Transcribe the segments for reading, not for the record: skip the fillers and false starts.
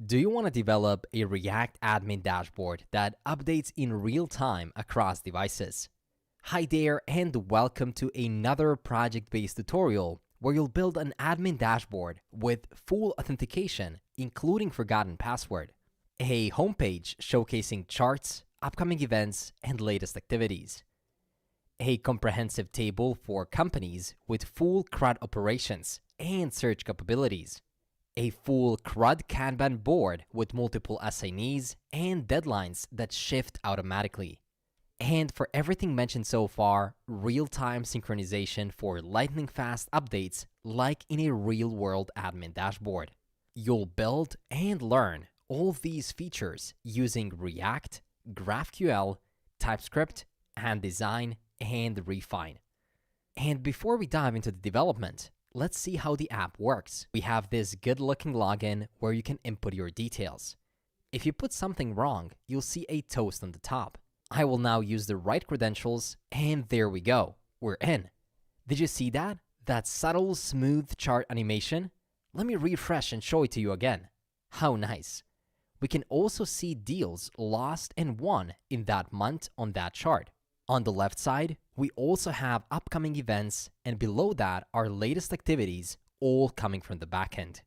Do you want to develop a React admin dashboard that updates in real time across devices? Hi there, and welcome to another project-based tutorial where you'll build an admin dashboard with full authentication, including forgotten password, a homepage showcasing charts, upcoming events, and latest activities, a comprehensive table for companies with full CRUD operations and search capabilities, a full CRUD Kanban board with multiple assignees and deadlines that shift automatically. And for everything mentioned so far, real-time synchronization for lightning-fast updates like in a real-world admin dashboard. You'll build and learn all of these features using React, GraphQL, TypeScript, and Design, and Refine. And before we dive into the development, let's see how the app works. We have this good-looking login where you can input your details. If you put something wrong, you'll see a toast on the top. I will now use the right credentials, and there we go. We're in. Did you see that? That subtle, smooth chart animation? Let me refresh and show it to you again. How nice. We can also see deals lost and won in that month on that chart. On the left side, we also have upcoming events, and below that are latest activities, all coming from the backend.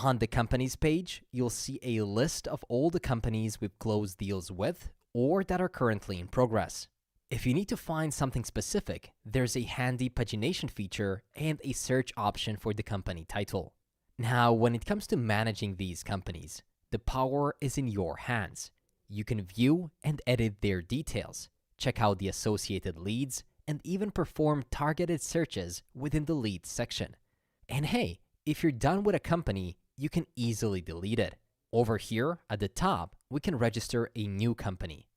On the companies page, you'll see a list of all the companies we've closed deals with or that are currently in progress. If you need to find something specific, there's a handy pagination feature and a search option for the company title. Now, when it comes to managing these companies, the power is in your hands. You can view and edit their details, check out the associated leads, and even perform targeted searches within the leads section. And hey, if you're done with a company, you can easily delete it. Over here at the top, we can register a new company.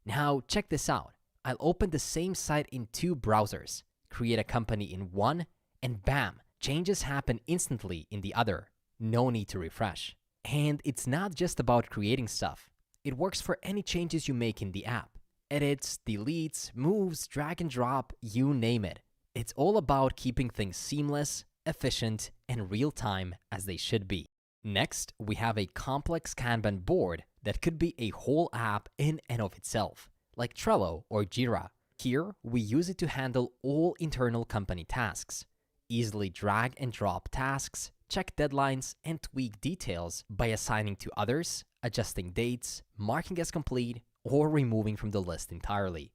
Now check this out. I'll open the same site in two browsers, create a company in one, and bam, changes happen instantly in the other. No need to refresh. And it's not just about creating stuff. It works for any changes you make in the app. Edits, deletes, moves, drag and drop, you name it. It's all about keeping things seamless, efficient, and real-time as they should be. Next, we have a complex Kanban board that could be a whole app in and of itself, like Trello or Jira. Here, we use it to handle all internal company tasks, easily drag and drop tasks, check deadlines, and tweak details by assigning to others, adjusting dates, marking as complete, or removing from the list entirely.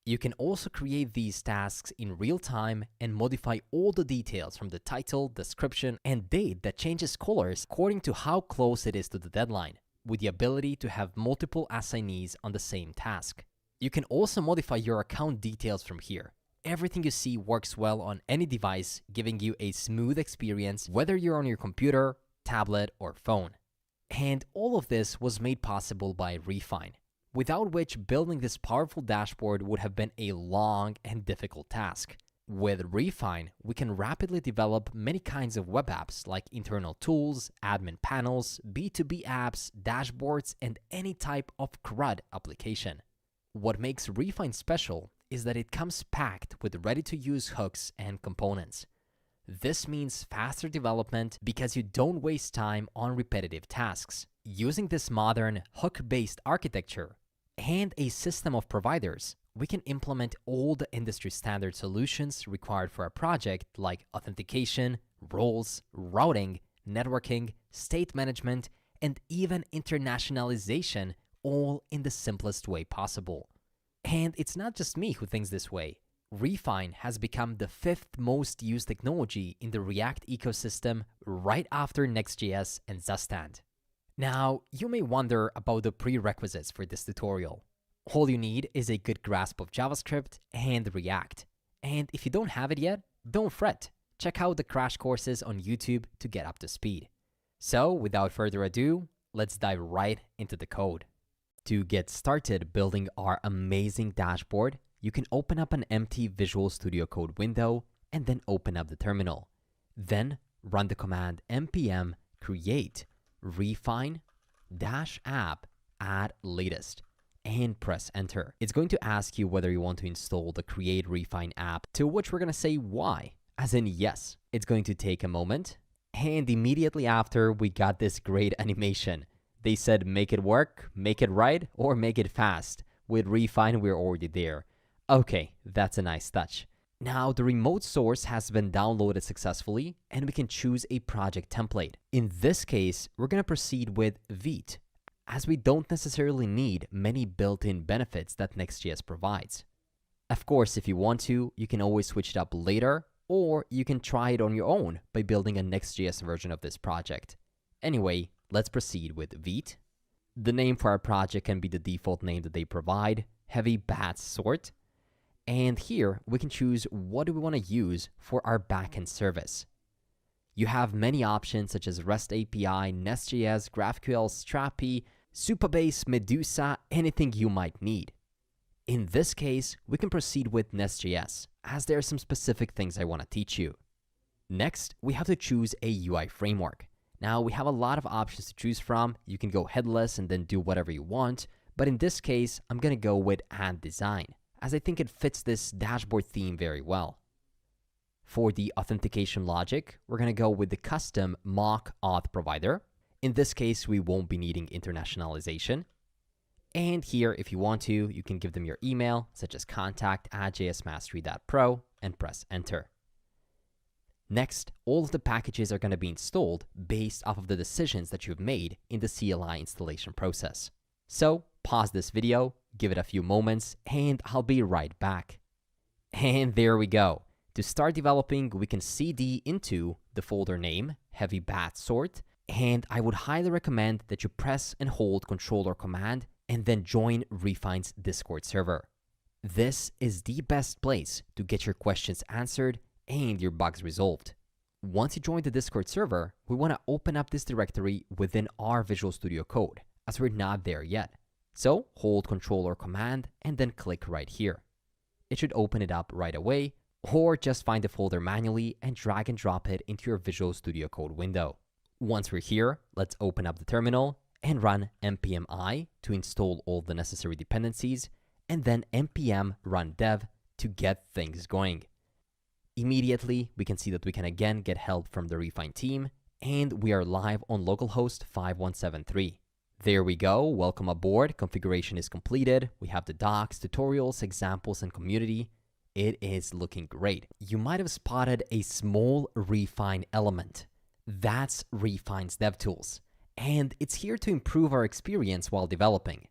You can also create these tasks in real time and modify all the details from the title, description, and date that changes colors according to how close it is to the deadline, with the ability to have multiple assignees on the same task. You can also modify your account details from here. Everything you see works well on any device, giving you a smooth experience whether you're on your computer, tablet, or phone. And all of this was made possible by Refine, without which building this powerful dashboard would have been a long and difficult task. With Refine, we can rapidly develop many kinds of web apps like internal tools, admin panels, B2B apps, dashboards, and any type of CRUD application. What makes Refine special is that it comes packed with ready-to-use hooks and components. This means faster development because you don't waste time on repetitive tasks. Using this modern hook-based architecture and a system of providers, we can implement all the industry standard solutions required for a project like authentication, roles, routing, networking, state management, and even internationalization, all in the simplest way possible. And it's not just me who thinks this way. Refine has become the 5th most used technology in the React ecosystem right after Next.js and Zustand. Now, you may wonder about the prerequisites for this tutorial. All you need is a good grasp of JavaScript and React. And if you don't have it yet, don't fret. Check out the crash courses on YouTube to get up to speed. So, without further ado, let's dive right into the code. To get started building our amazing dashboard, you can open up an empty Visual Studio Code window and then open up the terminal. Then run the command npm create refine-app add latest and press enter. It's going to ask you whether you want to install the create refine app, to which we're going to say why, as in yes. It's going to take a moment And immediately after, we got this great animation. They said make it work, make it right, or make it fast. With Refine, we're already there. Okay, that's a nice touch. Now, the remote source has been downloaded successfully, and we can choose a project template. In this case, we're going to proceed with Vite, as we don't necessarily need many built-in benefits that Next.js provides. Of course, if you want to, you can always switch it up later, or you can try it on your own by building a Next.js version of this project. Anyway, let's proceed with Vite. The name for our project can be the default name that they provide, Heavy Bats Sort. And here, we can choose what do we want to use for our backend service. You have many options such as REST API, Nest.js, GraphQL, Strapi, Supabase, Medusa, anything you might need. In this case, we can proceed with Nest.js, as there are some specific things I want to teach you. Next, we have to choose a UI framework. Now, we have a lot of options to choose from. You can go headless and then do whatever you want, but in this case, I'm going to go with Ant Design, as I think it fits this dashboard theme very well. For the authentication logic, we're going to go with the custom mock auth provider. In this case, we won't be needing internationalization. And here, if you want to, you can give them your email, such as contact@jsmastery.pro, and press enter. Next, all of the packages are going to be installed based off of the decisions that you've made in the CLI installation process. So, pause this video, give it a few moments, and I'll be right back. And there we go. To start developing, we can cd into the folder name, Heavy Bat Sort, and I would highly recommend that you press and hold Control or Command and then join Refine's Discord server. This is the best place to get your questions answered and your bugs resolved. Once you join the Discord server, we want to open up this directory within our Visual Studio Code, as we're not there yet. So hold Control or Command and then click right here. It should open it up right away, or just find the folder manually and drag and drop it into your Visual Studio Code window. Once we're here, let's open up the terminal and run npm i to install all the necessary dependencies, and then npm run dev to get things going. Immediately, we can see that we can again get help from the Refine team, and we are live on localhost 5173. There we go, welcome aboard, configuration is completed, we have the docs, tutorials, examples, and community. It is looking great. You might have spotted a small Refine element. That's Refine's DevTools, and it's here to improve our experience while developing.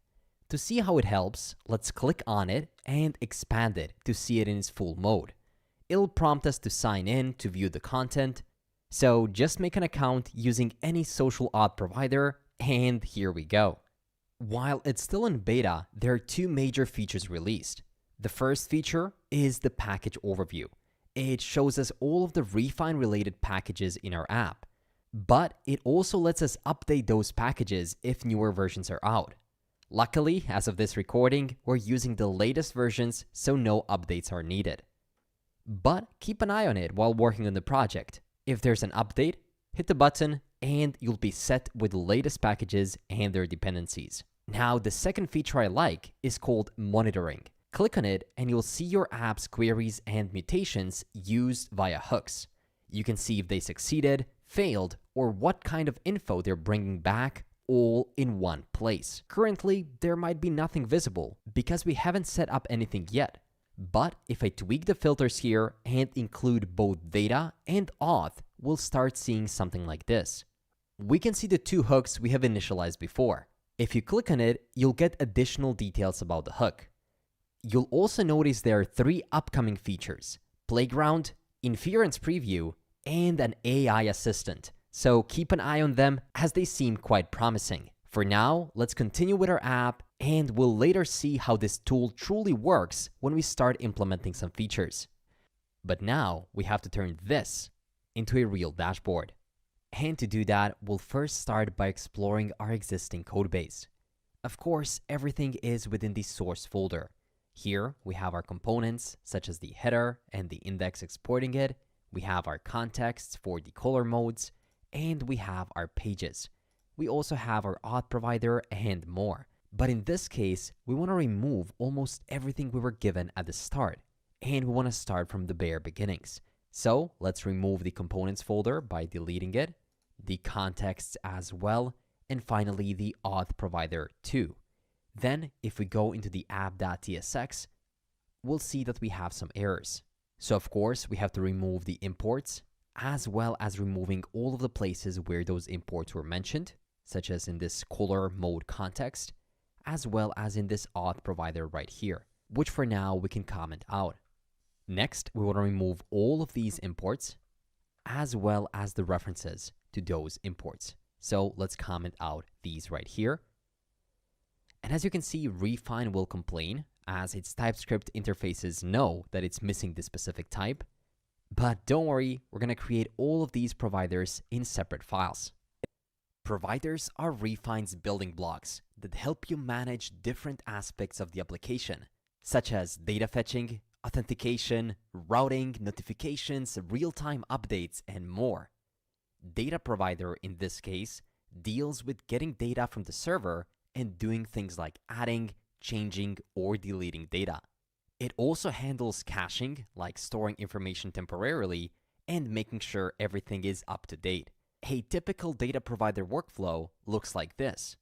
To see how it helps, let's click on it and expand it to see it in its full mode. It'll prompt us to sign in to view the content, so just make an account using any social auth provider, and here we go. While it's still in beta, there are two major features released. The first feature is the package overview. It shows us all of the Refine-related packages in our app, but it also lets us update those packages if newer versions are out. Luckily, as of this recording, we're using the latest versions, so no updates are needed. But keep an eye on it while working on the project. If there's an update, hit the button and you'll be set with the latest packages and their dependencies. Now, the second feature I like is called monitoring. Click on it and you'll see your app's queries and mutations used via hooks. You can see if they succeeded, failed, or what kind of info they're bringing back, all in one place. Currently, there might be nothing visible because we haven't set up anything yet. But if I tweak the filters here and include both data and auth, we'll start seeing something like this. We can see the two hooks we have initialized before. If you click on it, you'll get additional details about the hook. You'll also notice there are three upcoming features: Playground, Inference Preview, and an AI assistant. So keep an eye on them as they seem quite promising. For now, let's continue with our app, and we'll later see how this tool truly works when we start implementing some features. But now we have to turn this into a real dashboard. And to do that, we'll first start by exploring our existing codebase. Of course, everything is within the source folder. Here we have our components, such as the header and the index exporting it. We have our contexts for the color modes, and we have our pages. We also have our auth provider and more. But in this case, we want to remove almost everything we were given at the start, and we want to start from the bare beginnings. So let's remove the components folder by deleting it, the contexts as well, and finally the auth provider too. Then if we go into the app.tsx, we'll see that we have some errors. So of course, we have to remove the imports, as well as removing all of the places where those imports were mentioned, such as in this color mode context, as well as in this auth provider right here, which for now we can comment out. Next, we want to remove all of these imports, as well as the references to those imports. So let's comment out these right here. And as you can see, Refine will complain, as its TypeScript interfaces know that it's missing this specific type. But don't worry, we're going to create all of these providers in separate files. Providers are Refine's building blocks that help you manage different aspects of the application, such as data fetching, authentication, routing, notifications, real-time updates, and more. Data provider, in this case, deals with getting data from the server and doing things like adding, changing, or deleting data. It also handles caching, like storing information temporarily, and making sure everything is up to date. A typical data provider workflow looks like this.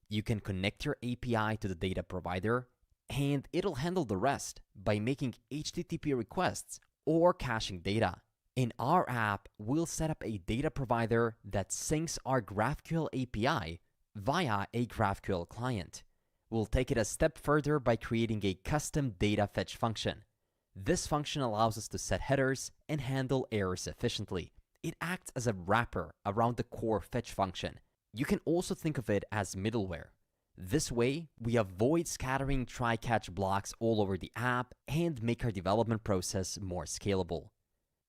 You can connect your API to the data provider, and it'll handle the rest by making HTTP requests or caching data. In our app, we'll set up a data provider that syncs our GraphQL API via a GraphQL client. We'll take it a step further by creating a custom data fetch function. This function allows us to set headers and handle errors efficiently. It acts as a wrapper around the core fetch function. You can also think of it as middleware. This way, we avoid scattering try-catch blocks all over the app and make our development process more scalable.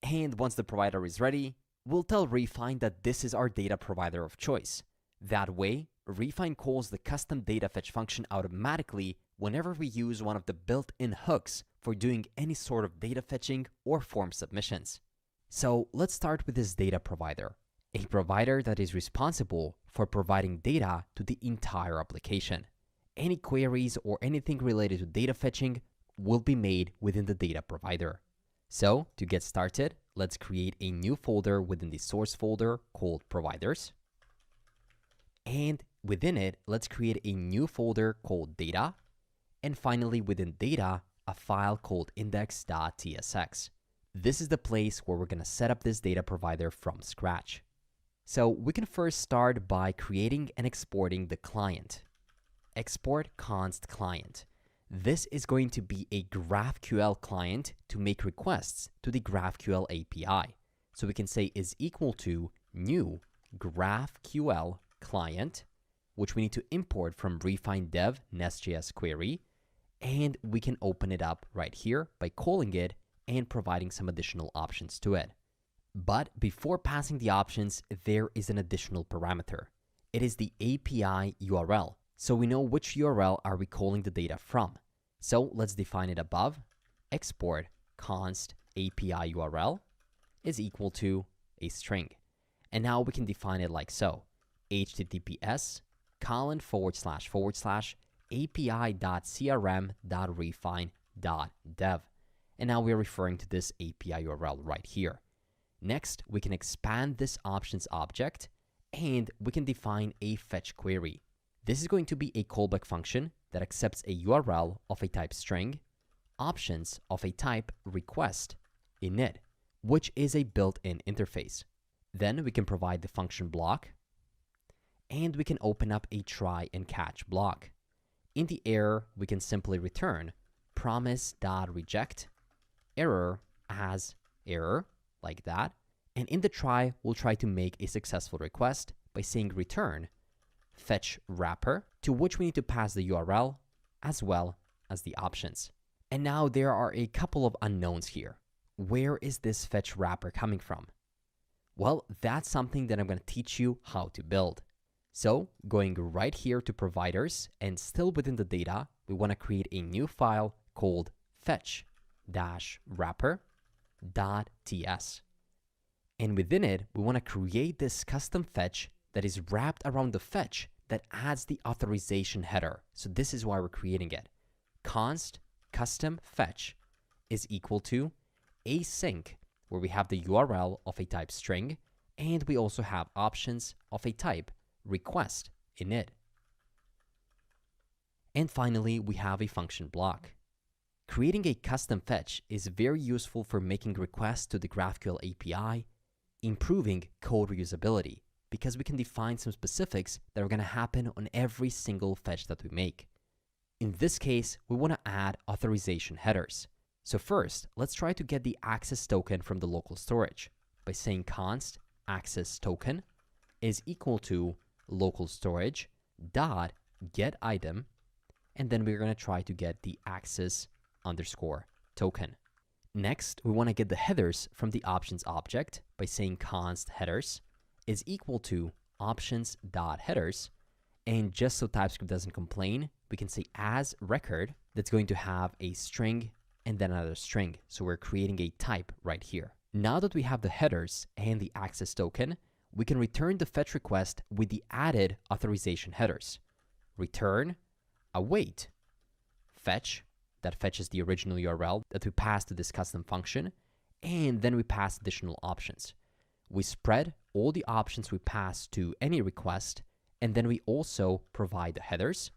And once the provider is ready, we'll tell Refine that this is our data provider of choice. That way, Refine calls the custom data fetch function automatically whenever we use one of the built-in hooks for doing any sort of data fetching or form submissions. So let's start with this data provider, a provider that is responsible for providing data to the entire application. Any queries or anything related to data fetching will be made within the data provider. So to get started, let's create a new folder within the source folder called providers. And within it, let's create a new folder called data. And finally, within data, a file called index.tsx. This is the place where we're going to set up this data provider from scratch. So we can first start by creating and exporting the client. Export const client. This is going to be a GraphQL client to make requests to the GraphQL API. So we can say is equal to new GraphQL client, which we need to import from Refine dev nest.js query, and we can open it up right here by calling it and providing some additional options to it. But before passing the options, there is an additional parameter. It is the API URL. So we know which URL are we calling the data from. So let's define it above. Export const API URL is equal to a string. And now we can define it like so. https://api.crm.refine.dev. And now we're referring to this API URL right here. Next, we can expand this options object, and we can define a fetch query. This is going to be a callback function that accepts a URL of a type string, options of a type request init, which is a built-in interface. Then we can provide the function block, and we can open up a try and catch block. In the error, we can simply return promise.reject error as error, like that. And in the try, we'll try to make a successful request by saying return fetch wrapper, to which we need to pass the URL as well as the options. And now there are a couple of unknowns here. Where is this fetch wrapper coming from? Well, that's something that I'm going to teach you how to build. So going right here to providers, and still within the data, we want to create a new file called fetch-wrapper.ts. And within it, we want to create this custom fetch that is wrapped around the fetch that adds the authorization header. So this is why we're creating it. Const custom fetch is equal to async where we have the URL of a type string, and we also have options of a type request init. And finally, we have a function block. Creating a custom fetch is very useful for making requests to the GraphQL API, improving code reusability, because we can define some specifics that are going to happen on every single fetch that we make. In this case, we want to add authorization headers. So first, let's try to get the access token from the local storage by saying const access token is equal to local storage dot get item, and then we're going to try to get the access underscore token. Next, we want to get the headers from the options object by saying const headers is equal to options dot headers, and just so TypeScript doesn't complain, we can say as record that's going to have a string and then another string. So we're creating a type right here. Now that we have the headers and the access token, we can return the fetch request with the added authorization headers. Return await fetch, that fetches the original URL that we passed to this custom function, and then we pass additional options. We spread all the options we pass to any request, and then we also provide the headers,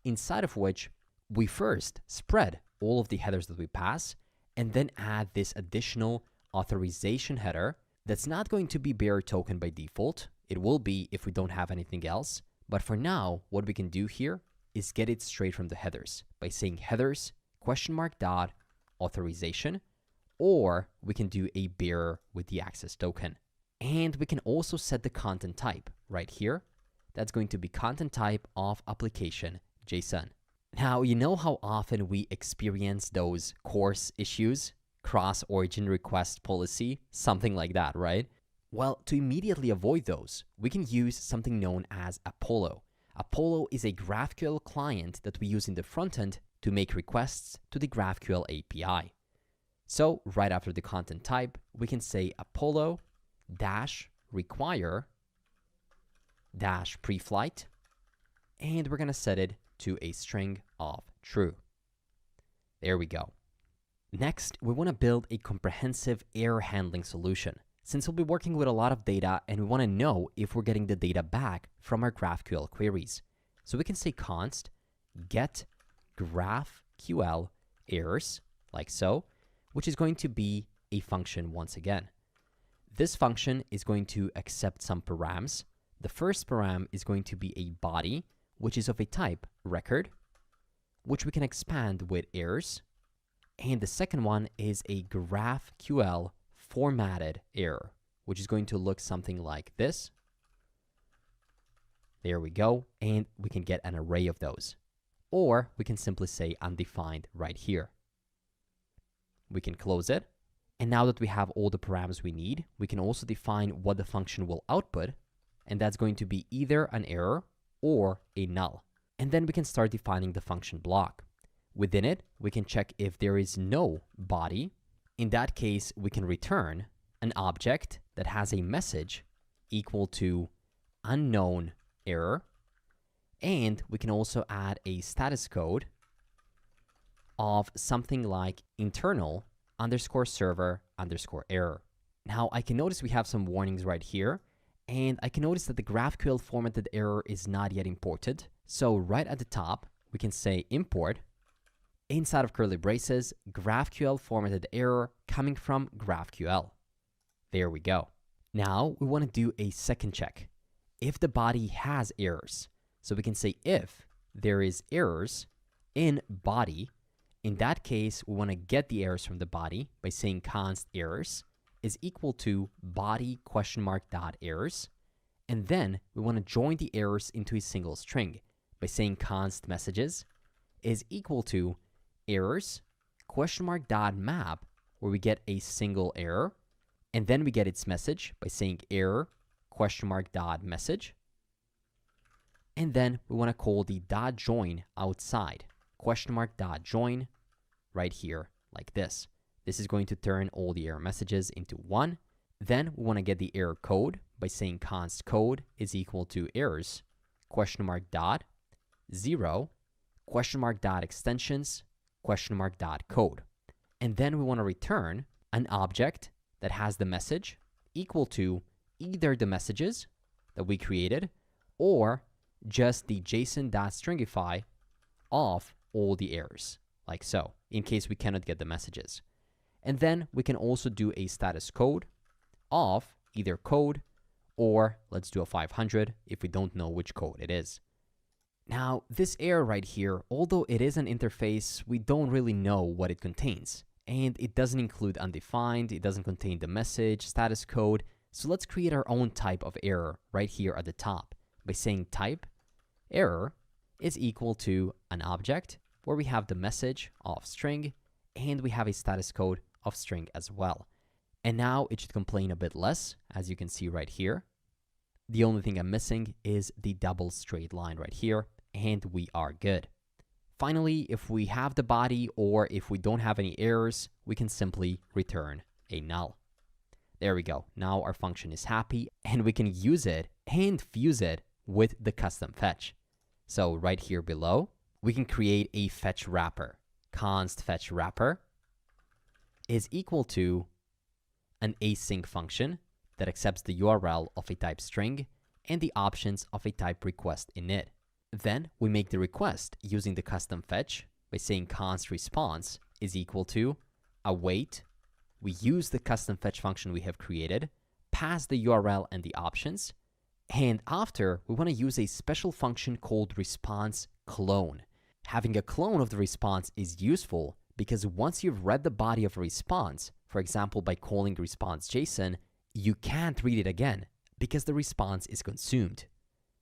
inside of which we first spread all of the headers that we pass, and then add this additional authorization header that's not going to be bearer token by default. It will be if we don't have anything else. But for now, what we can do here is get it straight from the headers by saying headers dot authorization, or we can do a bearer with the access token. And we can also set the content type right here. That's going to be content type of application JSON. Now, you know how often we experience those course issues, cross-origin request policy, something like that, right? Well, to immediately avoid those, we can use something known as Apollo. Apollo is a GraphQL client that we use in the front end to make requests to the GraphQL API. So right after the content type, we can say Apollo -require -preflight, and we're going to set it to a string of true. There we go. Next, we want to build a comprehensive error handling solution, since we'll be working with a lot of data and we want to know if we're getting the data back from our GraphQL queries. So we can say const get GraphQL errors, like so, which is going to be a function once again. This function is going to accept some params. The first param is going to be a body, which is of a type record, which we can expand with errors. And the second one is a GraphQL formatted error, which is going to look something like this. There we go. And we can get an array of those. Or we can simply say undefined right here. We can close it. And now that we have all the params we need, we can also define what the function will output. And that's going to be either an error or a null. And then we can start defining the function block. Within it, we can check if there is no body. In that case, we can return an object that has a message equal to unknown error. And we can also add a status code of something like internal _server_error. Now, I can notice we have some warnings right here. And I can notice that the GraphQL formatted error is not yet imported. So right at the top, we can say import, inside of curly braces, GraphQL formatted error coming from GraphQL. There we go. Now we want to do a second check. If the body has errors, so we can say if there is errors in body, in that case, we want to get the errors from the body by saying const errors is equal to body $.errors, and then we want to join the errors into a single string by saying const messages is equal to errors $.map, where we get a single error, and then we get its message by saying error $.message, and then we want to call the .join outside $.join right here like this. This is going to turn all the error messages into one. Then we want to get the error code by saying const code is equal to errors $.0 $.extensions $.code. And then we want to return an object that has the message equal to either the messages that we created or just the JSON.stringify of all the errors, like so, in case we cannot get the messages. And then we can also do a status code of either code or let's do a 500 if we don't know which code it is. Now, this error right here, although it is an interface, we don't really know what it contains. And it doesn't include undefined, it doesn't contain the message, status code. So let's create our own type of error right here at the top by saying type error is equal to an object where we have the message of string and we have a status code of string as well. And now it should complain a bit less, as you can see right here. The only thing I'm missing is the double straight line right here, and we are good. Finally, if we have the body or if we don't have any errors, we can simply return a null. There we go. Now our function is happy and we can use it and fuse it with the custom fetch. So right here below, we can create a fetch wrapper. Const fetch wrapper is equal to an async function that accepts the URL of a type string and the options of a type request init. Then we make the request using the custom fetch by saying const response is equal to await. We use the custom fetch function we have created, pass the URL and the options, and after we want to use a special function called response clone. Having a clone of the response is useful because once you've read the body of a response, for example by calling response JSON, you can't read it again because the response is consumed.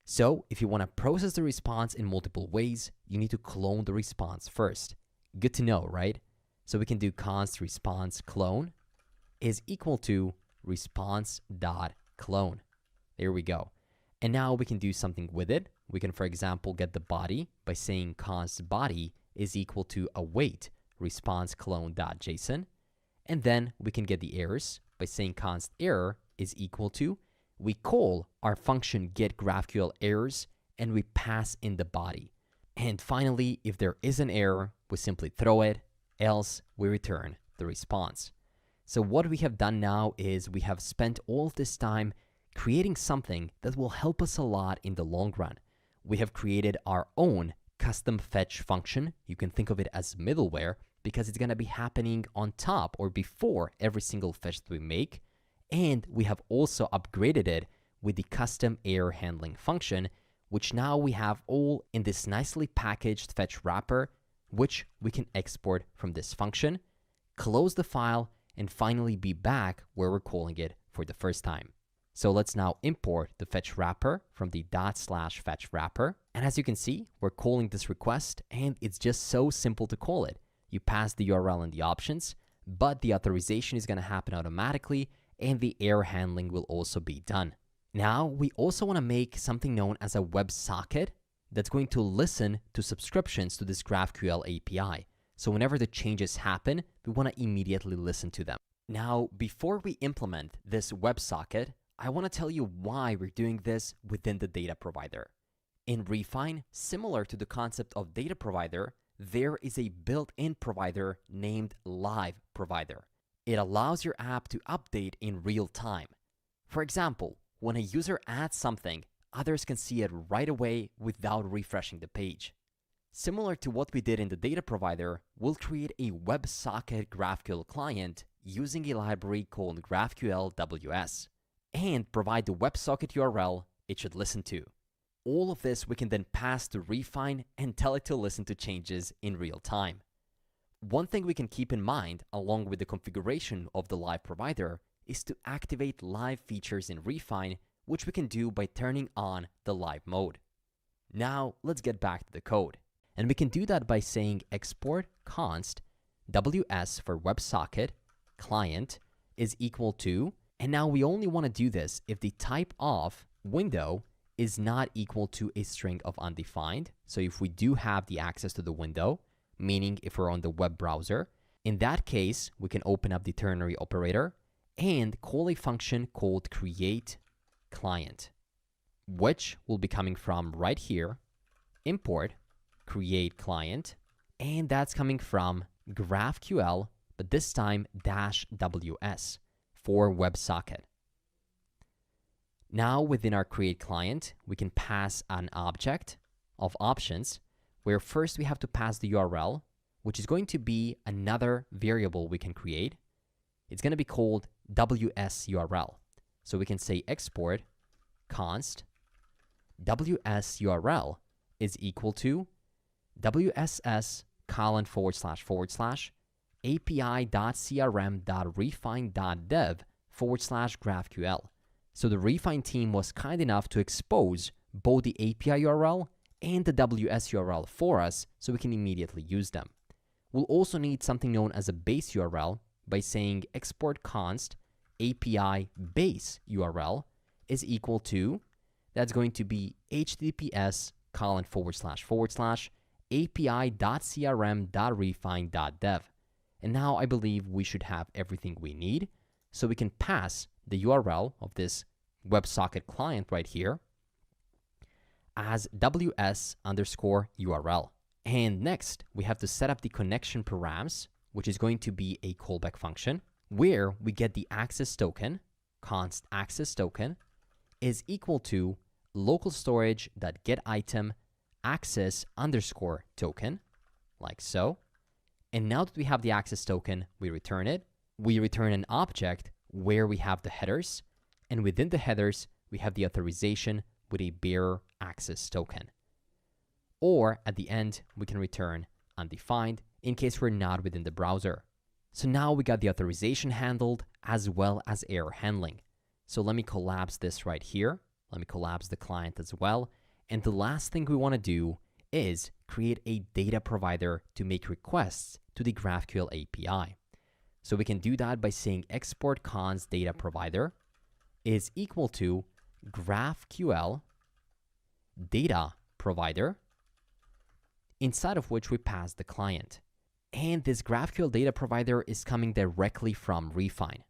So if you want to process the response in multiple ways, you need to clone the response first. Good to know, right? So we can do const response clone is equal to response.clone. There we go. And now we can do something with it. We can, for example, get the body by saying const body is equal to await response clone.json. And then we can get the errors by saying const error is equal to, we call our function get GraphQL errors and we pass in the body. And finally, if there is an error, we simply throw it, else we return the response. So what we have done now is we have spent all of this time creating something that will help us a lot in the long run. We have created our own custom fetch function. You can think of it as middleware because it's going to be happening on top or before every single fetch that we make. And we have also upgraded it with the custom error handling function, which now we have all in this nicely packaged fetch wrapper, which we can export from this function, close the file, and finally be back where we're calling it for the first time. So let's now import the fetch wrapper from the /fetch wrapper. And as you can see, we're calling this request and it's just so simple to call it. You pass the URL and the options, but the authorization is going to happen automatically and the error handling will also be done. Now, we also want to make something known as a WebSocket that's going to listen to subscriptions to this GraphQL API. So whenever the changes happen, we want to immediately listen to them. Now, before we implement this WebSocket, I want to tell you why we're doing this within the data provider. In Refine, similar to the concept of data provider, there is a built-in provider named Live Provider. It allows your app to update in real time. For example, when a user adds something, others can see it right away without refreshing the page. Similar to what we did in the data provider, we'll create a WebSocket GraphQL client using a library called GraphQL WS and provide the WebSocket URL it should listen to. All of this we can then pass to Refine and tell it to listen to changes in real time. One thing we can keep in mind, along with the configuration of the live provider, is to activate live features in Refine, which we can do by turning on the live mode. Now, let's get back to the code. And we can do that by saying export const ws for WebSocket client is equal to, and now we only want to do this if the type of window is not equal to a string of undefined. So if we do have the access to the window, meaning if we're on the web browser, in that case, we can open up the ternary operator and call a function called create client, which will be coming from right here, import create client, and that's coming from GraphQL, but this time -ws. for WebSocket. Now within our create client, we can pass an object of options where first we have to pass the URL, which is going to be another variable we can create. It's going to be called WSURL. So we can say export const WSURL is equal to WSS :/ api.crm.refine.dev/GraphQL. So the Refine team was kind enough to expose both the API URL and the WS URL for us so we can immediately use them. We'll also need something known as a base URL by saying export const API base URL is equal to, that's going to be https :/ api.crm.refine.dev. And now I believe we should have everything we need, so we can pass the URL of this WebSocket client right here as ws_URL. And next, we have to set up the connection params, which is going to be a callback function, where we get the access token, const access token, is equal to local storage.getItem access_token, like so. And now that we have the access token, we return it. We return an object where we have the headers, and within the headers, we have the authorization with a bearer access token. Or at the end, we can return undefined in case we're not within the browser. So now we got the authorization handled as well as error handling. So let me collapse this right here. Let me collapse the client as well. And the last thing we want to do is create a data provider to make requests to the GraphQL API. So we can do that by saying export const data provider is equal to GraphQL data provider, inside of which we pass the client. And this GraphQL data provider is coming directly from Refine.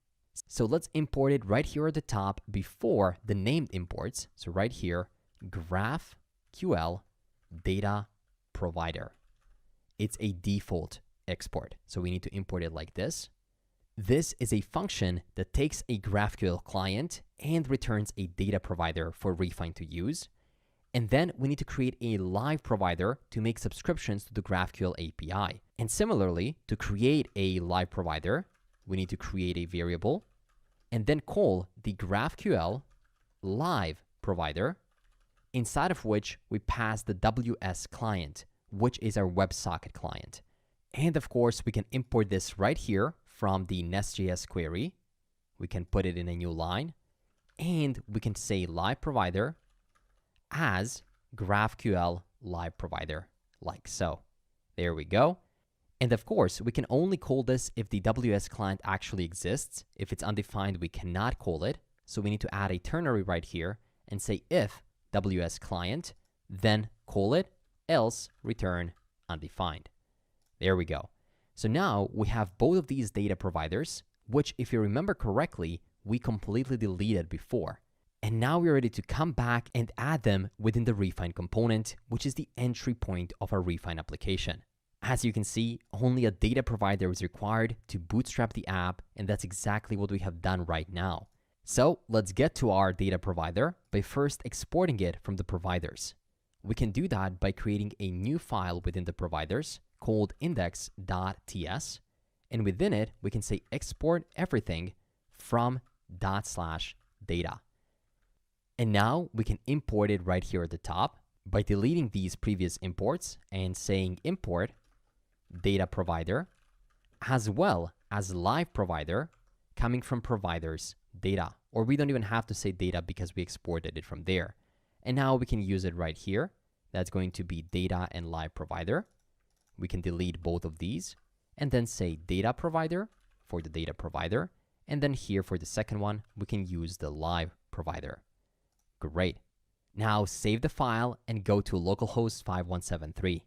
So let's import it right here at the top before the named imports. So right here, GraphQL data provider. It's a default export, so we need to import it like this. This is a function that takes a GraphQL client and returns a data provider for Refine to use. And then we need to create a live provider to make subscriptions to the GraphQL API. And similarly, to create a live provider, we need to create a variable and then call the GraphQL live provider, inside of which we pass the WS client, which is our WebSocket client. And of course, we can import this right here from the Nest.js query. We can put it in a new line, and we can say live provider as GraphQL live provider, like so. There we go. And of course, we can only call this if the WS client actually exists. If it's undefined, we cannot call it. So we need to add a ternary right here and say if WS client, then call it, else return undefined. There we go. So now we have both of these data providers, which if you remember correctly, we completely deleted before. And now we're ready to come back and add them within the Refine component, which is the entry point of our Refine application. As you can see, only a data provider is required to bootstrap the app, and that's exactly what we have done right now. So let's get to our data provider by first exporting it from the providers. We can do that by creating a new file within the providers called index.ts, and within it, we can say export everything from /data. And now we can import it right here at the top by deleting these previous imports and saying import data provider as well as live provider coming from providers data. Or we don't even have to say data because we exported it from there. And now we can use it right here. That's going to be data and live provider. We can delete both of these and then say data provider for the data provider. And then here for the second one, we can use the live provider. Great. Now save the file and go to localhost 5173.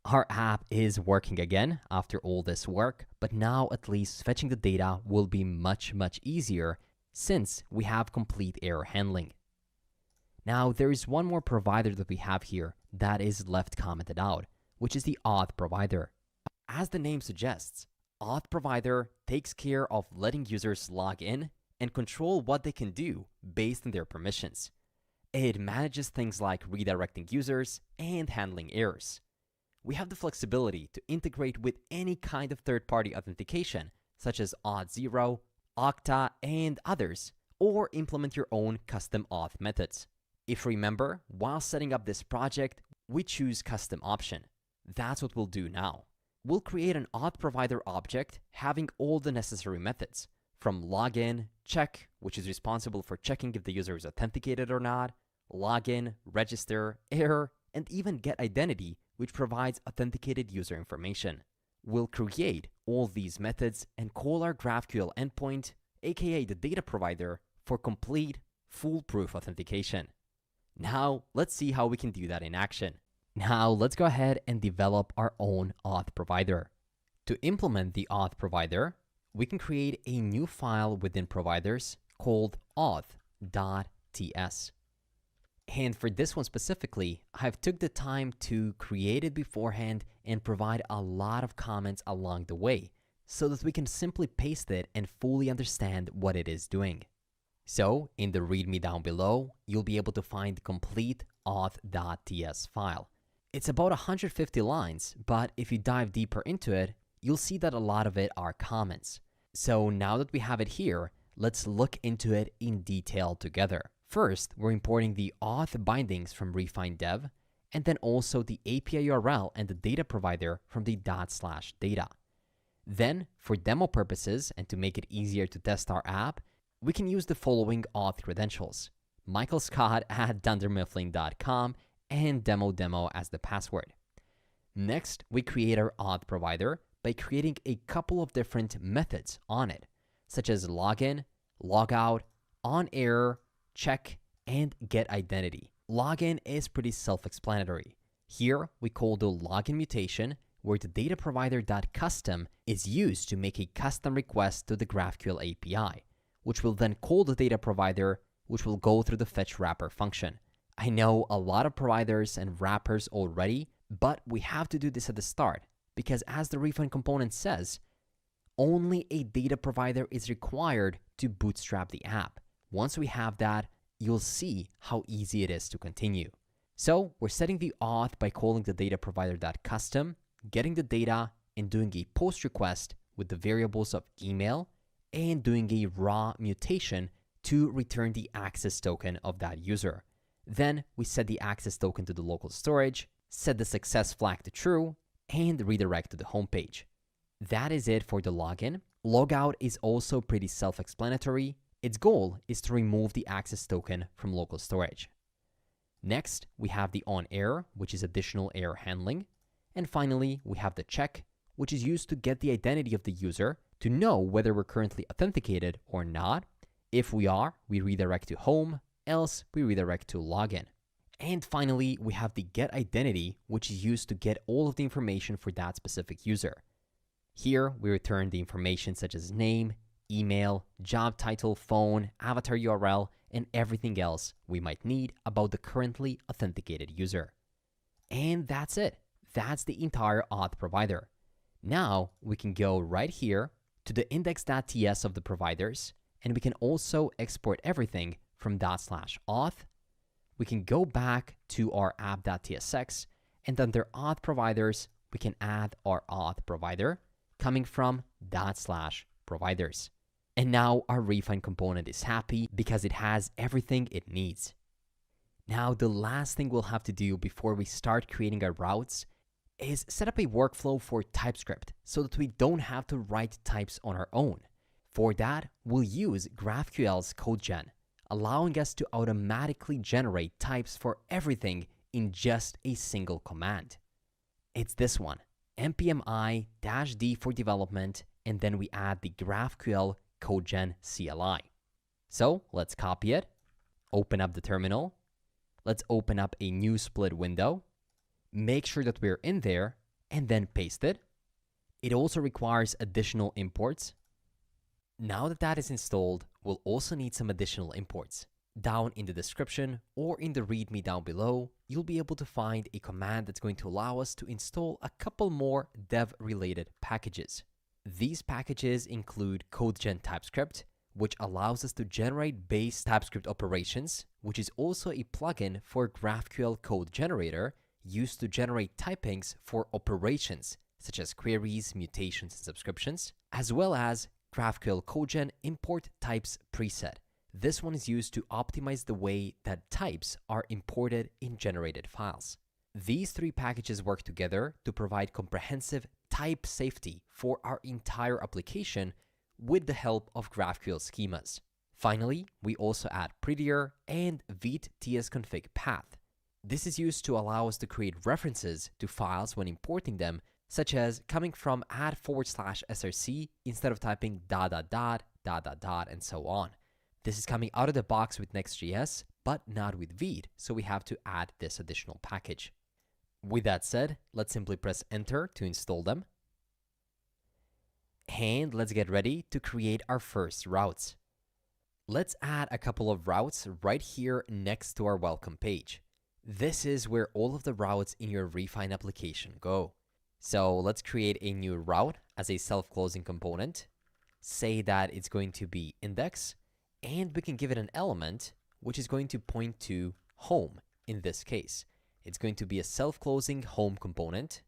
Our app is working again after all this work, but now at least fetching the data will be much easier since we have complete error handling. Now there is one more provider that we have here that is left commented out, which is the auth provider. As the name suggests, auth provider takes care of letting users log in and control what they can do based on their permissions. It manages things like redirecting users and handling errors. We have the flexibility to integrate with any kind of third-party authentication, such as Auth0, Okta, and others, or implement your own custom auth methods. If you remember, while setting up this project, we choose custom option. That's what we'll do now. We'll create an auth provider object having all the necessary methods, from login, check, which is responsible for checking if the user is authenticated or not, login, register, error, and even get identity, which provides authenticated user information. We'll create all these methods and call our GraphQL endpoint, aka the data provider, for complete, foolproof authentication. Now, let's see how we can do that in action. Now, let's go ahead and develop our own auth provider. To implement the auth provider, we can create a new file within providers called auth.ts. And for this one specifically, I've took the time to create it beforehand and provide a lot of comments along the way so that we can simply paste it and fully understand what it is doing. So in the README down below, you'll be able to find the complete auth.ts file. It's about 150 lines, but if you dive deeper into it, you'll see that a lot of it are comments. So now that we have it here, let's look into it in detail together. First, we're importing the auth bindings from refine.dev, and then also the API URL and the data provider from the /data. Then, for demo purposes and to make it easier to test our app, we can use the following auth credentials: michaelscott@dundermifflin.com and demo as the password. Next, we create our auth provider by creating a couple of different methods on it, such as login, logout, on error, check, and get identity. Login is pretty self-explanatory. Here, we call the login mutation, where the data provider.custom is used to make a custom request to the GraphQL API, which will then call the data provider, which will go through the fetch wrapper function. I know a lot of providers and wrappers already, but we have to do this at the start, because as the refine component says, only a data provider is required to bootstrap the app. Once we have that, you'll see how easy it is to continue. So we're setting the auth by calling the data provider.custom, getting the data, and doing a post request with the variables of email, and doing a raw mutation to return the access token of that user. Then we set the access token to the local storage, set the success flag to true, and redirect to the homepage. That is it for the login. Logout is also pretty self-explanatory. Its goal is to remove the access token from local storage. Next, we have the on error, which is additional error handling. And finally, we have the check, which is used to get the identity of the user to know whether we're currently authenticated or not. If we are, we redirect to home, else we redirect to login. And finally, we have the get identity, which is used to get all of the information for that specific user. Here, we return the information such as name, email, job title, phone, avatar URL, and everything else we might need about the currently authenticated user. And that's it. That's the entire auth provider. Now we can go right here to the index.ts of the providers, and we can also export everything from ./auth. We can go back to our app.tsx, and under auth providers, we can add our auth provider coming from ./providers. And now our refine component is happy because it has everything it needs. Now, the last thing we'll have to do before we start creating our routes is set up a workflow for TypeScript so that we don't have to write types on our own. For that, we'll use GraphQL's CodeGen, allowing us to automatically generate types for everything in just a single command. It's this one, npm-i-d for development, and then we add the GraphQL CodeGen CLI. So let's copy it, open up the terminal. Let's open up a new split window, make sure that we're in there, and then paste it. It also requires additional imports. Now that that is installed, we'll also need some additional imports. Down in the description or in the README down below, you'll be able to find a command that's going to allow us to install a couple more dev-related packages. These packages include CodeGen TypeScript, which allows us to generate base TypeScript operations, which is also a plugin for GraphQL code generator used to generate typings for operations such as queries, mutations, and subscriptions, as well as GraphQL CodeGen import types preset. This one is used to optimize the way that types are imported in generated files. These three packages work together to provide comprehensive type safety for our entire application with the help of GraphQL schemas. Finally, we also add prettier and Vite tsconfig path. This is used to allow us to create references to files when importing them, such as coming from /src instead of typing ... and so on. This is coming out of the box with Next.js, but not with Vite, so we have to add this additional package. With that said, let's simply press enter to install them. And let's get ready to create our first routes. Let's add a couple of routes right here next to our welcome page. This is where all of the routes in your Refine application go. So let's create a new route as a self-closing component. Say that it's going to be index, and we can give it an element which is going to point to home in this case. It's going to be a self-closing home component,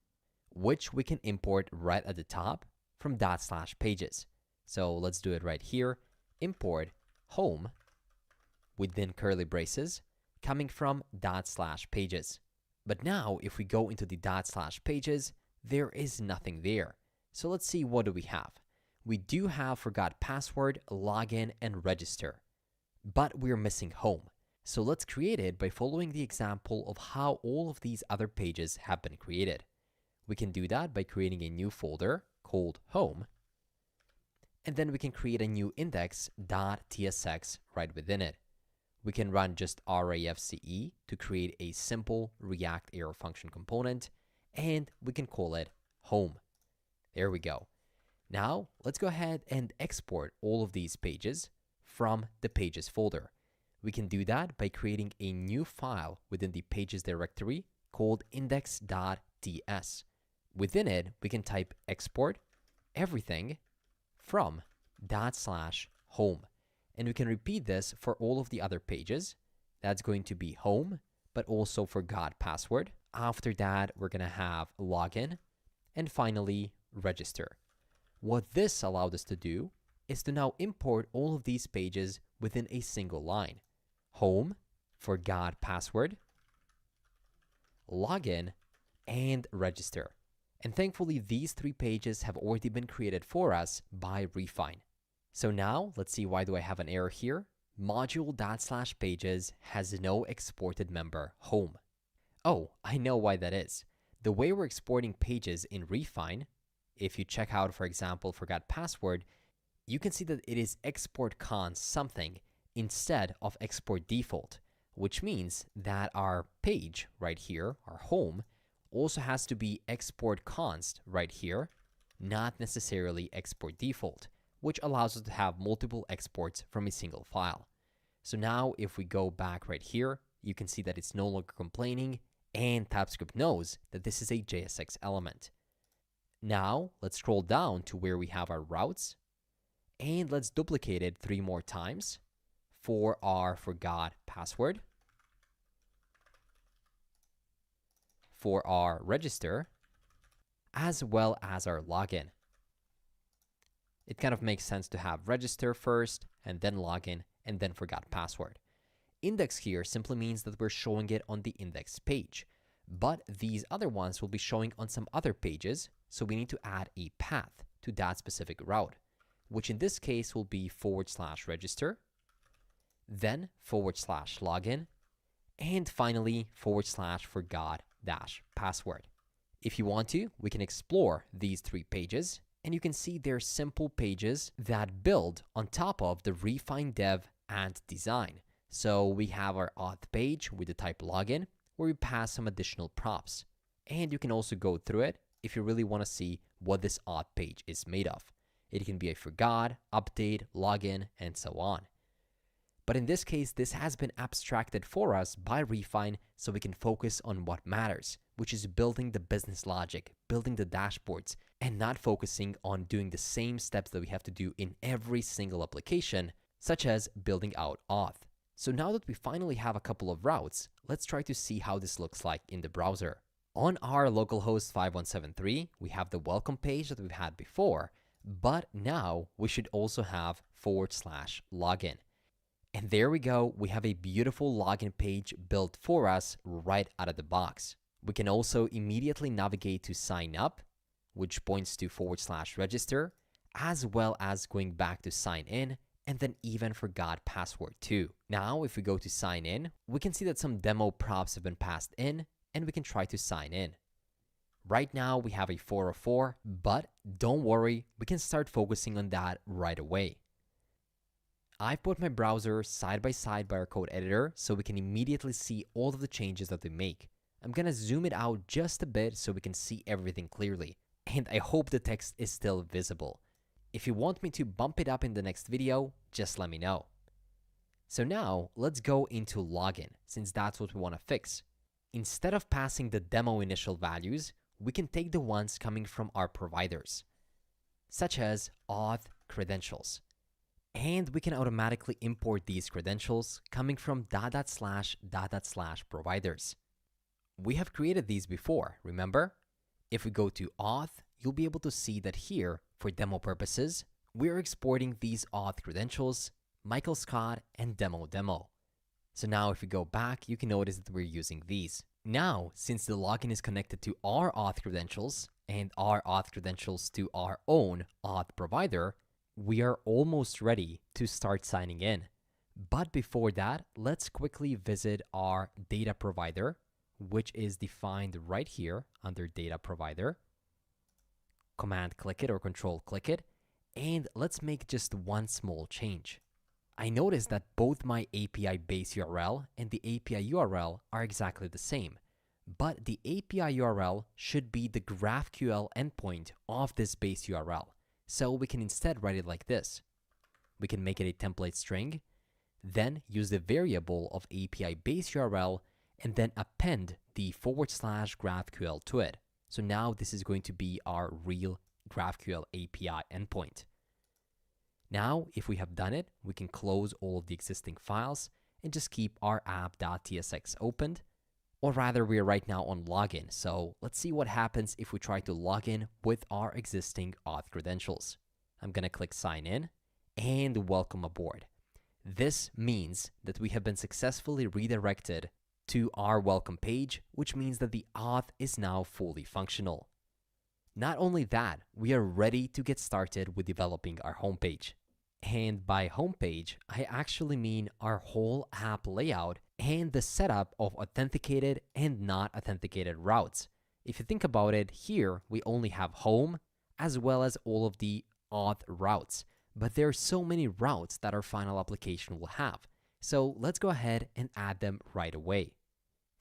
which we can import right at the top from /pages. So let's do it right here. Import home within curly braces coming from /pages. But now if we go into the /pages, there is nothing there. So let's see, what do we have? We do have forgot password, login, and register, but we're missing home. So let's create it by following the example of how all of these other pages have been created. We can do that by creating a new folder called home, and then we can create a new index.tsx right within it. We can run just rafce to create a simple React error function component, and we can call it home. There we go. Now let's go ahead and export all of these pages from the pages folder. We can do that by creating a new file within the pages directory called index.ts. Within it, we can type export everything from /home. And we can repeat this for all of the other pages. That's going to be home, but also forgot password. After that, we're going to have login, and finally register. What this allowed us to do is to now import all of these pages within a single line. Home, forgot password, login, and register. And thankfully, these three pages have already been created for us by Refine. So now let's see, why do I have an error here? Module./pages has no exported member home. Oh, I know why that is. The way we're exporting pages in Refine, if you check out, for example, forgot password, you can see that it is export const something instead of export default, which means that our page right here, our home, also has to be export const right here, not necessarily export default, which allows us to have multiple exports from a single file. So now if we go back right here, you can see that it's no longer complaining, and TypeScript knows that this is a JSX element. Now let's scroll down to where we have our routes, and let's duplicate it 3 more times for our forgot password, for our register, as well as our login. It kind of makes sense to have register first, and then login, and then forgot password. Index here simply means that we're showing it on the index page, but these other ones will be showing on some other pages, so we need to add a path to that specific route, which in this case will be /register, then /login, and finally /forgot-password. If you want to, we can explore these 3 pages, and you can see they're simple pages that build on top of the Refine dev and design. So we have our auth page with the type login, where we pass some additional props. And you can also go through it if you really want to see what this auth page is made of. It can be a forgot, update, login, and so on. But in this case, this has been abstracted for us by Refine so we can focus on what matters, which is building the business logic, building the dashboards, and not focusing on doing the same steps that we have to do in every single application, such as building out auth. So now that we finally have a couple of routes, let's try to see how this looks like in the browser. On our localhost 5173, we have the welcome page that we've had before, but now we should also have /login. And there we go, we have a beautiful login page built for us right out of the box. We can also immediately navigate to sign up, which points to /register, as well as going back to sign in, and then even forgot password too. Now, if we go to sign in, we can see that some demo props have been passed in, and we can try to sign in. Right now, we have a 404, but don't worry, we can start focusing on that right away. I've put my browser side by side by our code editor so we can immediately see all of the changes that we make. I'm gonna zoom it out just a bit so we can see everything clearly, and I hope the text is still visible. If you want me to bump it up in the next video, just let me know. So now, let's go into login, since that's what we want to fix. Instead of passing the demo initial values, we can take the ones coming from our providers, such as auth credentials. And we can automatically import these credentials coming from // providers. We have created these before, remember? If we go to auth, you'll be able to see that here, for demo purposes, we're exporting these auth credentials, Michael Scott, and demo. So now if we go back, you can notice that we're using these. Now, since the login is connected to our auth credentials, and our auth credentials to our own auth provider, we are almost ready to start signing in. But before that, let's quickly visit our data provider, which is defined right here under data provider. Command click it or control click it, and let's make just one small change. I noticed that both my API base URL and the API URL are exactly the same, but the API URL should be the GraphQL endpoint of this base URL. So we can instead write it like this. We can make it a template string, then use the variable of API base URL, and then append the /GraphQL to it. So now this is going to be our real GraphQL API endpoint. Now, if we have done it, we can close all of the existing files and just keep our app.tsx opened. Or rather, we are right now on login. So let's see what happens if we try to log in with our existing auth credentials. I'm going to click sign in and welcome aboard. This means that we have been successfully redirected to our welcome page, which means that the auth is now fully functional. Not only that, we are ready to get started with developing our homepage. And by homepage, I actually mean our whole app layout and the setup of authenticated and not authenticated routes. If you think about it, here we only have home as well as all of the auth routes, but there are so many routes that our final application will have. So let's go ahead and add them right away.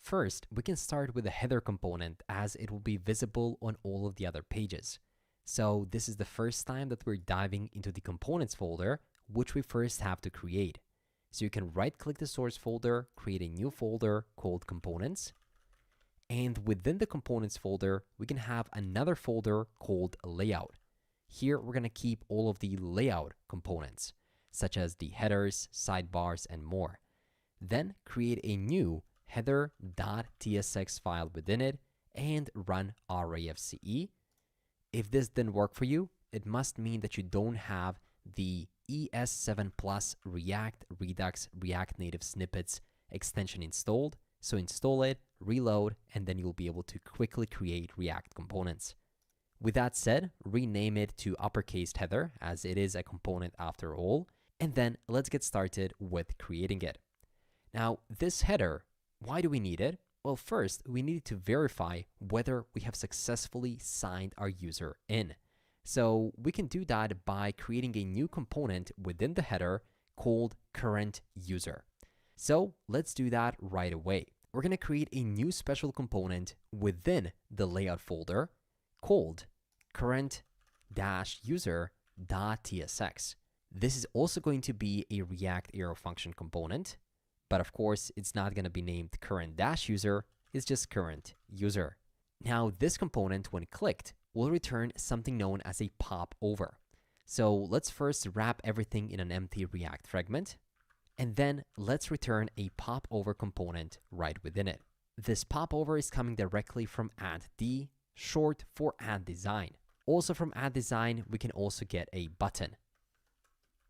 First, we can start with the header component as it will be visible on all of the other pages. So this is the first time that we're diving into the components folder, which we first have to create. So you can right-click the source folder, create a new folder called components. And within the components folder, we can have another folder called layout. Here, we're going to keep all of the layout components, such as the headers, sidebars, and more. Then create a new header.tsx file within it and run rafce. If this didn't work for you, it must mean that you don't have the ES7 Plus React Redux React Native Snippets extension installed. So install it, reload, and then you'll be able to quickly create React components. With that said, rename it to uppercase header as it is a component after all. And then let's get started with creating it. Now, this header, why do we need it? Well, first, we need to verify whether we have successfully signed our user in. So we can do that by creating a new component within the header called current user. So let's do that right away. We're going to create a new special component within the layout folder called current-user.tsx. This is also going to be a React arrow function component, but of course, it's not going to be named current dash user, it's just current user. Now, this component, when clicked, will return something known as a popover. So let's first wrap everything in an empty React fragment, and then let's return a popover component right within it. This popover is coming directly from add_d, short for add design. Also from add design, we can also get a button.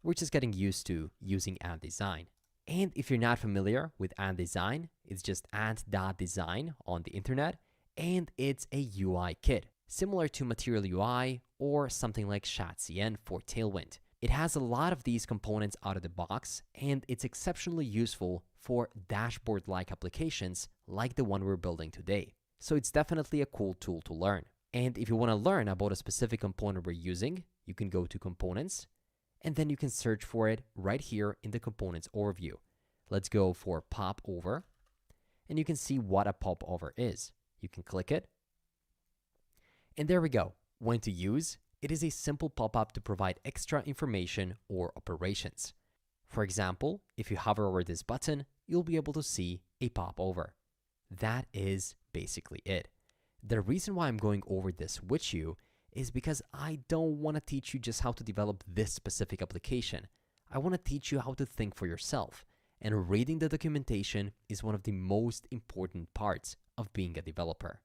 We're just getting used to using add design. And if you're not familiar with add design, it's just add.design on the internet, and it's a UI kit, similar to Material UI or something like ChatCN for Tailwind. It has a lot of these components out of the box, and it's exceptionally useful for dashboard-like applications like the one we're building today. So it's definitely a cool tool to learn. And if you want to learn about a specific component we're using, you can go to Components, and then you can search for it right here in the Components overview. Let's go for popover, and you can see what a popover is. You can click it, and there we go. When to use, it is a simple pop-up to provide extra information or operations. For example, if you hover over this button, you'll be able to see a popover. That is basically it. The reason why I'm going over this with you is because I don't want to teach you just how to develop this specific application. I want to teach you how to think for yourself. And reading the documentation is one of the most important parts of being a developer.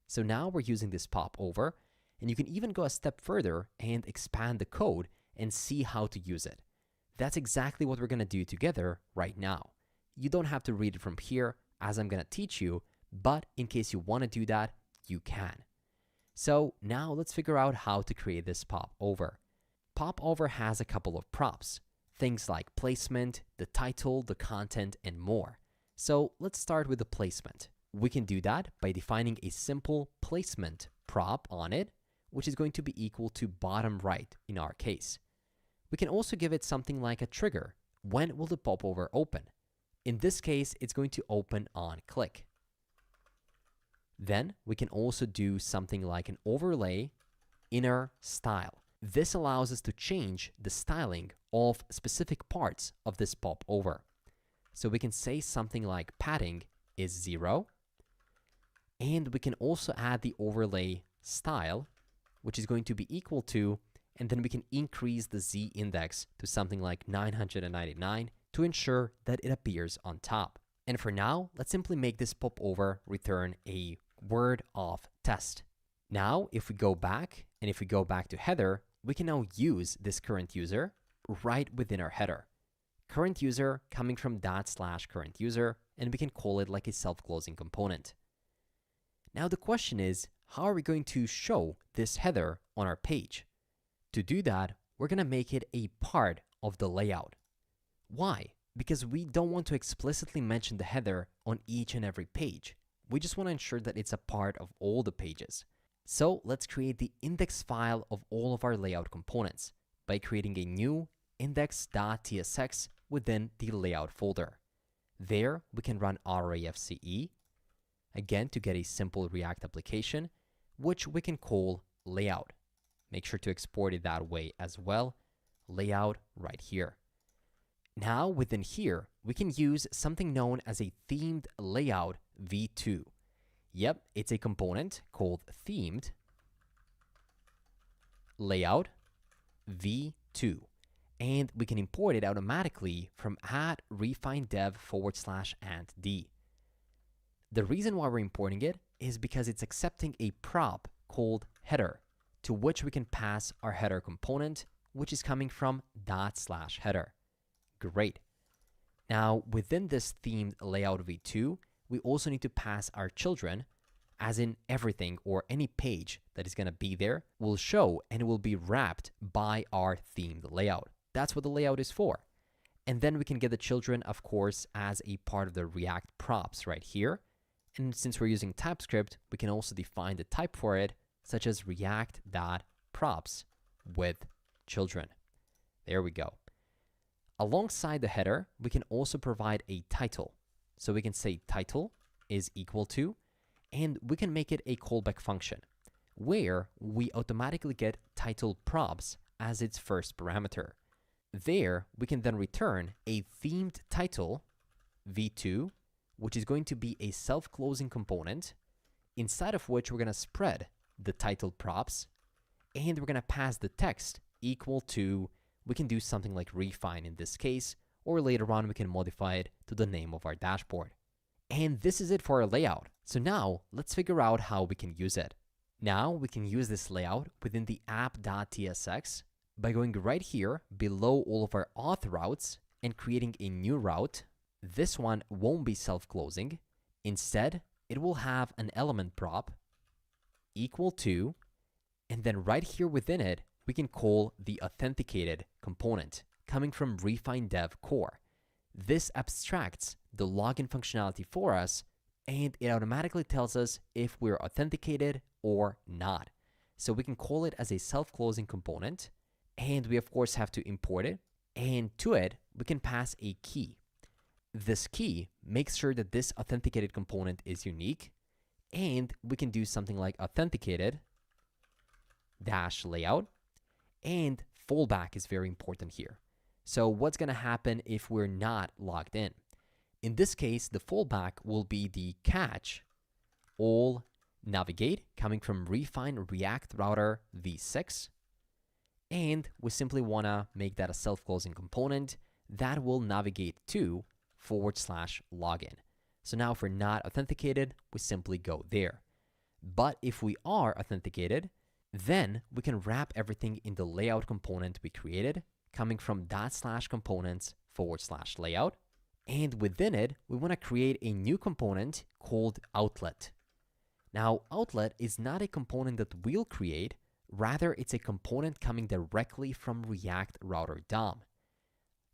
So now we're using this popover, and you can even go a step further and expand the code and see how to use it. That's exactly what we're going to do together right now. You don't have to read it from here as I'm going to teach you, but in case you want to do that, you can. So now let's figure out how to create this popover. Popover has a couple of props, things like placement, the title, the content, and more. So let's start with the placement. We can do that by defining a simple placement prop on it, which is going to be equal to bottom right in our case. We can also give it something like a trigger. When will the popover open? In this case, it's going to open on click. Then we can also do something like an overlay inner style. This allows us to change the styling of specific parts of this popover. So we can say something like padding is 0, and we can also add the overlay style, which is going to be equal to, and then we can increase the Z index to something like 999 to ensure that it appears on top. And for now, let's simply make this popover return a word of test. Now, if we go back, and if we go back to header, we can now use this current user right within our header. Current user coming from /current user, and we can call it like a self-closing component. Now the question is, how are we going to show this header on our page? To do that, we're going to make it a part of the layout. Why? Because we don't want to explicitly mention the header on each and every page. We just want to ensure that it's a part of all the pages. So let's create the index file of all of our layout components by creating a new index.tsx within the layout folder. There, we can run rafce, again to get a simple React application, which we can call layout. Make sure to export it that way as well, layout right here. Now within here, we can use something known as a themed layout v2. Yep, it's a component called themed layout v2. And we can import it automatically from add refine dev /and_d. The reason why we're importing it is because it's accepting a prop called header, to which we can pass our header component, which is coming from /header. Great. Now, within this themed layout v2, we also need to pass our children, as in everything or any page that is going to be there will show and will be wrapped by our themed layout. That's what the layout is for. And then we can get the children, of course, as a part of the React props right here. And since we're using TypeScript, we can also define the type for it, such as react.props with children. There we go. Alongside the header, we can also provide a title. So we can say title is equal to, and we can make it a callback function, where we automatically get title props as its first parameter. There, we can then return a themed title, v2, which is going to be a self-closing component, inside of which we're going to spread the title props, and we're going to pass the text equal to, we can do something like refine in this case, or later on we can modify it to the name of our dashboard. And this is it for our layout. So now let's figure out how we can use it. Now we can use this layout within the app.tsx by going right here below all of our auth routes and creating a new route. This one won't be self-closing. Instead, it will have an element prop equal to, and then right here within it, we can call the authenticated component coming from Refine Dev Core. This abstracts the login functionality for us, and it automatically tells us if we're authenticated or not. So we can call it as a self-closing component, and we of course have to import it, and to it, we can pass a key. This key makes sure that this authenticated component is unique, and we can do something like authenticated dash layout, and fallback is very important here. So what's going to happen if we're not logged in? In this case, the fallback will be the catch all navigate coming from Refine React Router v6, and we simply want to make that a self-closing component that will navigate to /login. So now if we're not authenticated, we simply go there. But if we are authenticated, then we can wrap everything in the layout component we created, coming from /components /layout. And within it, we want to create a new component called outlet. Now, outlet is not a component that we'll create, rather it's a component coming directly from React Router DOM.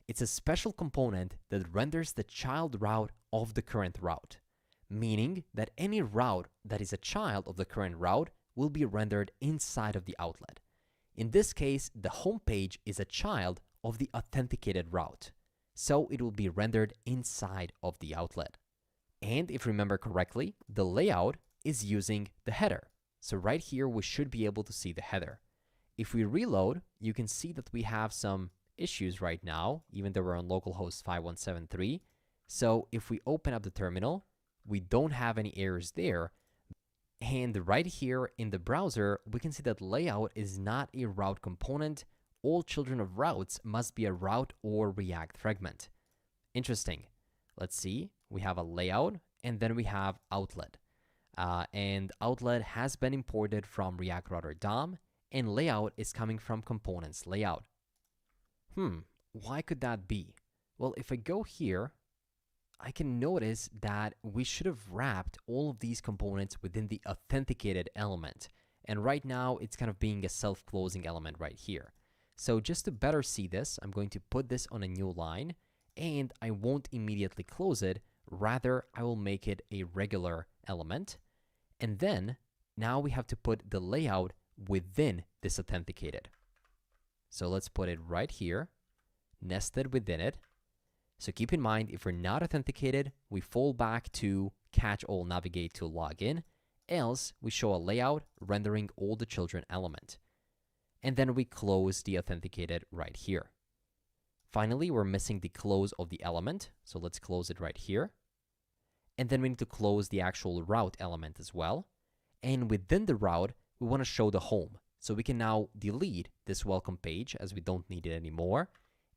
It's a special component that renders the child route of the current route, meaning that any route that is a child of the current route will be rendered inside of the outlet. In this case, the home page is a child of the authenticated route, so it will be rendered inside of the outlet. And if you remember correctly, the layout is using the header. So right here, we should be able to see the header. If we reload, you can see that we have some issues right now, even though we're on localhost 5173. So if we open up the terminal, we don't have any errors there. And right here in the browser, we can see that layout is not a route component. All children of routes must be a route or React fragment. Interesting. Let's see. We have a layout, and then we have outlet. And outlet has been imported from React Router DOM, and layout is coming from components layout. Why could that be? Well, if I go here, I can notice that we should have wrapped all of these components within the authenticated element. And right now, it's kind of being a self-closing element right here. So just to better see this, I'm going to put this on a new line, and I won't immediately close it. Rather, I will make it a regular element. And then now we have to put the layout within this authenticated. So let's put it right here, nested within it. So keep in mind, if we're not authenticated, we fall back to catch all navigate to login, else we show a layout rendering all the children element. And then we close the authenticated right here. Finally, we're missing the close of the element, so let's close it right here. And then we need to close the actual route element as well. And within the route, we want to show the home. So we can now delete this welcome page as we don't need it anymore.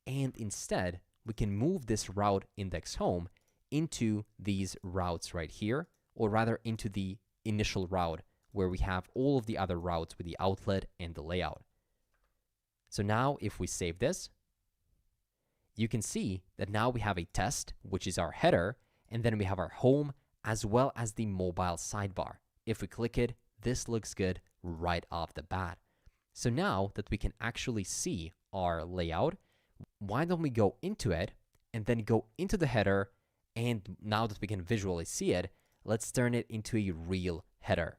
And instead, we can move this route index home into these routes right here, or rather into the initial route where we have all of the other routes with the outlet and the layout. So now if we save this, you can see that now we have a test, which is our header, and then we have our home as well as the mobile sidebar. If we click it, this looks good right off the bat. So now that we can actually see our layout, why don't we go into it and then go into the header, and now that we can visually see it, let's turn it into a real header.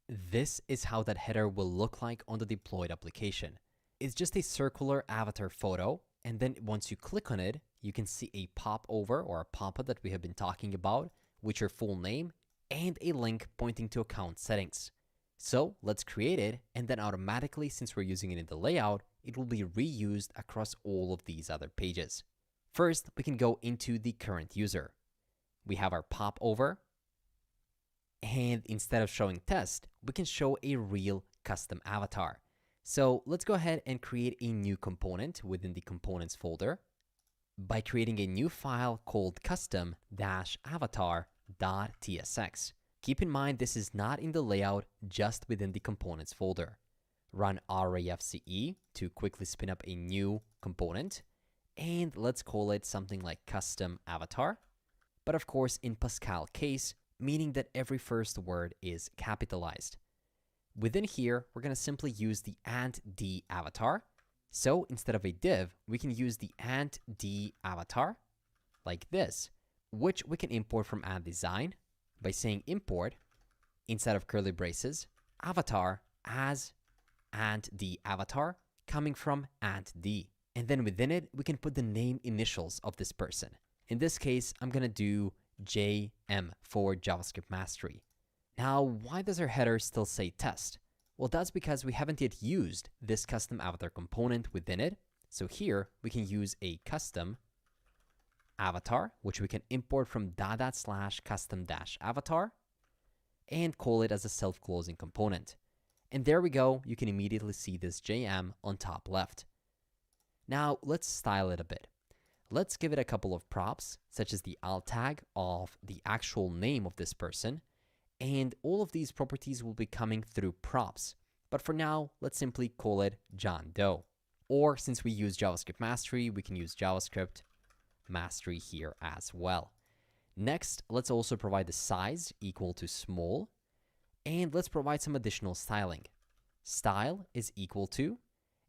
This is how that header will look like on the deployed application. It's just a circular avatar photo, and then once you click on it, you can see a popover or a pop-up that we have been talking about, with your full name and a link pointing to account settings. So let's create it, and then automatically, since we're using it in the layout, it will be reused across all of these other pages. First, we can go into the current user. We have our popover, and instead of showing test, we can show a real custom avatar. So let's go ahead and create a new component within the components folder by creating a new file called custom-avatar.tsx. Keep in mind this is not in the layout, just within the components folder. Run rafce to quickly spin up a new component, and let's call it something like custom avatar, but of course in Pascal case, meaning that every first word is capitalized. Within here, we're going to simply use the ant_d avatar. So instead of a div, we can use the ant_d avatar like this, which we can import from ant design by saying import, instead of curly braces, avatar as ant_d avatar coming from ant_d. And then within it, we can put the name initials of this person. In this case, I'm going to do JM for JavaScript Mastery. Now, why does our header still say test? Well, that's because we haven't yet used this custom avatar component within it. So here we can use a custom avatar, which we can import from /custom-avatar and call it as a self-closing component. And there we go. You can immediately see this JM on top left. Now let's style it a bit. Let's give it a couple of props, such as the alt tag of the actual name of this person. And all of these properties will be coming through props. But for now, let's simply call it John Doe. Or since we use JavaScript Mastery, we can use JavaScript Mastery here as well. Next, let's also provide the size equal to small. And let's provide some additional styling. Style is equal to,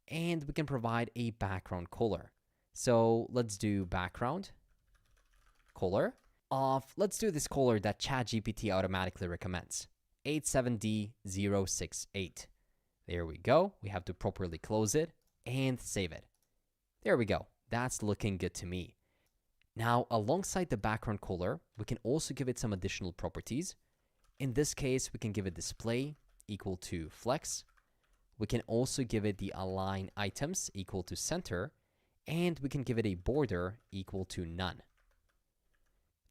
and we can provide a background color. So let's do background color of, let's do this color that ChatGPT automatically recommends, 87D068. There we go. We have to properly close it and save it. There we go. That's looking good to me. Now, alongside the background color, we can also give it some additional properties. In this case, we can give it display equal to flex. We can also give it the align items equal to center, and we can give it a border equal to none.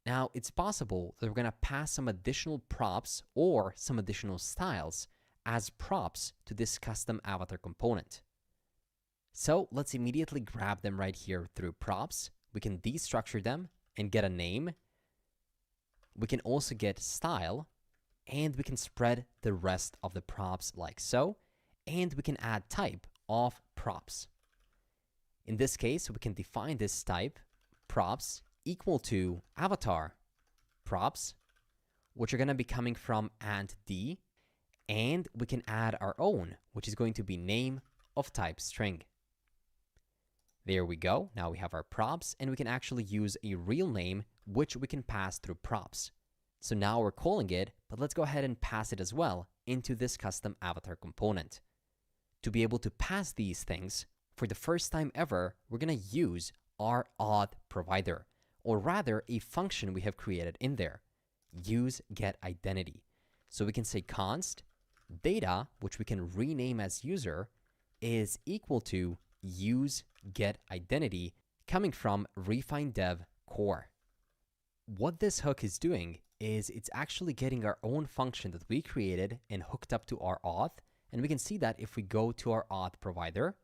Now, it's possible that we're going to pass some additional props or some additional styles as props to this custom avatar component. So let's immediately grab them right here through props. We can destructure them and get a name. We can also get style, and we can spread the rest of the props like so, and we can add type of props. In this case, we can define this type, props, equal to avatar props, which are going to be coming from ant_d, and we can add our own, which is going to be name of type string. There we go. Now we have our props, and we can actually use a real name, which we can pass through props. So now we're calling it, but let's go ahead and pass it as well into this custom avatar component. To be able to pass these things, for the first time ever, we're going to use our auth provider, or rather a function we have created in there, use get identity. So we can say const data, which we can rename as user, is equal to use get identity coming from refine dev core. What this hook is doing is it's actually getting our own function that we created and hooked up to our auth. And we can see that if we go to our auth provider,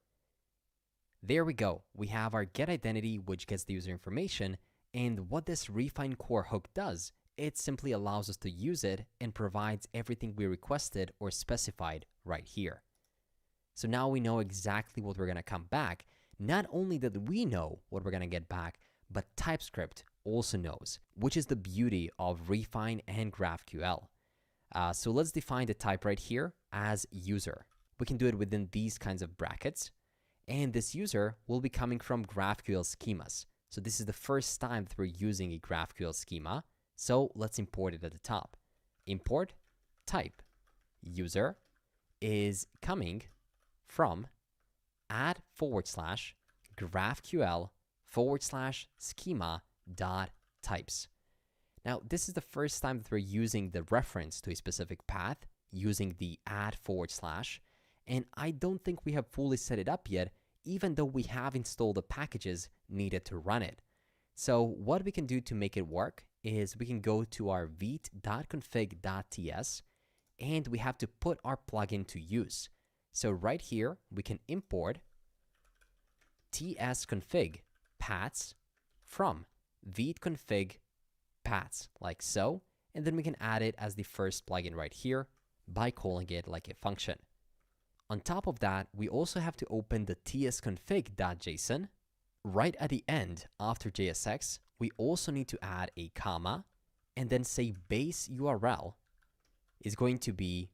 there we go. We have our get identity, which gets the user information. And what this refine core hook does, it simply allows us to use it and provides everything we requested or specified right here. So now we know exactly what we're going to come back. Not only that we know what we're going to get back, but TypeScript also knows, which is the beauty of Refine and GraphQL. So let's define the type right here as user. We can do it within these kinds of brackets. And this user will be coming from GraphQL schemas. So this is the first time that we're using a GraphQL schema. So let's import it at the top. Import type user is coming from /GraphQL/schema.types. Now, this is the first time that we're using the reference to a specific path using the /, and I don't think we have fully set it up yet even though we have installed the packages needed to run it. So what we can do to make it work is we can go to our vite.config.ts and we have to put our plugin to use. So right here, we can import tsconfig paths from vite-config paths, like so, and then we can add it as the first plugin right here by calling it like a function. On top of that, we also have to open the tsconfig.json. Right at the end, after JSX, we also need to add a comma and then say base URL is going to be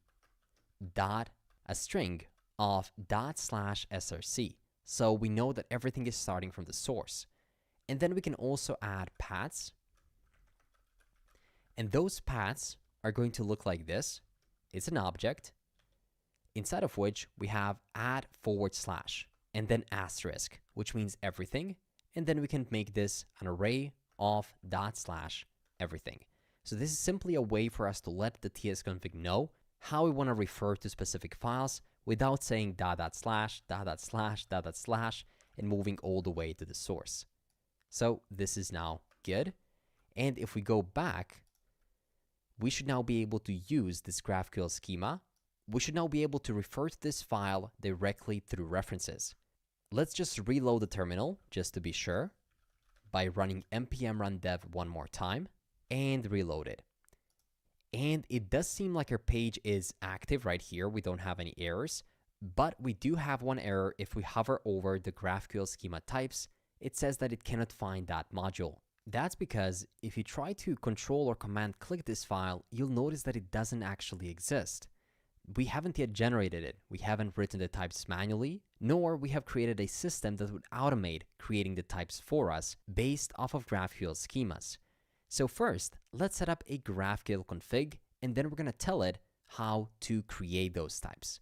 a string of /src. So we know that everything is starting from the source. And then we can also add paths. And those paths are going to look like this. It's an object, inside of which we have add / and then asterisk, which means everything. And then we can make this an array of / everything. So this is simply a way for us to let the tsconfig know how we want to refer to specific files without saying .. and moving all the way to the source. So this is now good. And if we go back, we should now be able to use this GraphQL schema. We should now be able to refer to this file directly through references. Let's just reload the terminal just to be sure by running npm run dev one more time and reload it. And it does seem like our page is active right here. We don't have any errors, but we do have one error. If we hover over the GraphQL schema types, it says that it cannot find that module. That's because if you try to control or command click this file, you'll notice that it doesn't actually exist. We haven't yet generated it. We haven't written the types manually, nor we have created a system that would automate creating the types for us based off of GraphQL schemas. So first, let's set up a GraphQL config, and then we're going to tell it how to create those types.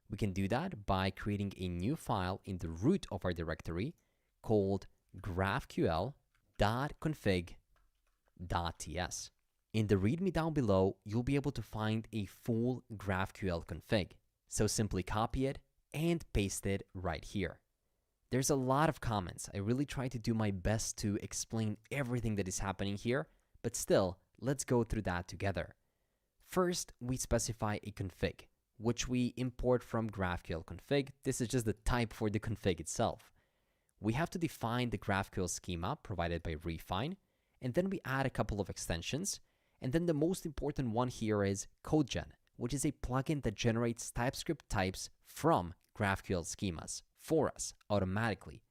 We can do that by creating a new file in the root of our directory called graphql.config.ts. In the README down below, you'll be able to find a full GraphQL config. So simply copy it and paste it right here. There's a lot of comments. I really try to do my best to explain everything that is happening here, but still, let's go through that together. First, we specify a config, which we import from GraphQL config. This is just the type for the config itself. We have to define the GraphQL schema provided by Refine, and then we add a couple of extensions. And then the most important one here is CodeGen, which is a plugin that generates TypeScript types from GraphQL schemas for us automatically.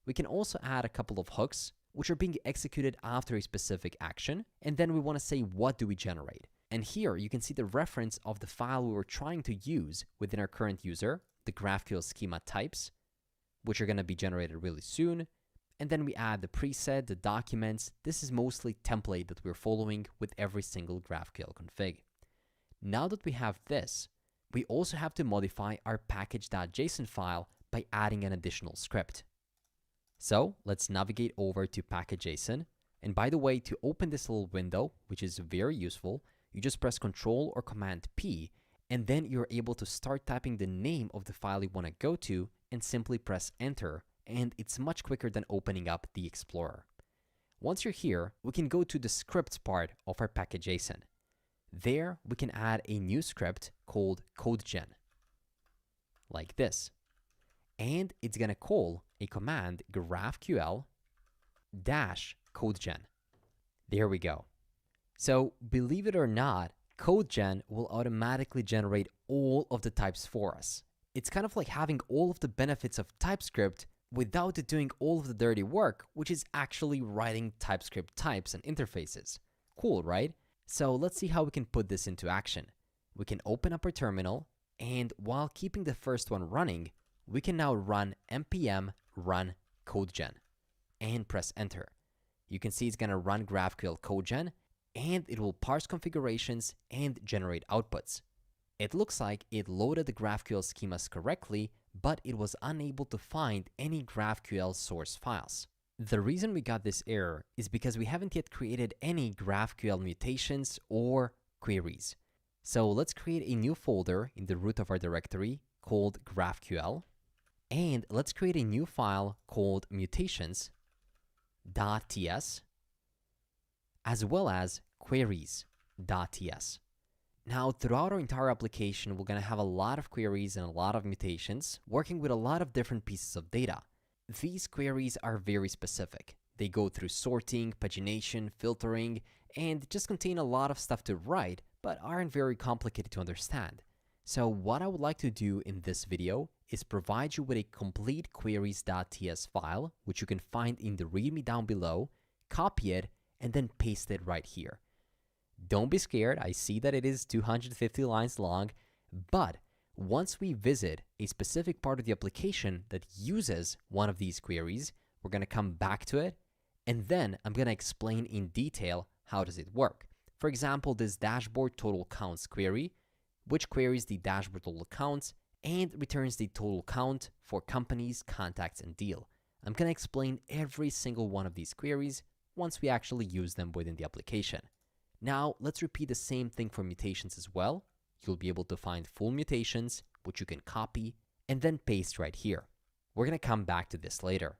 We can also add a couple of hooks, which are being executed after a specific action. And then we want to say, what do we generate? And here you can see the reference of the file we were trying to use within our current user, the GraphQL schema types, which are going to be generated really soon. And then we add the preset, the documents. This is mostly template that we're following with every single GraphQL config. Now that we have this, we also have to modify our package.json file by adding an additional script. So let's navigate over to package.json. And by the way, to open this little window, which is very useful, you just press Ctrl or Command P, and then you're able to start typing the name of the file you want to go to and simply press Enter. And it's much quicker than opening up the Explorer. Once you're here, we can go to the scripts part of our package.json. There, we can add a new script called CodeGen, like this. And it's going to call a command GraphQL-CodeGen. There we go. So, believe it or not, CodeGen will automatically generate all of the types for us. It's kind of like having all of the benefits of TypeScript without it doing all of the dirty work, which is actually writing TypeScript types and interfaces. Cool, right? So let's see how we can put this into action. We can open up our terminal, and while keeping the first one running, we can now run npm run CodeGen and press Enter. You can see it's going to run GraphQL CodeGen, and it will parse configurations and generate outputs. It looks like it loaded the GraphQL schemas correctly, but it was unable to find any GraphQL source files. The reason we got this error is because we haven't yet created any GraphQL mutations or queries. So let's create a new folder in the root of our directory called GraphQL, And let's create a new file called mutations.ts as well as queries.ts. Now, throughout our entire application, we're going to have a lot of queries and a lot of mutations working with a lot of different pieces of data. These queries are very specific. They go through sorting, pagination, filtering, and just contain a lot of stuff to write, but aren't very complicated to understand. So what I would like to do in this video is provide you with a complete queries.ts file, which you can find in the README down below, copy it, and then paste it right here. Don't be scared, I see that it is 250 lines long, but once we visit a specific part of the application that uses one of these queries, we're going to come back to it, and then I'm going to explain in detail how does it work. For example, this dashboard total counts query, which queries the dashboard total counts and returns the total count for companies, contacts, and deal. I'm going to explain every single one of these queries once we actually use them within the application. Now, let's repeat the same thing for mutations as well. You'll be able to find full mutations, which you can copy and then paste right here. We're going to come back to this later.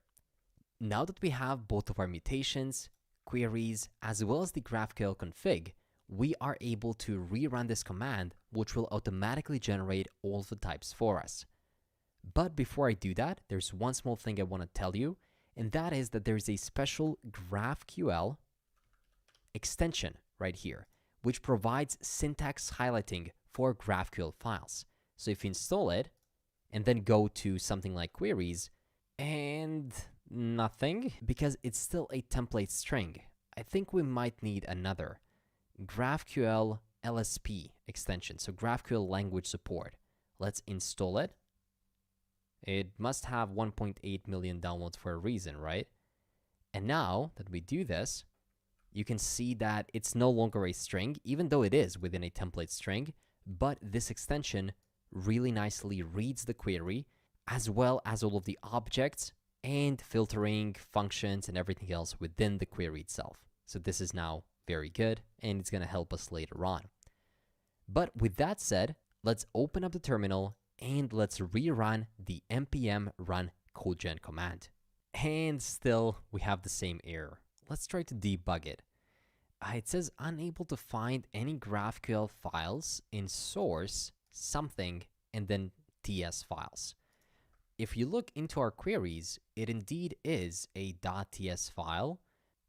Now that we have both of our mutations, queries, as well as the GraphQL config, we are able to rerun this command, which will automatically generate all of the types for us. But before I do that, there's one small thing I want to tell you, and that is that there's a special GraphQL extension right here, which provides syntax highlighting for GraphQL files. So if you install it and then go to something like queries and nothing, because it's still a template string, I think we might need another GraphQL LSP extension, so GraphQL language support. Let's install it. It must have 1.8 million downloads for a reason, right? And now that we do this, you can see that it's no longer a string, even though it is within a template string, but this extension really nicely reads the query, as well as all of the objects and filtering functions and everything else within the query itself. So this is now very good, and it's going to help us later on. But with that said, let's open up the terminal and let's rerun the npm run codegen command. And still, we have the same error. Let's try to debug it. It says unable to find any GraphQL files in source something and then ts files. If you look into our queries, it indeed is a .ts file,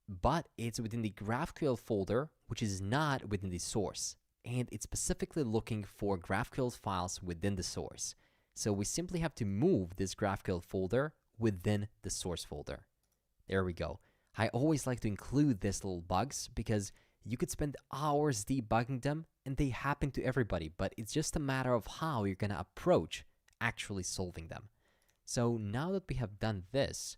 but it's within the GraphQL folder, which is not within the source. And it's specifically looking for GraphQL files within the source. So we simply have to move this GraphQL folder within the source folder. There we go. I always like to include these little bugs because you could spend hours debugging them and they happen to everybody, but it's just a matter of how you're going to approach actually solving them. So now that we have done this,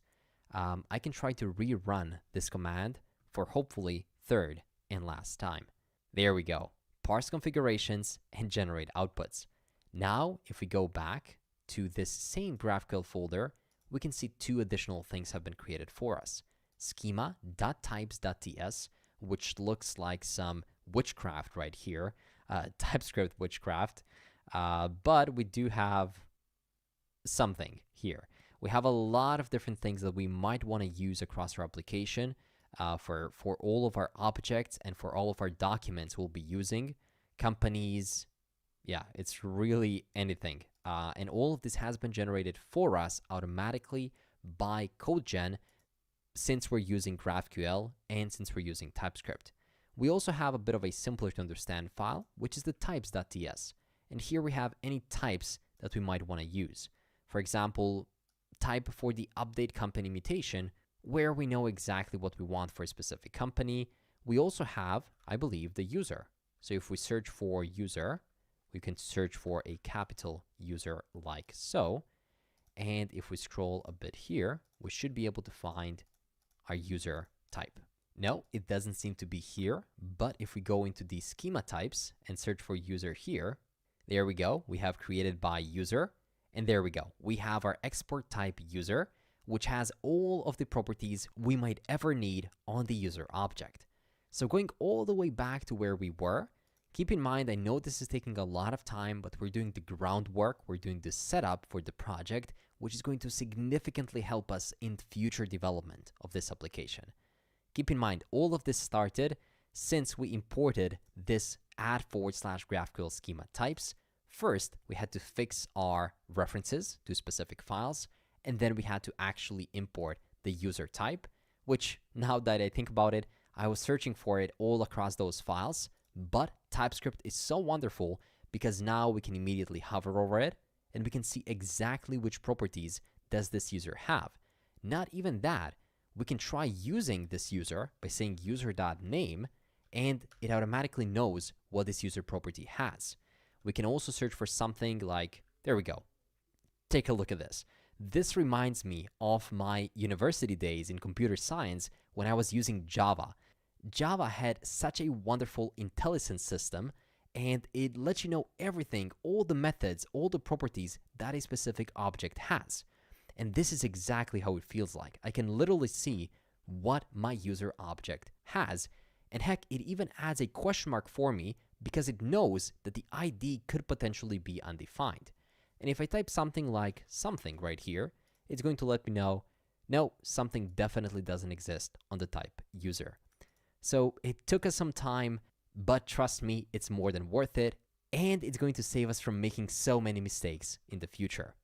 I can try to rerun this command for hopefully third and last time. There we go. Parse configurations and generate outputs. Now, if we go back to this same GraphQL folder, we can see two additional things have been created for us. Schema.types.ts, which looks like some witchcraft right here, TypeScript witchcraft, but we do have something here. We have a lot of different things that we might want to use across our application for all of our objects and for all of our documents we'll be using. Companies, yeah, it's really anything. And all of this has been generated for us automatically by CodeGen since we're using GraphQL and since we're using TypeScript. We also have a bit of a simpler to understand file, which is the types.ts. And here we have any types that we might want to use. For example, type for the update company mutation, where we know exactly what we want for a specific company. We also have, I believe, the user. So if we search for user, we can search for a capital user like so. And if we scroll a bit here, we should be able to find our user type. No, it doesn't seem to be here, but if we go into the schema types and search for user here, there we go. We have created by user, and there we go. We have our export type user, which has all of the properties we might ever need on the user object. So going all the way back to where we were, keep in mind, I know this is taking a lot of time, but we're doing the groundwork. We're doing the setup for the project. which is going to significantly help us in future development of this application. Keep in mind, all of this started since we imported this add/GraphQL schema types. First, we had to fix our references to specific files, and then we had to actually import the user type, which now that I think about it, I was searching for it all across those files, but TypeScript is so wonderful because now we can immediately hover over it and we can see exactly which properties does this user have. Not even that, we can try using this user by saying user.name, and it automatically knows what this user property has. We can also search for something like, there we go. Take a look at this. This reminds me of my university days in computer science when I was using Java. Java had such a wonderful IntelliSense system, and it lets you know everything, all the methods, all the properties that a specific object has. And this is exactly how it feels like. I can literally see what my user object has. And heck, it even adds a question mark for me because it knows that the ID could potentially be undefined. And if I type something like something right here, it's going to let me know, no, something definitely doesn't exist on the type user. So it took us some time, but trust me, it's more than worth it, and it's going to save us from making so many mistakes in the future.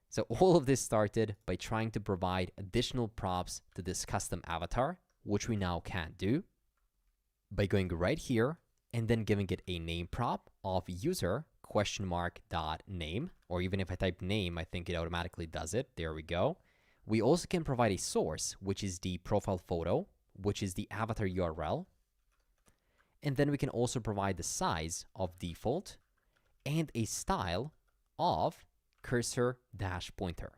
So all of this started by trying to provide additional props to this custom avatar, which we now can do by going right here and then giving it a name prop of user (name), or even if I type name, I think it automatically does it. There we go. We also can provide a source, which is the profile photo, which is the avatar URL. And then we can also provide the size of default and a style of cursor-pointer.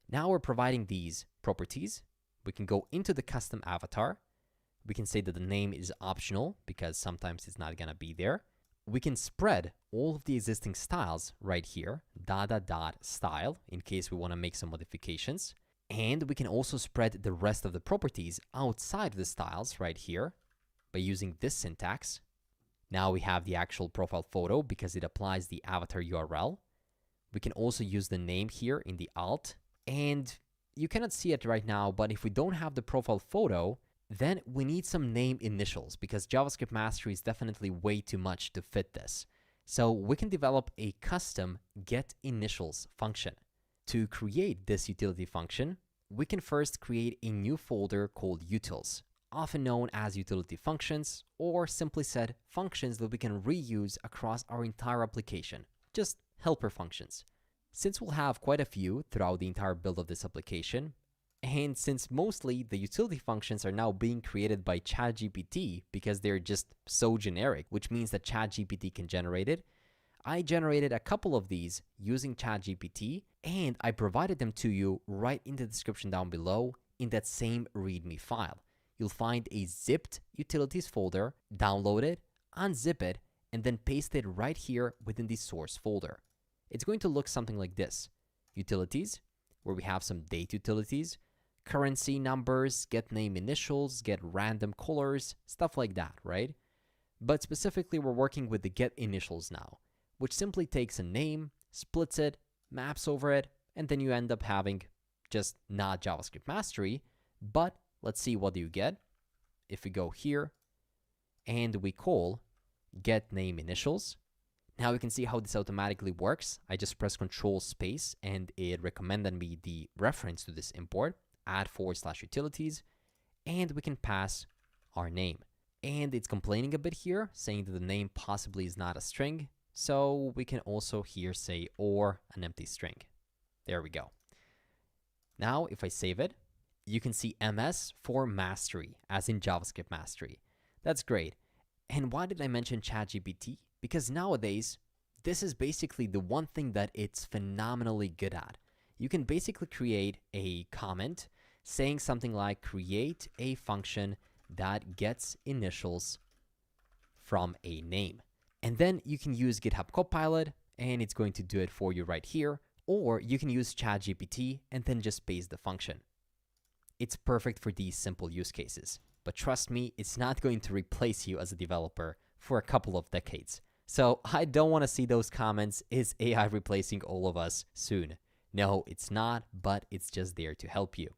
Now we're providing these properties. We can go into the custom avatar. We can say that the name is optional because sometimes it's not going to be there. We can spread all of the existing styles right here, style, in case we want to make some modifications. And we can also spread the rest of the properties outside of the styles right here by using this syntax. Now we have the actual profile photo because it applies the avatar URL. We can also use the name here in the alt. And you cannot see it right now, but if we don't have the profile photo, then we need some name initials because JavaScript Mastery is definitely way too much to fit this. So we can develop a custom getInitials function. To create this utility function, we can first create a new folder called utils, often known as utility functions, or simply said, functions that we can reuse across our entire application, just helper functions. Since we'll have quite a few throughout the entire build of this application, and since mostly the utility functions are now being created by ChatGPT because they're just so generic, which means that ChatGPT can generate it, I generated a couple of these using ChatGPT, and I provided them to you right in the description down below in that same README file. You'll find a zipped utilities folder, download it, unzip it, and then paste it right here within the source folder. It's going to look something like this. Utilities, where we have some date utilities, currency numbers, get name initials, get random colors, stuff like that, right? But specifically, we're working with the get initials now, which simply takes a name, splits it, maps over it, and then you end up having just not JavaScript Mastery, but let's see what do you get. If we go here and we call get name initials, now we can see how this automatically works. I just press Control space and it recommended me the reference to this import, add/utilities, and we can pass our name. And it's complaining a bit here, saying that the name possibly is not a string. So we can also here say or an empty string. There we go. Now, if I save it, you can see MS for mastery, as in JavaScript Mastery. That's great. And why did I mention ChatGPT? Because nowadays, this is basically the one thing that it's phenomenally good at. You can basically create a comment saying something like create a function that gets initials from a name. And then you can use GitHub Copilot and it's going to do it for you right here. Or you can use ChatGPT and then just paste the function. It's perfect for these simple use cases. But trust me, it's not going to replace you as a developer for a couple of decades. So I don't want to see those comments, is AI replacing all of us soon? No, it's not, but it's just there to help you.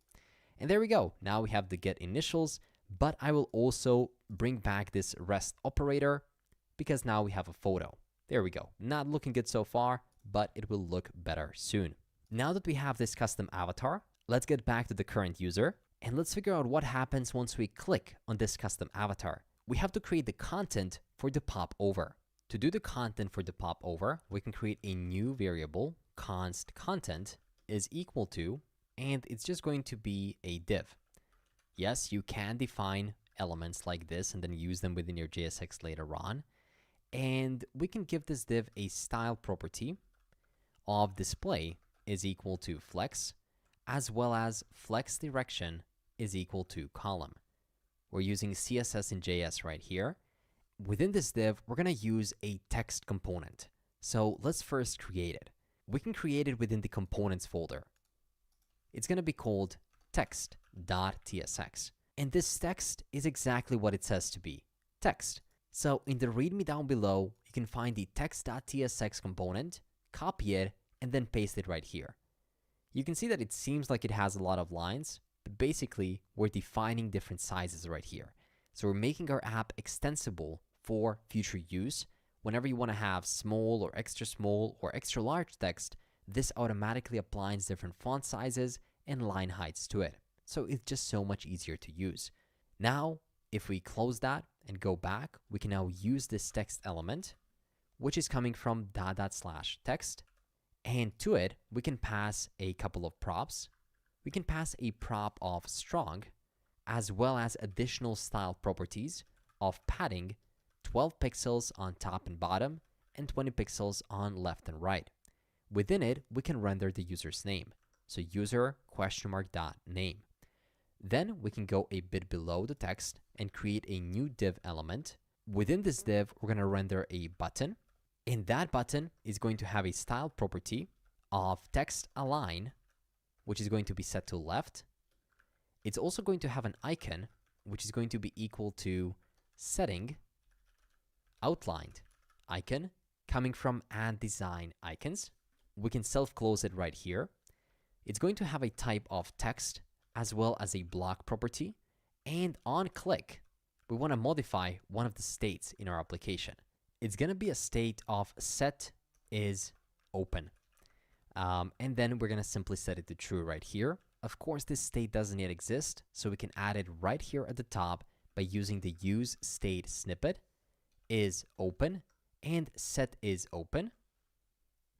And there we go. Now we have the get initials, but I will also bring back this rest operator because now we have a photo. There we go. Not looking good so far, but it will look better soon. Now that we have this custom avatar, let's get back to the current user and let's figure out what happens once we click on this custom avatar. We have to create the content for the pop over. To do the content for the pop over, we can create a new variable, const content is equal to, and it's just going to be a div. Yes, you can define elements like this and then use them within your JSX later on. And we can give this div a style property of display is equal to flex, as well as flex direction is equal to column. We're using CSS and JS right here. Within this div, we're going to use a text component. So let's first create it. We can create it within the components folder. It's going to be called text.tsx. And this text is exactly what it says to be, text. So in the README down below, you can find the text.tsx component, copy it, and then paste it right here. You can see that it seems like it has a lot of lines, but basically we're defining different sizes right here. So we're making our app extensible for future use. Whenever you want to have small or extra large text, this automatically applies different font sizes and line heights to it. So it's just so much easier to use. Now, if we close that and go back, we can now use this text element, which is coming from /text. And to it, we can pass a couple of props. We can pass a prop of strong, as well as additional style properties of padding, 12 pixels on top and bottom, and 20 pixels on left and right. Within it, we can render the user's name. So user !name. Then we can go a bit below the text and create a new div element. Within this div, we're going to render a button. And that button is going to have a style property of text align, which is going to be set to left. It's also going to have an icon, which is going to be equal to setting outlined icon coming from add design icons. We can self-close it right here. It's going to have a type of text as well as a block property. And on click, we want to modify one of the states in our application. It's going to be a state of set is open. And then we're going to simply set it to true right here. Of course, this state doesn't yet exist, so we can add it right here at the top by using the use state snippet is open and set is open.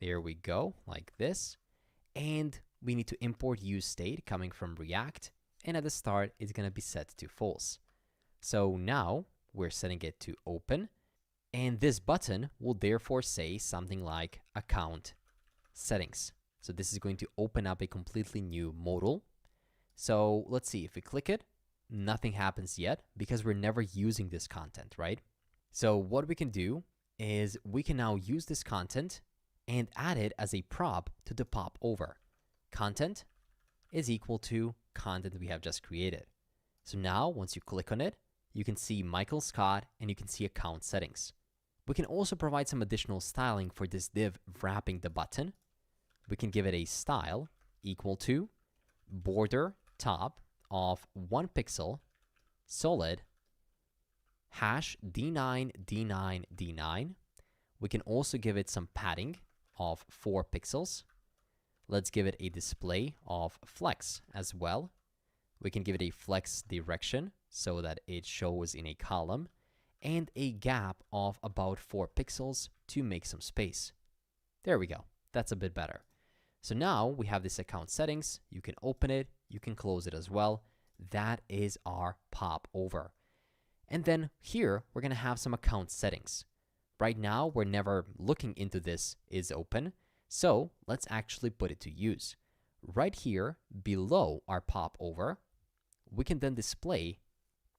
There we go, like this. And we need to import use state coming from React. And at the start, it's going to be set to false. So now we're setting it to open. And this button will therefore say something like account settings. So this is going to open up a completely new modal. So let's see, if we click it, nothing happens yet because we're never using this content, right? So what we can do is we can now use this content and add it as a prop to the pop over. Content is equal to content we have just created. So now once you click on it, you can see Michael Scott and you can see account settings. We can also provide some additional styling for this div wrapping the button. We can give it a style equal to border top of 1 pixel solid hash D9, D9, D9. We can also give it some padding of 4 pixels. Let's give it a display of flex as well. We can give it a flex direction so that it shows in a column and a gap of about 4 pixels to make some space. There we go. That's a bit better. So now we have this account settings. You can open it. You can close it as well. That is our pop over. And then here, we're going to have some account settings. Right now, we're never looking into this is open. So let's actually put it to use. Right here, below our pop over, we can then display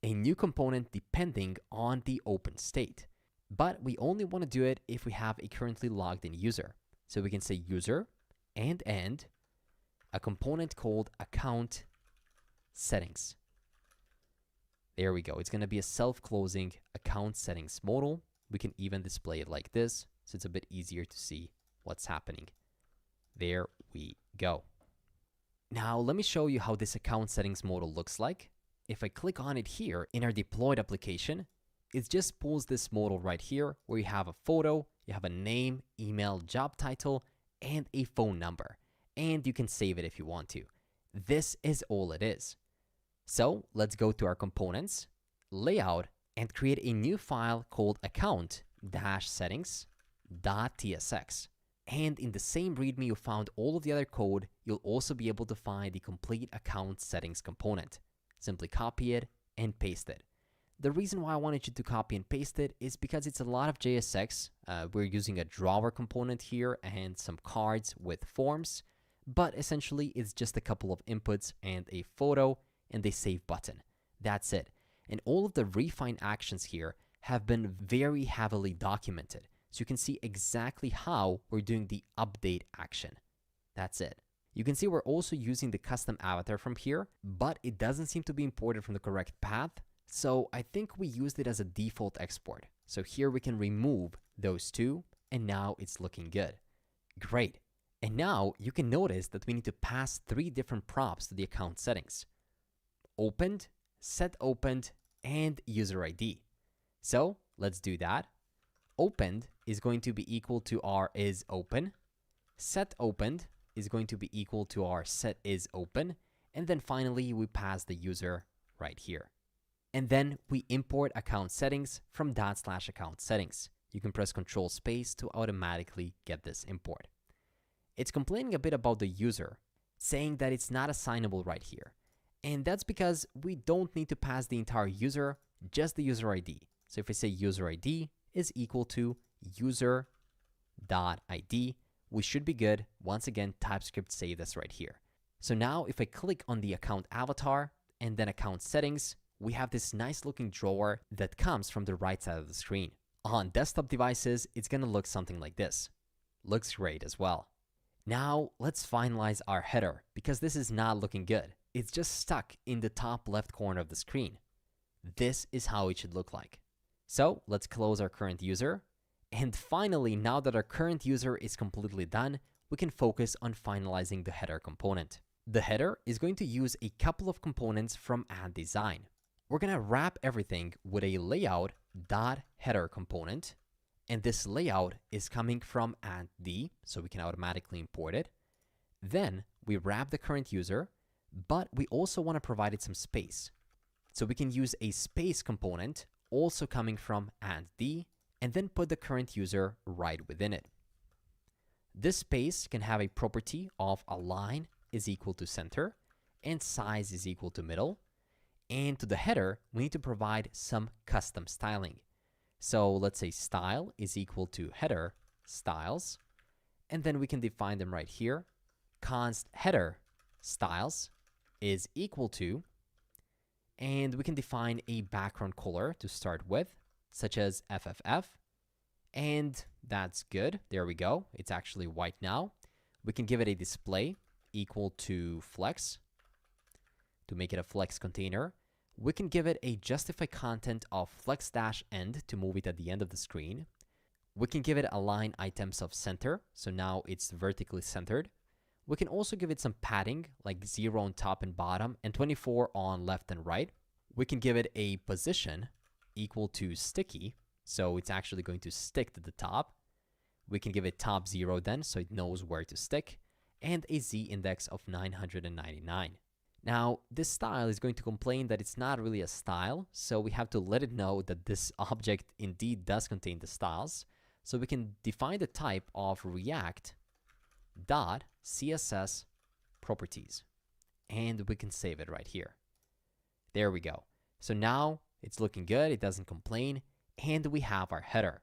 a new component depending on the open state. But we only want to do it if we have a currently logged in user. So we can say user and a component called account settings. There we go. It's going to be a self-closing account settings modal. We can even display it like this, so it's a bit easier to see what's happening. There we go. Now let me show you how this account settings modal looks like. If I click on it here in our deployed application, it just pulls this modal right here where you have a photo, you have a name, email, job title, and a phone number. And you can save it if you want to. This is all it is. So let's go to our components, layout, and create a new file called account-settings.tsx. And in the same README you found all of the other code, you'll also be able to find the complete account settings component. Simply copy it and paste it. The reason why I wanted you to copy and paste it is because it's a lot of JSX. We're using a drawer component here and some cards with forms, but essentially it's just a couple of inputs and a photo and a save button. That's it. And all of the refine actions here have been very heavily documented. So you can see exactly how we're doing the update action. That's it. You can see we're also using the custom avatar from here, but it doesn't seem to be imported from the correct path. So I think we used it as a default export. So here we can remove those two, and now it's looking good. Great. And now you can notice that we need to pass 3 different props to the account settings. Opened, set opened, and user ID. So let's do that. Opened is going to be equal to our is open. Set opened is going to be equal to our set is open. And then finally, we pass the user right here. And then we import account settings from /account settings. You can press Control space to automatically get this import. It's complaining a bit about the user, saying that it's not assignable right here. And that's because we don't need to pass the entire user, just the user ID. So if I say user ID is equal to user.id, we should be good. Once again, TypeScript saved us right here. So now if I click on the account avatar and then account settings, we have this nice looking drawer that comes from the right side of the screen. On desktop devices, it's going to look something like this. Looks great as well. Now let's finalize our header because this is not looking good. It's just stuck in the top left corner of the screen. This is how it should look like. So let's close our current user. And finally, now that our current user is completely done, we can focus on finalizing the header component. The header is going to use a couple of components from add_design. We're going to wrap everything with a layout.header component. And this layout is coming from add_d, so we can automatically import it. Then we wrap the current user, but we also want to provide it some space. So we can use a space component also coming from add_d, and then put the current user right within it. This space can have a property of align is equal to center and size is equal to middle. And to the header, we need to provide some custom styling. So let's say style is equal to header styles, and then we can define them right here. Const header styles is equal to, and we can define a background color to start with, such as FFF, and that's good. There we go. It's actually white now. We can give it a display equal to flex to make it a flex container. We can give it a justify content of flex-end to move it at the end of the screen. We can give it align items of center, so now it's vertically centered. We can also give it some padding, like 0 on top and bottom, and 24 on left and right. We can give it a position equal to sticky, so it's actually going to stick to the top. We can give it top 0 then, so it knows where to stick, and a z-index of 999. Now, this style is going to complain that it's not really a style, so we have to let it know that this object indeed does contain the styles. So we can define the type of React.css properties, and we can save it right here. There we go. So now it's looking good, it doesn't complain, and we have our header,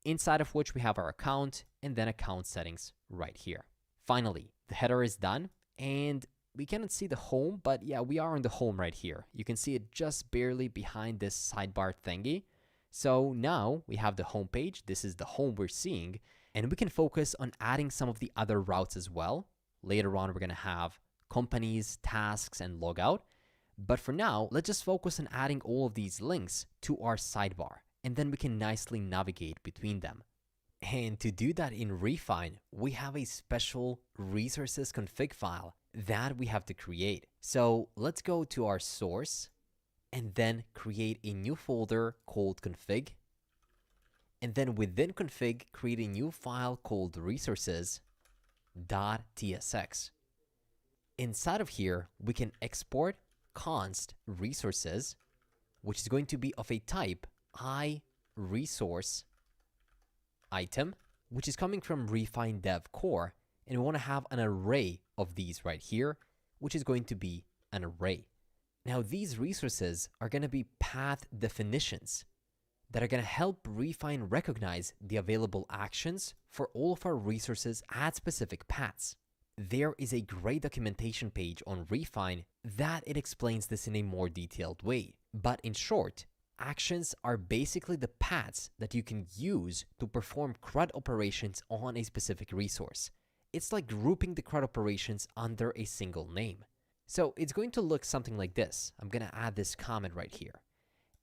inside of which we have our account and then account settings right here. Finally, the header is done, and we cannot see the home, but yeah, we are on the home right here. You can see it just barely behind this sidebar thingy. So now we have the home page. This is the home we're seeing, and we can focus on adding some of the other routes as well. Later on, we're going to have companies, tasks, and logout. But for now, let's just focus on adding all of these links to our sidebar, and then we can nicely navigate between them. And to do that in Refine, we have a special resources config file that we have to create. So let's go to our source and then create a new folder called config. And then within config, create a new file called resources.tsx. Inside of here, we can export const resources, which is going to be of a type iResource item, which is coming from Refine Dev Core, and we want to have an array of these right here, which is going to be an array. Now, these resources are going to be path definitions that are going to help Refine recognize the available actions for all of our resources at specific paths. There is a great documentation page on Refine that it explains this in a more detailed way. But in short, actions are basically the paths that you can use to perform CRUD operations on a specific resource. It's like grouping the CRUD operations under a single name. So it's going to look something like this. I'm going to add this comment right here.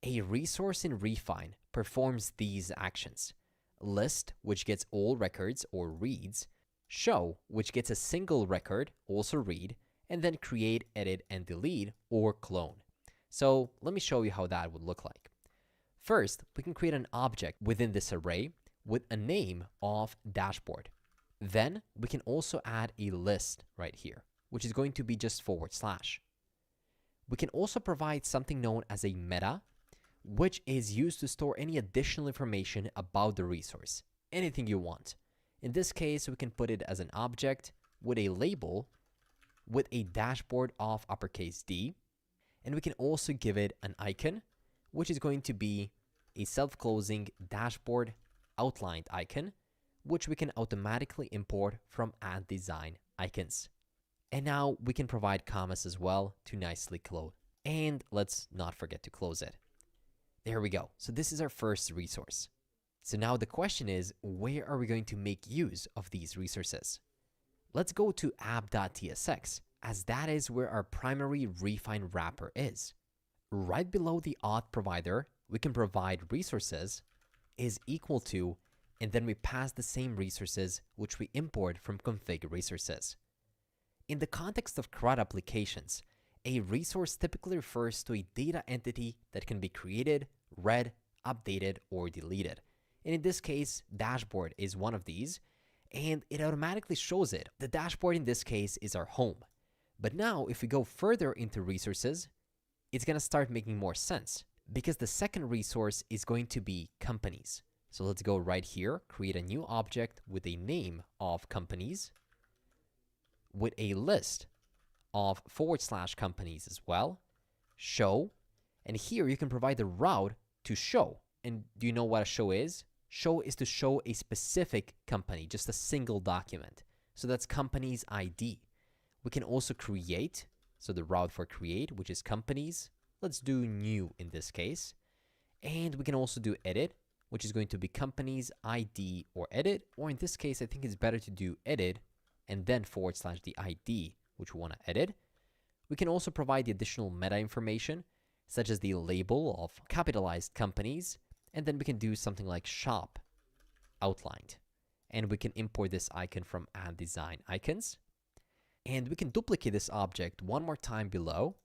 A resource in Refine performs these actions: list, which gets all records or reads; show, which gets a single record, also read; and then create, edit, and delete, or clone. So let me show you how that would look like. First, we can create an object within this array with a name of dashboard. Then we can also add a list right here, which is going to be just /. We can also provide something known as a meta, which is used to store any additional information about the resource, anything you want. In this case, we can put it as an object with a label with a dashboard of uppercase D, and we can also give it an icon, which is going to be a self-closing dashboard outlined icon, which we can automatically import from Add Design Icons. And now we can provide commas as well to nicely close. And let's not forget to close it. There we go. So this is our first resource. So now the question is, where are we going to make use of these resources? Let's go to app.tsx, as that is where our primary Refine wrapper is. Right below the auth provider, we can provide resources is equal to, and then we pass the same resources which we import from config resources. In the context of CRUD applications, a resource typically refers to a data entity that can be created, read, updated, or deleted. And in this case, dashboard is one of these, and it automatically shows it. The dashboard in this case is our home. But now, if we go further into resources, it's going to start making more sense, because the second resource is going to be companies. So let's go right here, create a new object with a name of companies, with a list of / companies as well, show, and here you can provide the route to show. And do you know what a show is? Show is to show a specific company, just a single document. So that's company's ID. We can also create, so the route for create, which is companies. Let's do new in this case. And we can also do edit, which is going to be company's ID or edit, or in this case, I think it's better to do edit and then / the ID, which we want to edit. We can also provide the additional meta information, such as the label of capitalized companies, and then we can do something like shop outlined. And we can import this icon from Add Design Icons. And we can duplicate this object one more time below,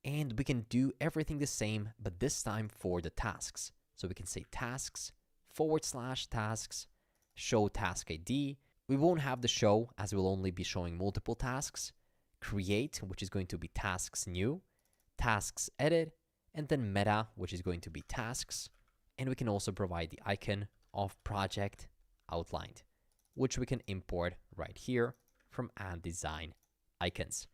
and we can do everything the same, but this time for the tasks. So we can say tasks / tasks, show task ID. We won't have the show, as we'll only be showing multiple tasks. Create, which is going to be tasks new, tasks edit, and then meta, which is going to be tasks. And we can also provide the icon of project outlined, which we can import right here from Add Design Icons.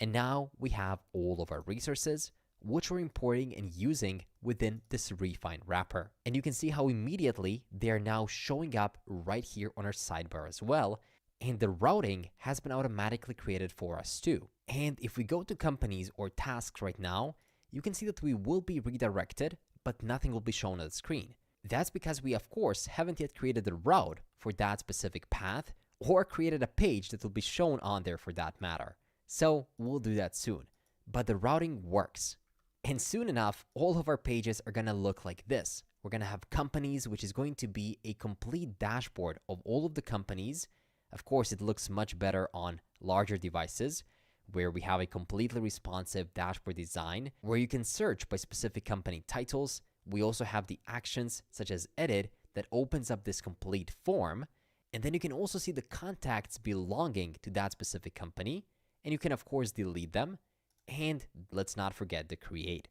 And now we have all of our resources, which we're importing and using within this Refine wrapper. And you can see how immediately they are now showing up right here on our sidebar as well. And the routing has been automatically created for us too. And if we go to companies or tasks right now, you can see that we will be redirected, but nothing will be shown on the screen. That's because we, of course, haven't yet created the route for that specific path or created a page that will be shown on there for that matter. So we'll do that soon. But the routing works. And soon enough, all of our pages are going to look like this. We're going to have companies, which is going to be a complete dashboard of all of the companies. Of course, it looks much better on larger devices where we have a completely responsive dashboard design where you can search by specific company titles. We also have the actions such as edit that opens up this complete form. And then you can also see the contacts belonging to that specific company. And you can, of course, delete them. And let's not forget the create.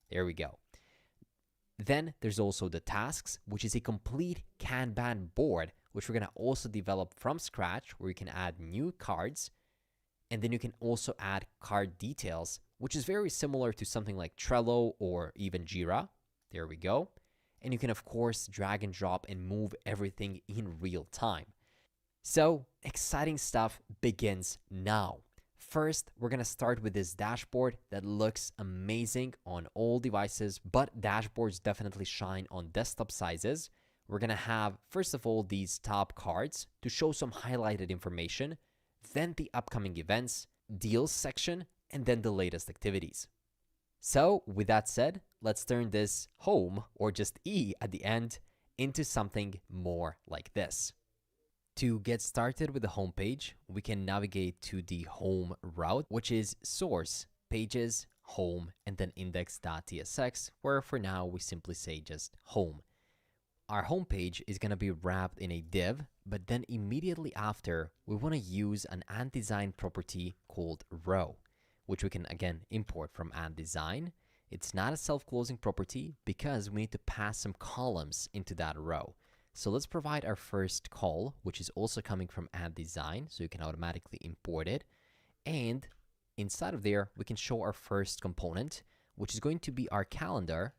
There we go. Then there's also the tasks, which is a complete Kanban board, which we're going to also develop from scratch, where you can add new cards. And then you can also add card details, which is very similar to something like Trello or even Jira. There we go. And you can, of course, drag and drop and move everything in real time. So exciting stuff begins now. First, we're going to start with this dashboard that looks amazing on all devices, but dashboards definitely shine on desktop sizes. We're going to have, first of all, these top cards to show some highlighted information, then the upcoming events, deals section, and then the latest activities. So with that said, let's turn this home, or just E at the end, into something more like this. To get started with the home page, we can navigate to the home route, which is source, pages, home, and then index.tsx, where for now we simply say just home. Our home page is going to be wrapped in a div, but then immediately after, we want to use an @design property called row, which we can again import from @design. It's not a self-closing property because we need to pass some columns into that row. So let's provide our first call, which is also coming from @design, so you can automatically import it. And inside of there, we can show our first component, which is going to be our calendar,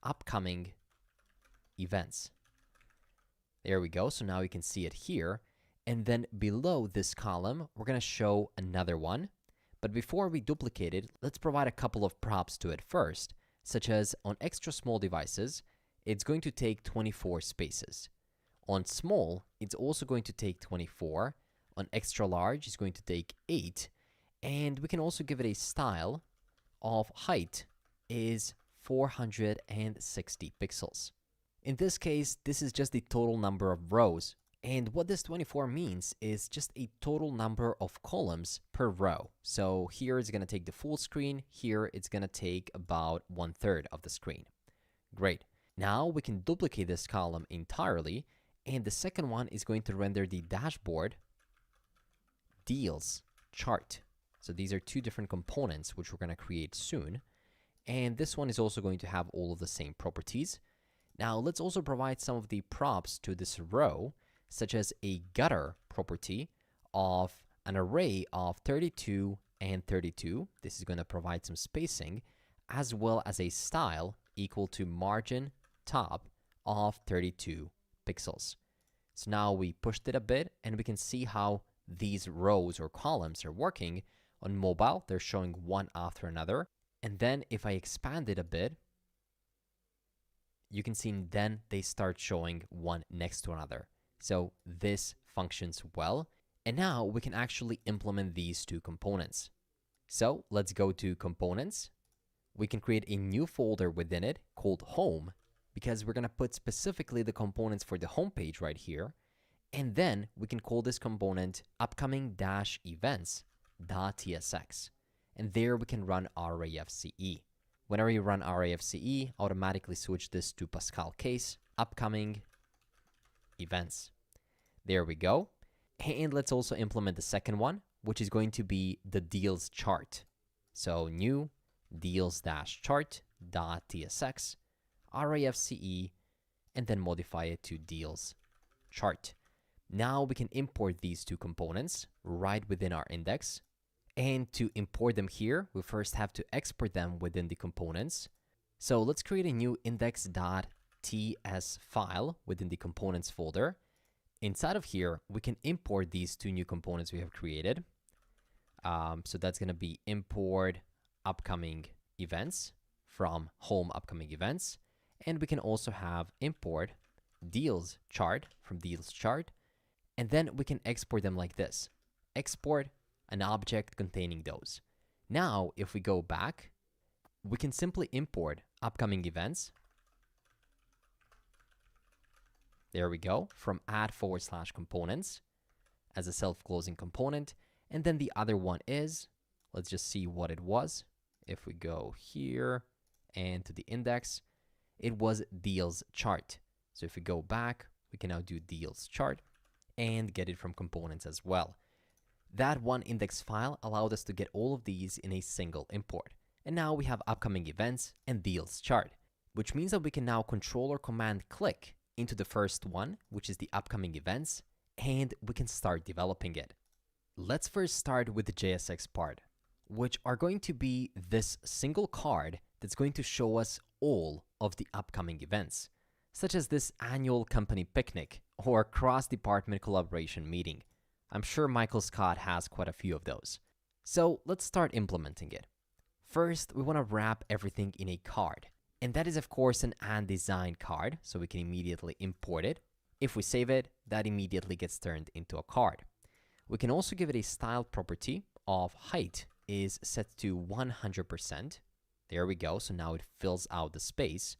upcoming events. There we go. So now we can see it here. And then below this column, we're going to show another one. But before we duplicate it, let's provide a couple of props to it first, such as on extra small devices, it's going to take 24 spaces. On small, it's also going to take 24. On extra large, it's going to take 8. And we can also give it a style of height is 460 pixels. In this case, this is just the total number of rows. And what this 24 means is just a total number of columns per row. So here it's going to take the full screen. Here it's going to take about 1/3 of the screen. Great. Now we can duplicate this column entirely. And the second one is going to render the dashboard deals chart. So these are two different components which we're going to create soon. And this one is also going to have all of the same properties. Now let's also provide some of the props to this row, such as a gutter property of an array of 32 and 32. This is going to provide some spacing, as well as a style equal to margin top of 32 pixels. So now we pushed it a bit, and we can see how these rows or columns are working. On mobile, they're showing one after another. And then if I expand it a bit, you can see then they start showing one next to another. So this functions well. And now we can actually implement these two components. So let's go to components. We can create a new folder within it called home, because we're going to put specifically the components for the home page right here. And then we can call this component upcoming-events.tsx. And there we can run RAFCE. Whenever you run RAFCE, automatically switch this to Pascal case, upcoming events. There we go. And let's also implement the second one, which is going to be the deals chart. So new deals-chart.tsx, RAFCE, and then modify it to deals chart. Now we can import these two components right within our index. And to import them here, we first have to export them within the components. So let's create a new index.ts file within the components folder. Inside of here, we can import these two new components we have created. So that's going to be import upcoming events from home upcoming events. And we can also have import deals chart from deals chart. And then we can export them like this. Export an object containing those. Now, if we go back, we can simply import upcoming events There we go, from add/components as a self-closing component. And then the other one is, let's just see what it was. If we go here and to the index, it was deals chart. So if we go back, we can now do deals chart and get it from components as well. That one index file allowed us to get all of these in a single import. And now we have upcoming events and deals chart, which means that we can now control or command click into the first one, which is the upcoming events, and we can start developing it. Let's first start with the JSX part, which are going to be this single card that's going to show us all of the upcoming events, such as this annual company picnic or cross-department collaboration meeting. I'm sure Michael Scott has quite a few of those. So let's start implementing it. First, we want to wrap everything in a card. And that is, of course, an &design card, so we can immediately import it. If we save it, that immediately gets turned into a card. We can also give it a style property of height is set to 100%. There we go, so now it fills out the space.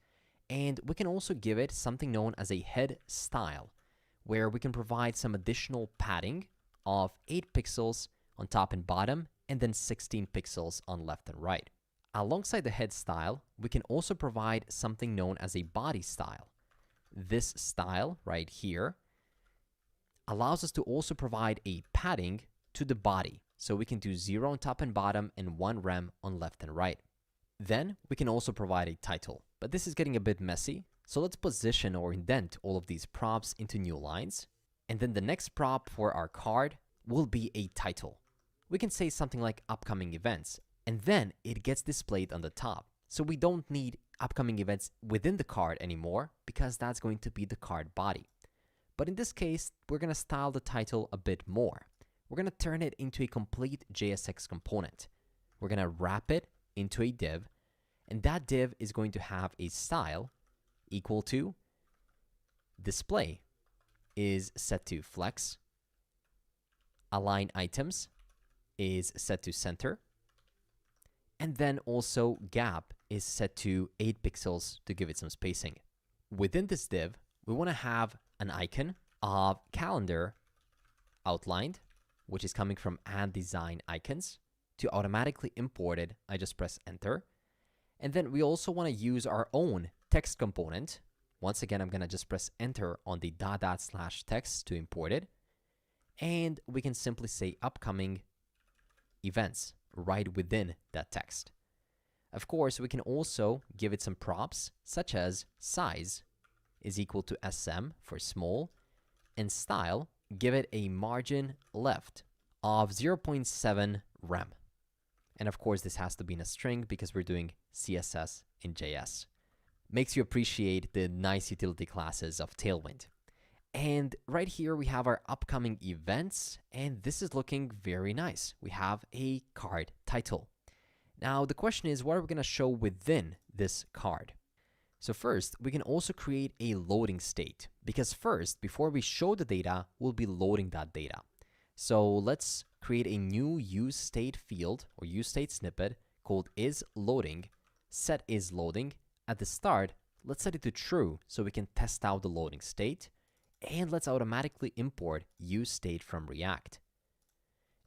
And we can also give it something known as a head style, where we can provide some additional padding of 8 pixels on top and bottom, and then 16 pixels on left and right. Alongside the head style, we can also provide something known as a body style. This style right here allows us to also provide a padding to the body. So we can do 0 on top and bottom and 1 rem on left and right. Then we can also provide a title, but this is getting a bit messy. So let's position or indent all of these props into new lines. And then the next prop for our card will be a title. We can say something like upcoming events, and then it gets displayed on the top. So we don't need upcoming events within the card anymore because that's going to be the card body. But in this case, we're going to style the title a bit more. We're going to turn it into a complete JSX component. We're going to wrap it into a div, and that div is going to have a style equal to display is set to flex, align items is set to center, and then also gap is set to 8 pixels to give it some spacing. Within this div, we want to have an icon of calendar outlined, which is coming from &design icons. To automatically import it, I just press enter. And then we also want to use our own text component. Once again, I'm going to just press enter on the /text to import it. And we can simply say upcoming events right within that text. Of course, we can also give it some props, such as size is equal to SM for small, and style, give it a margin left of 0.7 rem. And of course, this has to be in a string because we're doing CSS in JS. Makes you appreciate the nice utility classes of Tailwind. And right here, we have our upcoming events, and this is looking very nice. We have a card title. Now, the question is, what are we going to show within this card? So first, we can also create a loading state, because first, before we show the data, we'll be loading that data. So let's create a new useState field or useState snippet called isLoading, set isLoading. At the start, let's set it to true so we can test out the loading state, and let's automatically import useState from React.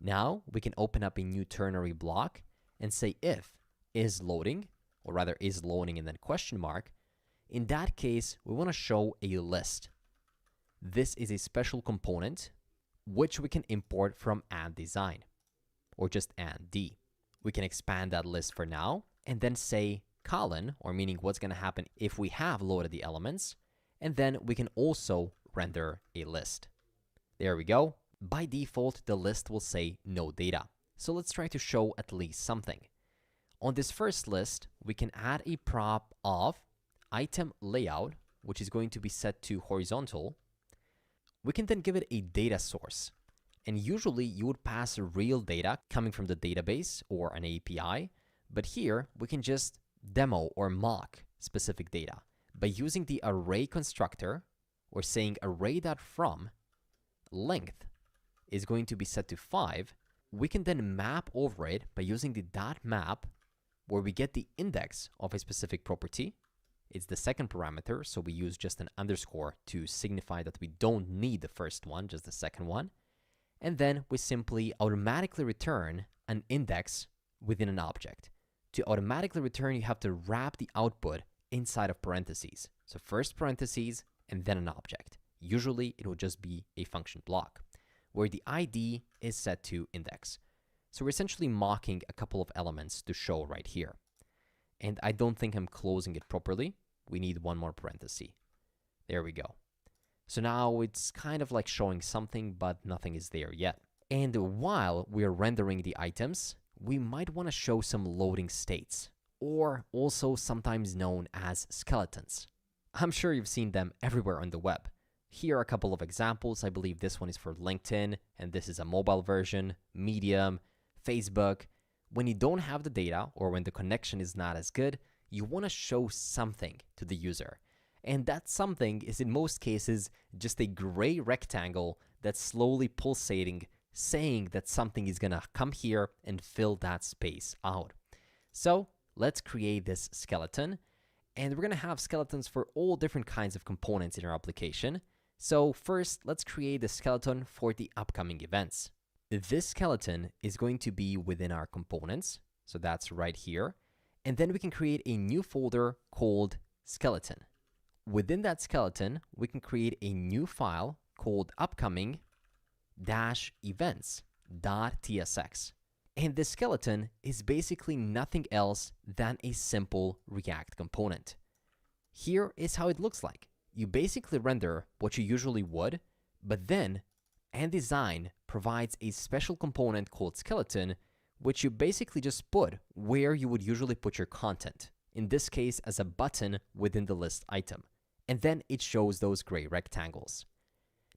Now we can open up a new ternary block and say if isLoading, or rather isLoading and then question mark. In that case, we want to show a list. This is a special component which we can import from &design or just &d. We can expand that list for now and then say colon, or meaning what's going to happen if we have loaded the elements, and then we can also render a list. There we go. By default, the list will say no data. So let's try to show at least something. On this first list, we can add a prop of item layout, which is going to be set to horizontal. We can then give it a data source. And usually you would pass real data coming from the database or an API, but here we can just demo or mock specific data. By using the array constructor, or saying array.from, length is going to be set to 5, we can then map over it by using the .map, where we get the index of a specific property. It's the second parameter, so we use just an underscore to signify that we don't need the first one, just the second one. And then we simply automatically return an index within an object. To automatically return, you have to wrap the output inside of parentheses. So first parentheses and then an object. Usually it will just be a function block where the ID is set to index. So we're essentially mocking a couple of elements to show right here. And I don't think I'm closing it properly. We need one more parenthesis. There we go. So now it's kind of like showing something, but nothing is there yet. And while we're rendering the items, we might want to show some loading states, or also sometimes known as skeletons. I'm sure you've seen them everywhere on the web. Here are a couple of examples. I believe this one is for LinkedIn, and this is a mobile version, Medium, Facebook. When you don't have the data, or when the connection is not as good, you want to show something to the user. And that something is in most cases just a gray rectangle that's slowly pulsating, saying that something is gonna come here and fill that space out. So let's create this skeleton. And we're gonna have skeletons for all different kinds of components in our application. So first, let's create the skeleton for the upcoming events. This skeleton is going to be within our components. So that's right here. And then we can create a new folder called skeleton. Within that skeleton, we can create a new file called upcoming-events.tsx. And this skeleton is basically nothing else than a simple React component. Here is how it looks like. You basically render what you usually would, but then nDesign provides a special component called skeleton, which you basically just put where you would usually put your content. In this case, as a button within the list item. And then it shows those gray rectangles.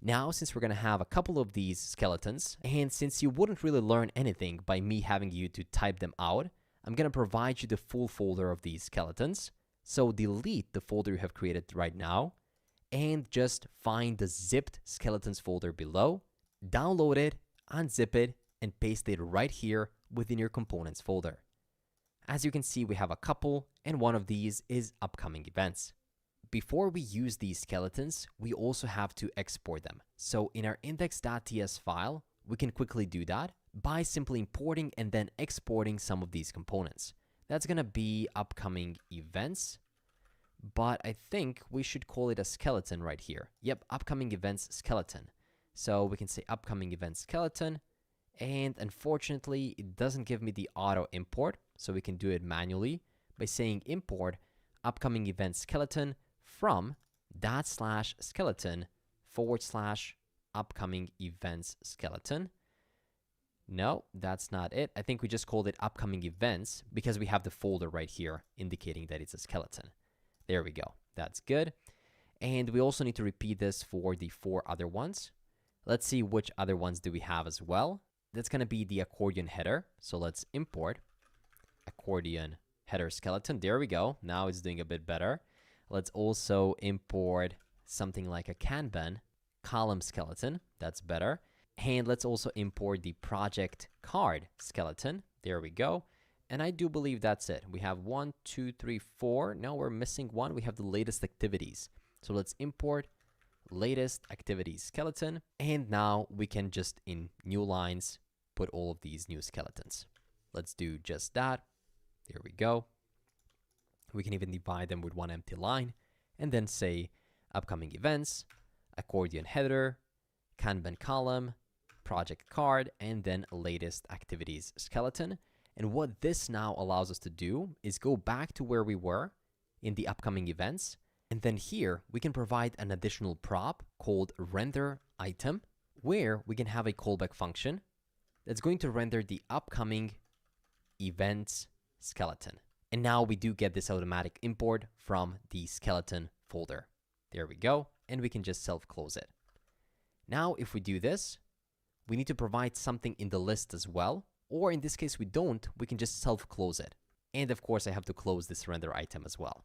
Now, since we're going to have a couple of these skeletons, and since you wouldn't really learn anything by me having you to type them out, I'm going to provide you the full folder of these skeletons. So delete the folder you have created right now, and just find the zipped skeletons folder below, download it, unzip it, and paste it right here within your components folder. As you can see, we have a couple, and one of these is upcoming events. Before we use these skeletons, we also have to export them. So in our index.ts file, we can quickly do that by simply importing and then exporting some of these components. That's going to be upcoming events, but I think we should call it a skeleton right here. Yep, upcoming events skeleton. So we can say upcoming events skeleton, and unfortunately, it doesn't give me the auto import, so we can do it manually by saying import upcoming events skeleton from /skeleton/upcoming events skeleton. No, that's not it. I think we just called it upcoming events because we have the folder right here indicating that it's a skeleton. There we go. That's good. And we also need to repeat this for the 4 other ones. Let's see which other ones do we have as well. That's going to be the accordion header. So let's import accordion header skeleton. There we go. Now it's doing a bit better. Let's also import something like a Kanban column skeleton. That's better. And let's also import the project card skeleton. There we go. And I do believe that's it. We have 1, 2, 3, 4. Now we're missing one. We have the latest activities. So let's import latest activities skeleton. And now we can just in new lines put all of these new skeletons. Let's do just that. There we go. We can even divide them with one empty line and then say upcoming events, accordion header, Kanban column, project card, and then latest activities skeleton. And what this now allows us to do is go back to where we were in the upcoming events. And then here we can provide an additional prop called render item, where we can have a callback function that's going to render the upcoming events skeleton. And now we do get this automatic import from the skeleton folder. There we go. And we can just self-close it. Now, if we do this, we need to provide something in the list as well. Or in this case, we don't. We can just self-close it. And of course, I have to close this render item as well.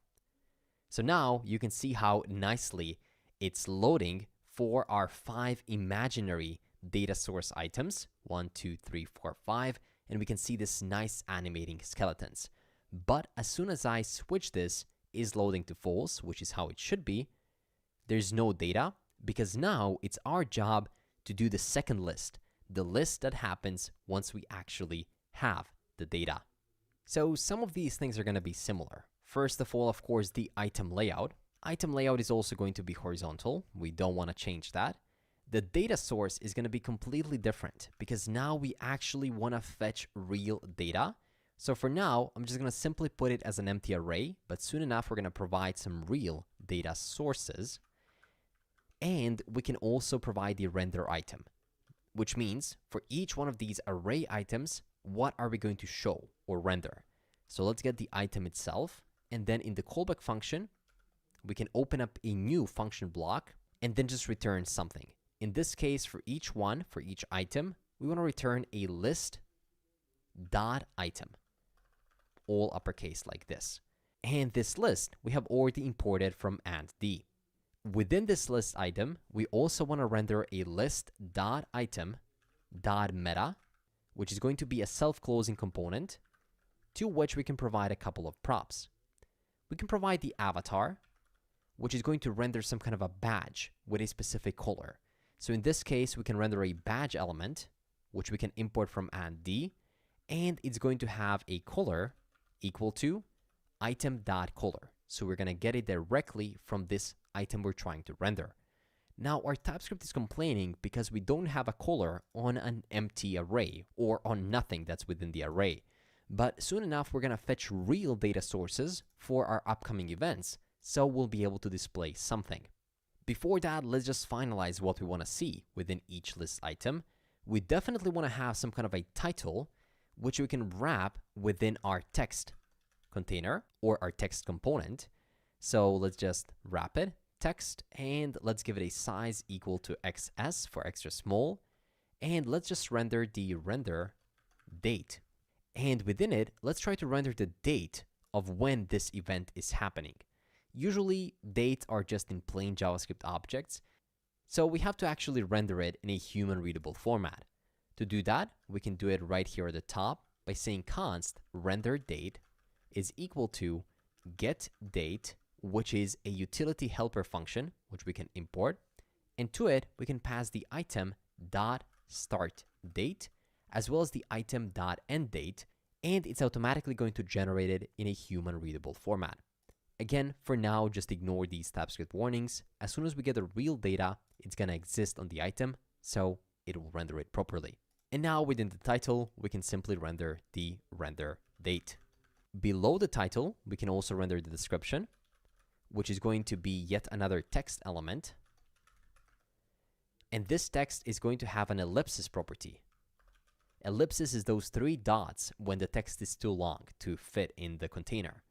So now you can see how nicely it's loading for our 5 imaginary data source items. 1, 2, 3, 4, 5. And we can see this nice animating skeletons. But as soon as I switch this is loading to false, which is how it should be, there's no data because now it's our job to do the second list, the list that happens once we actually have the data. So some of these things are going to be similar. First of all, of course, the item layout. Item layout is also going to be horizontal. We don't want to change that. The data source is going to be completely different because now we actually want to fetch real data. So for now, I'm just going to simply put it as an empty array, but soon enough, we're going to provide some real data sources. And we can also provide the render item, which means for each one of these array items, what are we going to show or render? So let's get the item itself. And then in the callback function, we can open up a new function block and then just return something. In this case, for each one, for each item, we want to return a list dot item, all uppercase like this. And this list we have already imported from &d. Within this list item, we also want to render a list dot item dot meta, which is going to be a self-closing component to which we can provide a couple of props. We can provide the avatar, which is going to render some kind of a badge with a specific color. So in this case, we can render a badge element, which we can import from &d, and it's going to have a color equal to item.color. So we're going to get it directly from this item we're trying to render. Now, our TypeScript is complaining because we don't have a color on an empty array or on nothing that's within the array. But soon enough, we're going to fetch real data sources for our upcoming events, so we'll be able to display something. Before that, let's just finalize what we want to see within each list item. We definitely want to have some kind of a title, which we can wrap within our text container or our text component. So let's just wrap it, text, and let's give it a size equal to XS for extra small. And let's just render the render date. And within it, let's try to render the date of when this event is happening. Usually, dates are just in plain JavaScript objects, so we have to actually render it in a human-readable format. To do that, we can do it right here at the top by saying const render date is equal to getDate, which is a utility helper function, which we can import, and to it, we can pass the item.startDate as well as the item.endDate, and it's automatically going to generate it in a human-readable format. Again, for now, just ignore these TypeScript warnings. As soon as we get the real data, it's going to exist on the item, so it will render it properly. And now within the title, we can simply render the render date. Below the title, we can also render the description, which is going to be yet another text element. And this text is going to have an ellipsis property. Ellipsis is those 3 dots when the text is too long to fit in the container.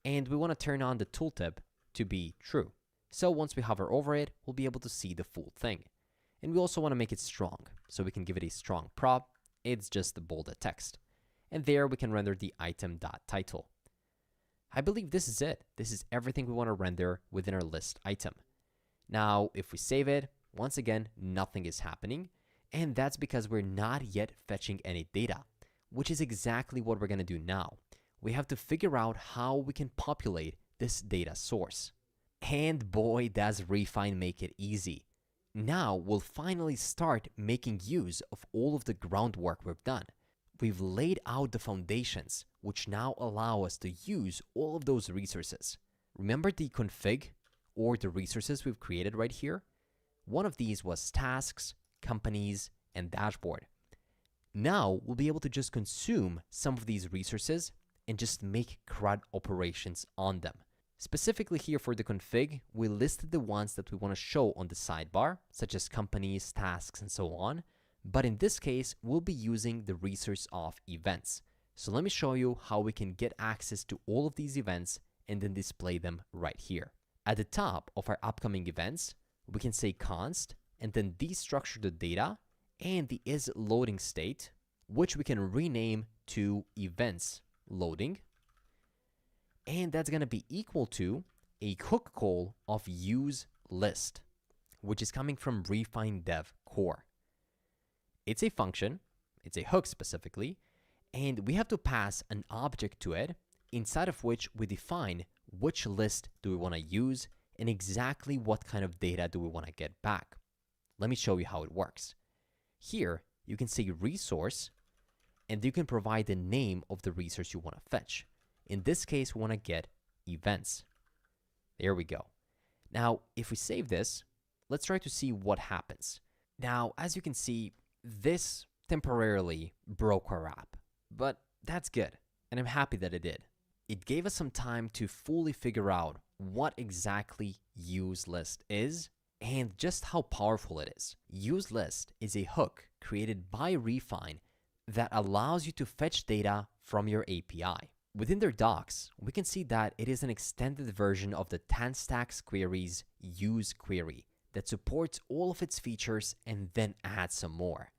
And we want to turn on the tooltip to be true. So once we hover over it, we'll be able to see the full thing. And we also want to make it strong, so we can give it a strong prop. It's just the bolded text. And there we can render the item.title. I believe this is it. This is everything we want to render within our list item. Now, if we save it, once again, nothing is happening. And that's because we're not yet fetching any data, which is exactly what we're going to do now. We have to figure out how we can populate this data source. And boy, does Refine make it easy. Now we'll finally start making use of all of the groundwork we've done. We've laid out the foundations, which now allow us to use all of those resources. Remember the config or the resources we've created right here? One of these was tasks, companies, and dashboard. Now we'll be able to just consume some of these resources and just make CRUD operations on them. Specifically here for the config, we listed the ones that we want to show on the sidebar, such as companies, tasks, and so on. But in this case, we'll be using the resource of events. So let me show you how we can get access to all of these events and then display them right here. At the top of our upcoming events, we can say const and then destructure the data and the isLoading_state, which we can rename to events loading. And that's going to be equal to a hook call of useList, which is coming from Refine Dev Core. It's a function, it's a hook specifically, and we have to pass an object to it, inside of which we define which list do we want to use, and exactly what kind of data do we want to get back. Let me show you how it works. Here, you can say resource, and you can provide the name of the resource you want to fetch. In this case, we want to get events. There we go. Now, if we save this, let's try to see what happens. Now, as you can see, this temporarily broke our app, but that's good, and I'm happy that it did. It gave us some time to fully figure out what exactly useList is and just how powerful it is. useList is a hook created by Refine that allows you to fetch data from your API. Within their docs, we can see that it is an extended version of the Tanstax query's use query that supports all of its features and then adds some more.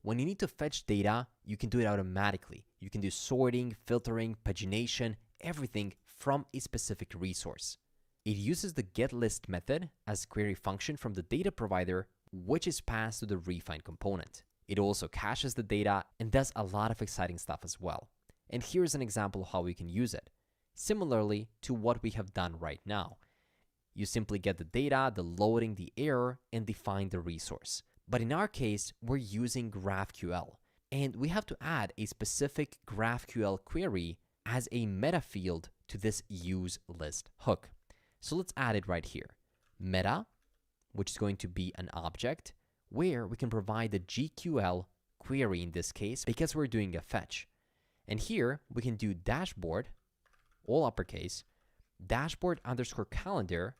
When you need to fetch data, you can do it automatically. You can do sorting, filtering, pagination, everything from a specific resource. It uses the getList method as query function from the data provider, which is passed to the Refine component. It also caches the data and does a lot of exciting stuff as well. And here's an example of how we can use it. Similarly to what we have done right now. You simply get the data, the loading, the error, and define the resource. But in our case, we're using GraphQL, and we have to add a specific GraphQL query as a meta field to this useList hook. So let's add it right here. Meta, which is going to be an object, where we can provide the GQL query in this case, because we're doing a fetch. And here, we can do dashboard, all uppercase, dashboard underscore calendar,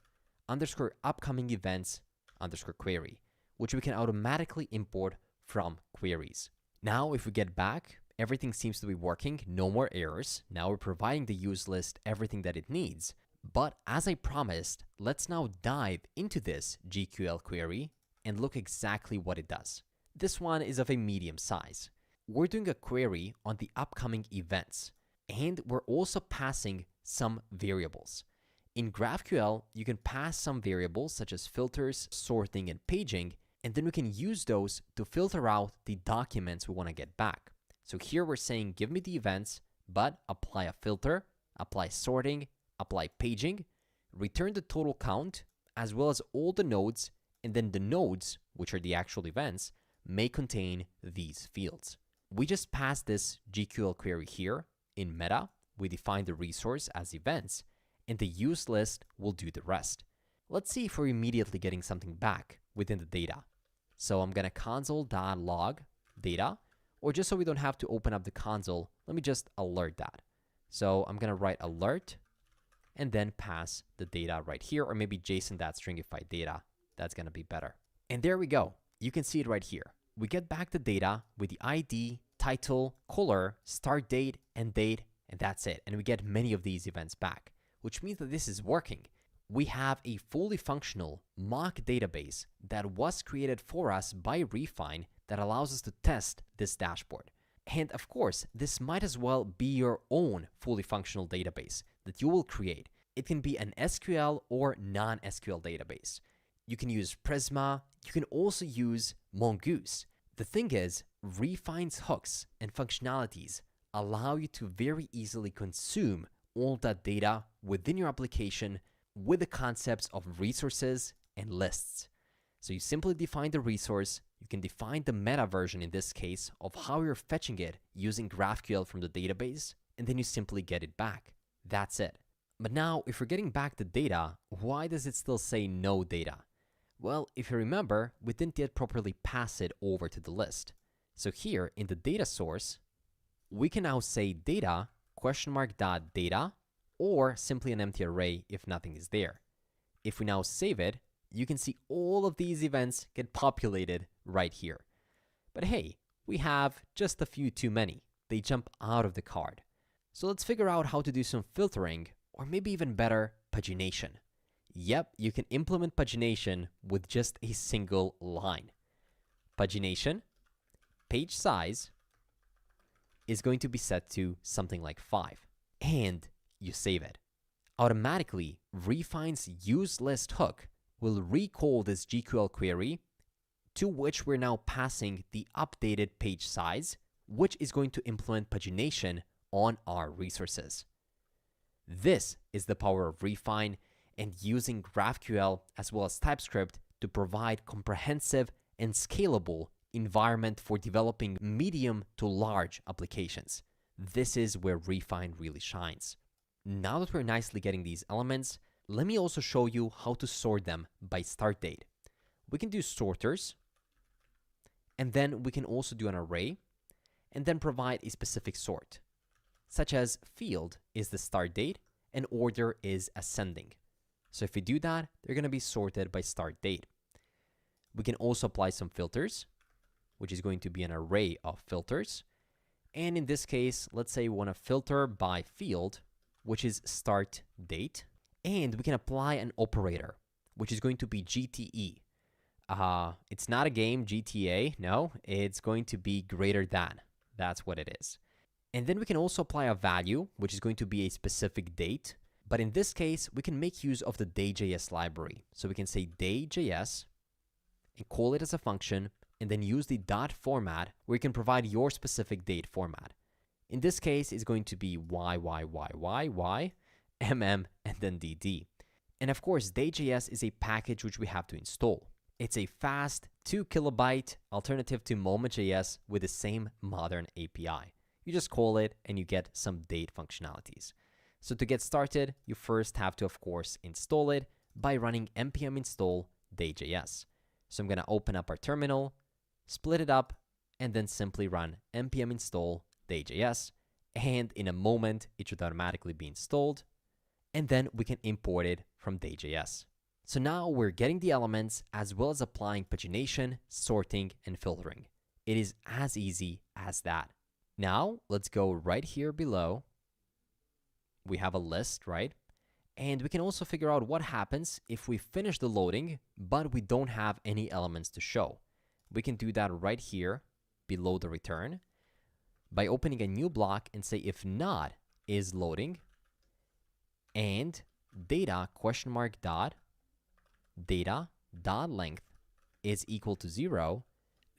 underscore upcoming events, underscore query, which we can automatically import from queries. Now, if we get back, everything seems to be working, no more errors. Now we're providing the useList everything that it needs. But as I promised, let's now dive into this GQL query and look exactly what it does. This one is of a medium size. We're doing a query on the upcoming events, and we're also passing some variables. In GraphQL, you can pass some variables such as filters, sorting, and paging, and then we can use those to filter out the documents we want to get back. So here we're saying, give me the events, but apply a filter, apply sorting, apply paging, return the total count, as well as all the nodes, and then the nodes, which are the actual events, may contain these fields. We just passed this GQL query here. In Meta, we define the resource as events, and the useList will do the rest. Let's see if we're immediately getting something back within the data. So I'm gonna console.log data, or just so we don't have to open up the console, let me just alert that. So I'm gonna write alert and then pass the data right here, or maybe JSON.stringify data. That's gonna be better. And there we go. You can see it right here. We get back the data with the ID, title, color, start date, and that's it. And we get many of these events back, which means that this is working. We have a fully functional mock database that was created for us by Refine that allows us to test this dashboard. And of course, this might as well be your own fully functional database that you will create. It can be an SQL or non-SQL database. You can use Prisma. You can also use Mongoose. The thing is, Refine's hooks and functionalities allow you to very easily consume all that data within your application with the concepts of resources and lists. So you simply define the resource. You can define the meta version in this case of how you're fetching it using GraphQL from the database, and then you simply get it back. That's it. But now, if we're getting back the data, why does it still say no data? Well, if you remember, we didn't yet properly pass it over to the list. So here in the data source, we can now say data ?data, or simply an empty array if nothing is there. If we now save it, you can see all of these events get populated right here. But hey, we have just a few too many. They jump out of the card. So let's figure out how to do some filtering, or maybe even better, pagination. Yep, you can implement pagination with just a single line. Pagination, page size, is going to be set to something like 5. And you save it. Automatically, Refine's useList hook will recall this GQL query, to which we're now passing the updated page size, which is going to implement pagination on our resources. This is the power of Refine and using GraphQL as well as TypeScript to provide comprehensive and scalable environment for developing medium to large applications. This is where Refine really shines. Now that we're nicely getting these elements, let me also show you how to sort them by start date. We can do sorters, and then we can also do an array, and then provide a specific sort, such as field is the start date and order is ascending. So if we do that, they're going to be sorted by start date. We can also apply some filters, which is going to be an array of filters. And in this case, let's say we want to filter by field, which is start date. And we can apply an operator, which is going to be GTE. It's not a game, GTA, no, it's going to be greater than. That's what it is. And then we can also apply a value, which is going to be a specific date. But in this case, we can make use of the day.js library. So we can say day.js and call it as a function, and then use the dot format where you can provide your specific date format. In this case, it's going to be YYYYY, MM, and then DD. And of course, day.js is a package which we have to install. It's a fast 2 kilobyte alternative to Moment.js with the same modern API. You just call it and you get some date functionalities. So to get started, you first have to, of course, install it by running npm install day.js. So I'm going to open up our terminal, split it up, and then simply run npm install day.js. And in a moment, it should automatically be installed. And then we can import it from day.js. So now we're getting the elements as well as applying pagination, sorting, and filtering. It is as easy as that. Now let's go right here below. We have a list, right? And we can also figure out what happens if we finish the loading, but we don't have any elements to show. We can do that right here below the return by opening a new block and say if not is loading and data question mark dot data dot length is equal to 0,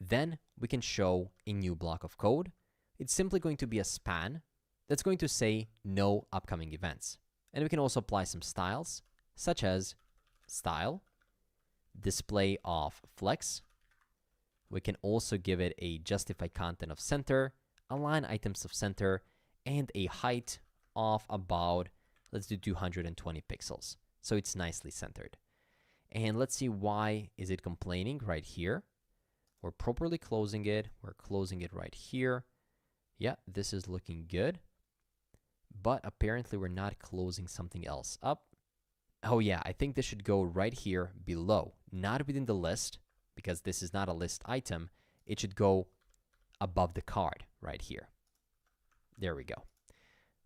then we can show a new block of code. It's simply going to be a span that's going to say no upcoming events. And we can also apply some styles, such as style, display of flex. We can also give it a justify content of center, align items of center, and a height of about, let's do 220 pixels. So it's nicely centered. And let's see why is it complaining right here. We're properly closing it. We're closing it right here. Yeah, this is looking good. But apparently we're not closing something else up. Oh yeah, I think this should go right here below, not within the list, because this is not a list item. It should go above the card right here. There we go.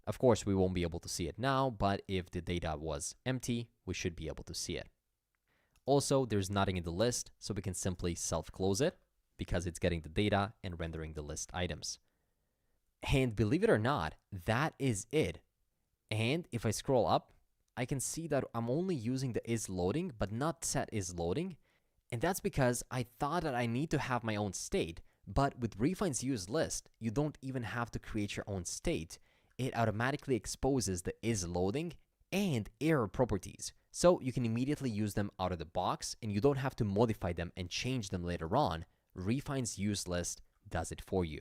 Of course, we won't be able to see it now, but if the data was empty, we should be able to see it. Also, there's nothing in the list, so we can simply self-close it because it's getting the data and rendering the list items. And believe it or not, that is it. And if I scroll up, I can see that I'm only using the is loading, but not set is loading. And that's because I thought that I need to have my own state. But with Refine's use list, you don't even have to create your own state. It automatically exposes the is loading and error properties. So you can immediately use them out of the box and you don't have to modify them and change them later on. Refine's use list does it for you.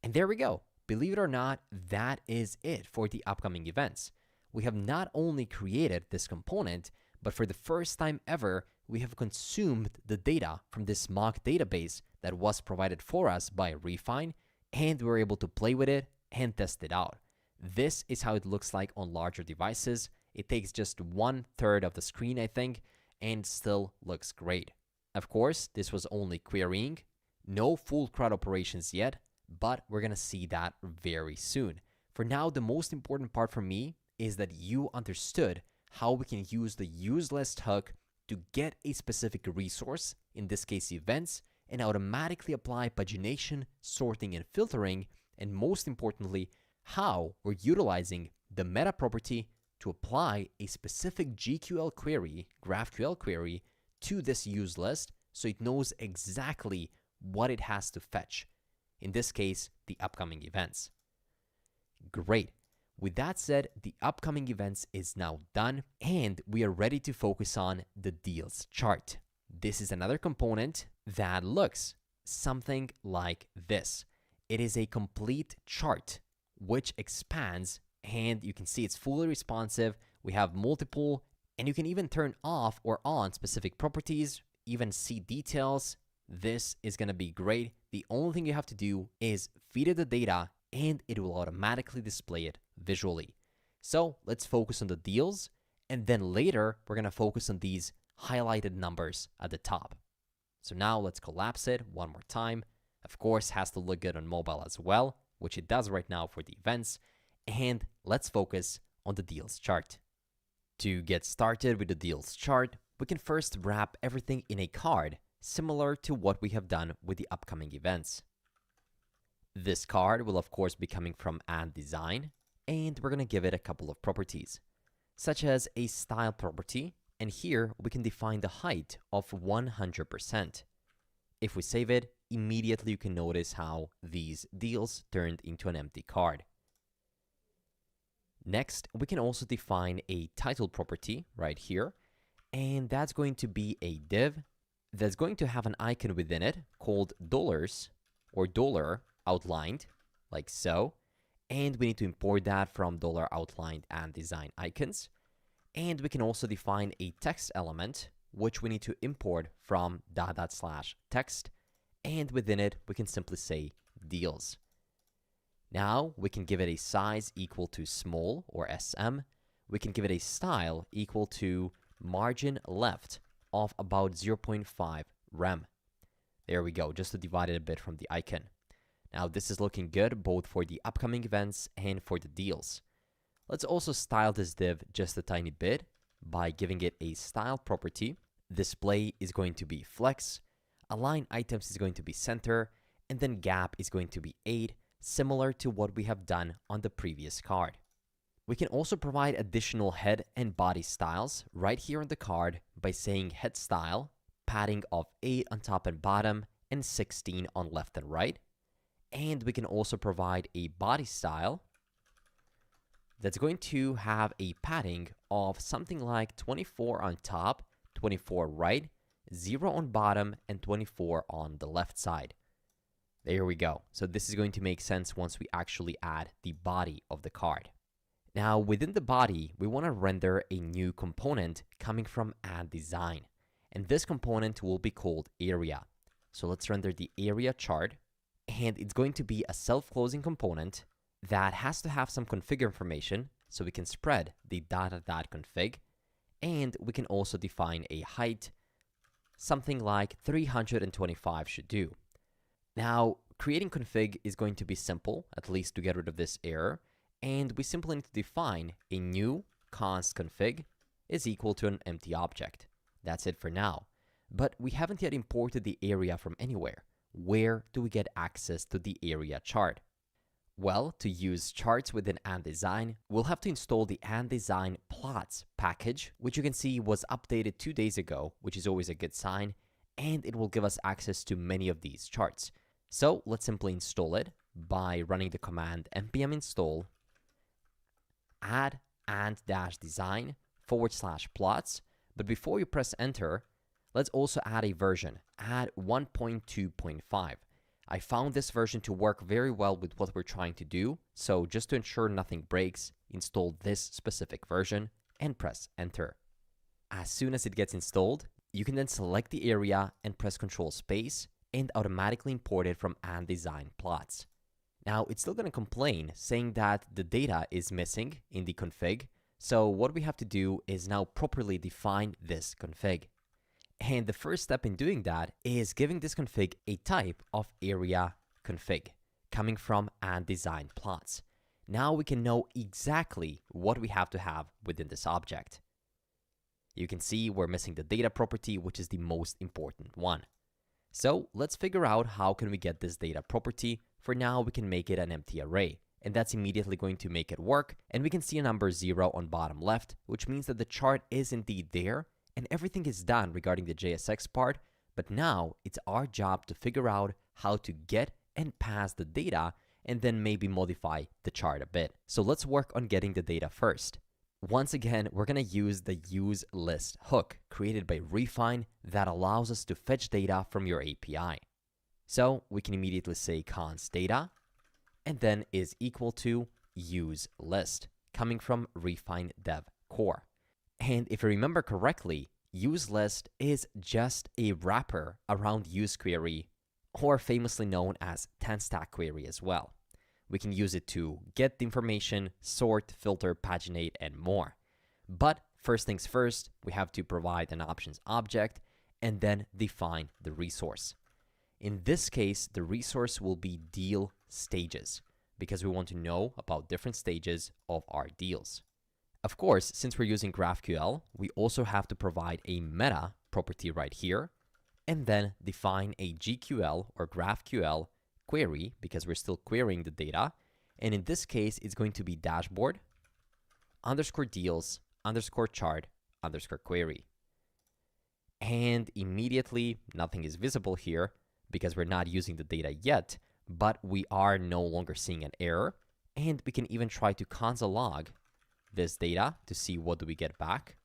And there we go. Believe it or not, that is it for the upcoming events. We have not only created this component, but for the first time ever, we have consumed the data from this mock database that was provided for us by Refine, and we're able to play with it and test it out. This is how it looks like on larger devices. It takes just 1/3 of the screen, I think, and still looks great. Of course, this was only querying, no full CRUD operations yet, but we're going to see that very soon. For now, the most important part for me is that you understood how we can use the useList hook to get a specific resource, in this case events, and automatically apply pagination, sorting, and filtering, and most importantly, how we're utilizing the meta property to apply a specific GQL query, GraphQL query, to this useList so it knows exactly what it has to fetch. In this case, the upcoming events. Great. With that said, the upcoming events is now done and we are ready to focus on the deals chart. This is another component that looks something like this. It is a complete chart which expands, and you can see it's fully responsive. We have multiple, and you can even turn off or on specific properties, even see details. This is going to be great. The only thing you have to do is feed it the data and it will automatically display it visually. So let's focus on the deals, and then later we're going to focus on these highlighted numbers at the top. So now let's collapse it one more time. Of course, has to look good on mobile as well, which it does right now for the events. And let's focus on the deals chart. To get started with the deals chart, we can first wrap everything in a card, similar to what we have done with the upcoming events. This card will of course be coming from Ad Design, and we're going to give it a couple of properties, such as a style property, and here we can define the height of 100%. If we save it, immediately you can notice how these deals turned into an empty card. Next, we can also define a title property right here, and that's going to be a div that's going to have an icon within it called dollars or dollar outlined, like so. And we need to import that from dollar outlined and design icons. And we can also define a text element, which we need to import from /text. And within it, we can simply say deals. Now we can give it a size equal to small or SM. We can give it a style equal to margin left of about 0.5 rem. There we go, just to divide it a bit from the icon. Now this is looking good both for the upcoming events and for the deals. Let's also style this div just a tiny bit by giving it a style property. Display is going to be flex, align items is going to be center, and then gap is going to be 8, similar to what we have done on the previous card. We can also provide additional head and body styles right here on the card by saying head style, padding of 8 on top and bottom, and 16 on left and right. And we can also provide a body style that's going to have a padding of something like 24 on top, 24 right, 0 on bottom, and 24 on the left side. There we go. So this is going to make sense once we actually add the body of the card. Now within the body, we want to render a new component coming from Ad Design. And this component will be called area. So let's render the area chart. And it's going to be a self-closing component that has to have some config information, so we can spread the .config, and we can also define a height, something like 325 should do. Now, creating config is going to be simple, at least to get rid of this error, and we simply need to define a new const config is equal to an empty object. That's it for now. But we haven't yet imported the area from anywhere. Where do we get access to the area chart? Well, to use charts within Ad Design, we'll have to install the Ad Design plots package, which you can see was updated 2 days ago, which is always a good sign, and it will give us access to many of these charts. So let's simply install it by running the command npm install add and-design/plots. But before you press enter, let's also add a version, add 1.2.5. I found this version to work very well with what we're trying to do, so just to ensure nothing breaks, install this specific version and press enter. As soon as it gets installed, you can then select the area and press Ctrl space and automatically import it from Ad Design plots. Now it's still going to complain saying that the data is missing in the config, so what we have to do is now properly define this config. And the first step in doing that is giving this config a type of area config coming from Ad Design plots. Now we can know exactly what we have to have within this object. You can see we're missing the data property, which is the most important one. So let's figure out how can we get this data property. For now, we can make it an empty array, and that's immediately going to make it work. And we can see a number 0 on bottom left, which means that the chart is indeed there, and everything is done regarding the JSX part, but now it's our job to figure out how to get and pass the data and then maybe modify the chart a bit. So let's work on getting the data first. Once again, we're going to use the useList hook created by Refine that allows us to fetch data from your API. So we can immediately say const data and then is equal to useList coming from Refine Dev Core. And if you remember correctly, useList is just a wrapper around useQuery, or famously known as 10-stack query as well. We can use it to get the information, sort, filter, paginate, and more. But first things first, we have to provide an options object and then define the resource. In this case, the resource will be deal stages because we want to know about different stages of our deals. Of course, since we're using GraphQL, we also have to provide a meta property right here and then define a GQL or GraphQL query because we're still querying the data. And in this case, it's going to be dashboard underscore deals underscore chart underscore query. And immediately, nothing is visible here because we're not using the data yet, but we are no longer seeing an error. And we can even try to console log this data to see what do we get back.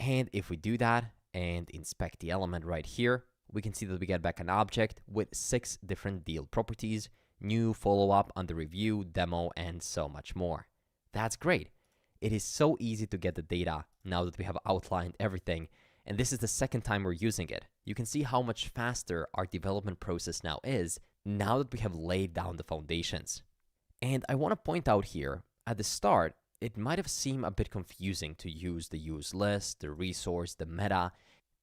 And if we do that and inspect the element right here, we can see that we get back an object with 6 different deal properties: new, follow-up, under review, demo, and so much more. That's great. It is so easy to get the data now that we have outlined everything, and this is the second time we're using it. You can see how much faster our development process now is now that we have laid down the foundations. And I want to point out here, at the start, it might have seemed a bit confusing to use the useList, the resource, the meta,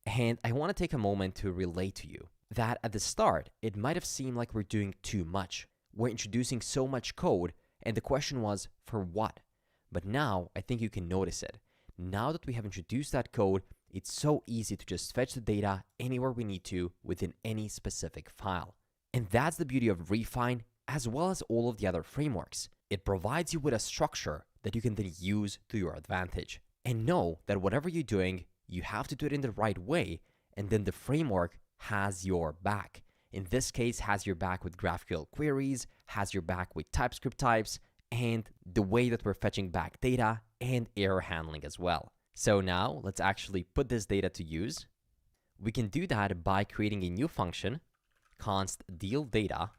and I want to take a moment to relate to you that at the start, it might have seemed like we're doing too much. We're introducing so much code, and the question was, for what? But now, I think you can notice it. Now that we have introduced that code, it's so easy to just fetch the data anywhere we need to within any specific file. And that's the beauty of Refine, as well as all of the other frameworks. It provides you with a structure that you can then use to your advantage. And know that whatever you're doing, you have to do it in the right way, and then the framework has your back. In this case, has your back with GraphQL queries, has your back with TypeScript types, and the way that we're fetching back data and error handling as well. So now let's actually put this data to use. We can do that by creating a new function, const deal data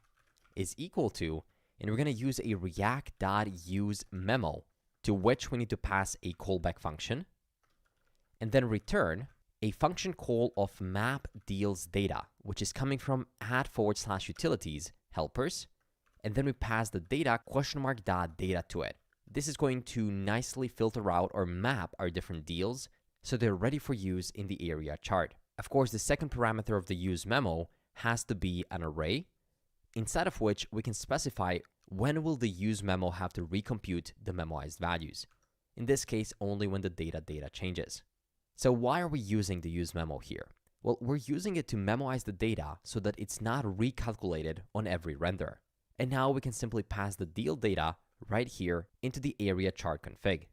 is equal to, and we're going to use a react.useMemo, to which we need to pass a callback function, and then return a function call of map deals data, which is coming from @/utilities helpers, and then we pass the data $.data to it. This is going to nicely filter out or map our different deals so they're ready for use in the area chart. Of course, the second parameter of the use memo has to be an array, inside of which we can specify when will the use memo have to recompute the memoized values. In this case, only when the data changes. So why are we using the use memo here? Well, we're using it to memoize the data so that it's not recalculated on every render. And now we can simply pass the deal data right here into the area chart config.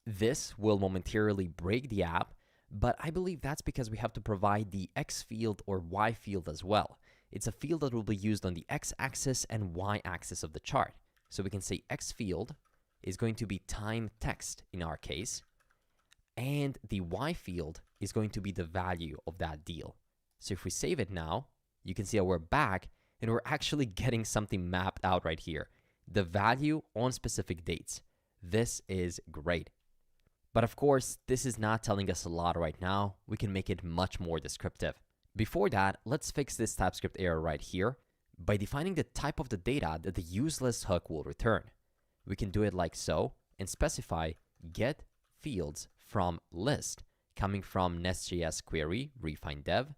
This will momentarily break the app, but I believe that's because we have to provide the X field or Y field as well. It's a field that will be used on the X-axis and Y-axis of the chart. So we can say X field is going to be time text in our case, and the Y field is going to be the value of that deal. So if we save it now, you can see that we're back and we're actually getting something mapped out right here. The value on specific dates. This is great. But of course, this is not telling us a lot right now. We can make it much more descriptive. Before that, let's fix this TypeScript error right here by defining the type of the data that the useList hook will return. We can do it like so and specify get fields from list coming from Nest.js query refine dev,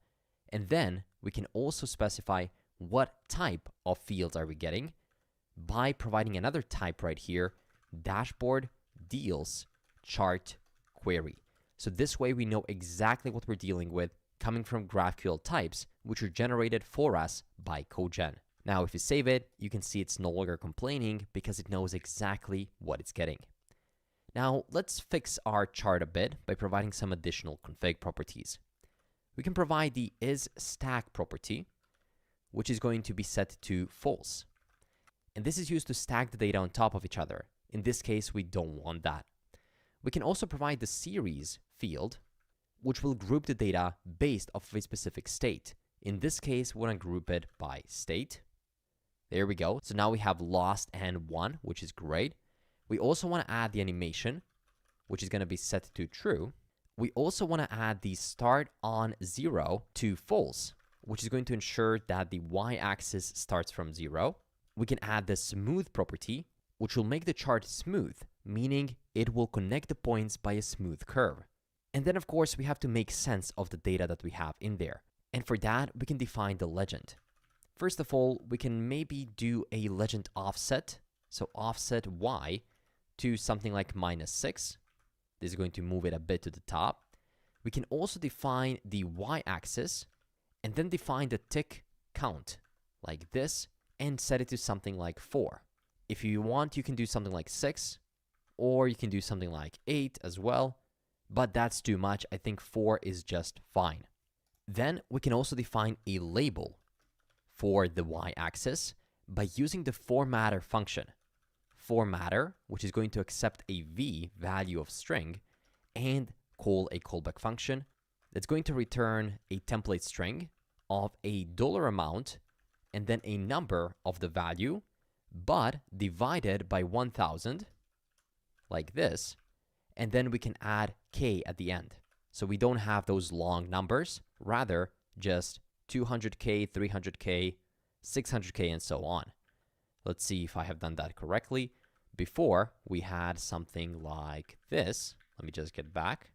and then we can also specify what type of fields are we getting by providing another type right here, dashboard deals chart query. So this way we know exactly what we're dealing with coming from GraphQL types, which are generated for us by CodeGen. Now, if you save it, you can see it's no longer complaining because it knows exactly what it's getting. Now, let's fix our chart a bit by providing some additional config properties. We can provide the isStack property, which is going to be set to false. And this is used to stack the data on top of each other. In this case, we don't want that. We can also provide the series field, which will group the data based off of a specific state. In this case, we want to group it by state. There we go. So now we have lost and won, which is great. We also want to add the animation, which is going to be set to true. We also want to add the start on 0 to false, which is going to ensure that the y-axis starts from 0. We can add the smooth property, which will make the chart smooth, meaning it will connect the points by a smooth curve. And then, of course, we have to make sense of the data that we have in there. And for that, we can define the legend. First of all, we can maybe do a legend offset. So offset y to something like -6. This is going to move it a bit to the top. We can also define the y-axis and then define the tick count like this and set it to something like 4. If you want, you can do something like 6, or you can do something like 8 as well, but that's too much. I think 4 is just fine. Then we can also define a label for the y-axis by using the formatter function. Formatter, which is going to accept a v value of string and call a callback function that's going to return a template string of a dollar amount and then a number of the value, but divided by 1000 like this, and then we can add k at the end. So we don't have those long numbers, rather just 200k, 300k, 600k, and so on. Let's see if I have done that correctly. Before, we had something like this. Let me just get back.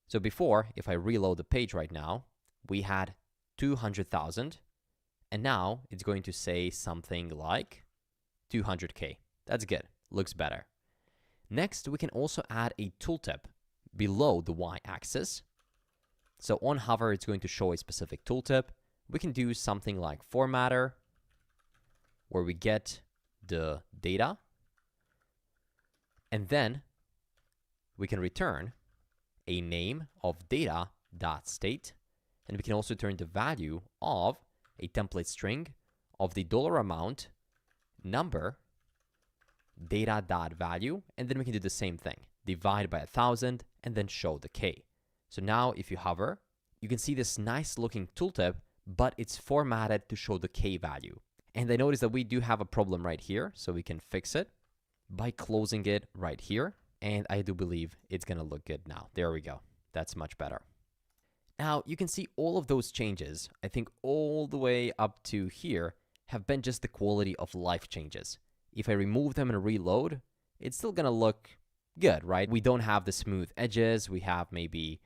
So before, if I reload the page right now, we had 200,000, and now it's going to say something like 200k. That's good. Looks better. Next, we can also add a tooltip below the y-axis. So on hover, it's going to show a specific tooltip. We can do something like formatter, where we get the data, and then we can return a name of data.state, and we can also return the value of a template string of the dollar amount, number, data.value, and then we can do the same thing. Divide by 1000 and then show the k. So now if you hover, you can see this nice looking tooltip, but it's formatted to show the k value. And I notice that we do have a problem right here, so we can fix it by closing it right here. And I do believe it's going to look good now. There we go. That's much better. Now you can see all of those changes, I think all the way up to here, have been just the quality of life changes. If I remove them and reload, it's still going to look good, right? We don't have the smooth edges. We have maybe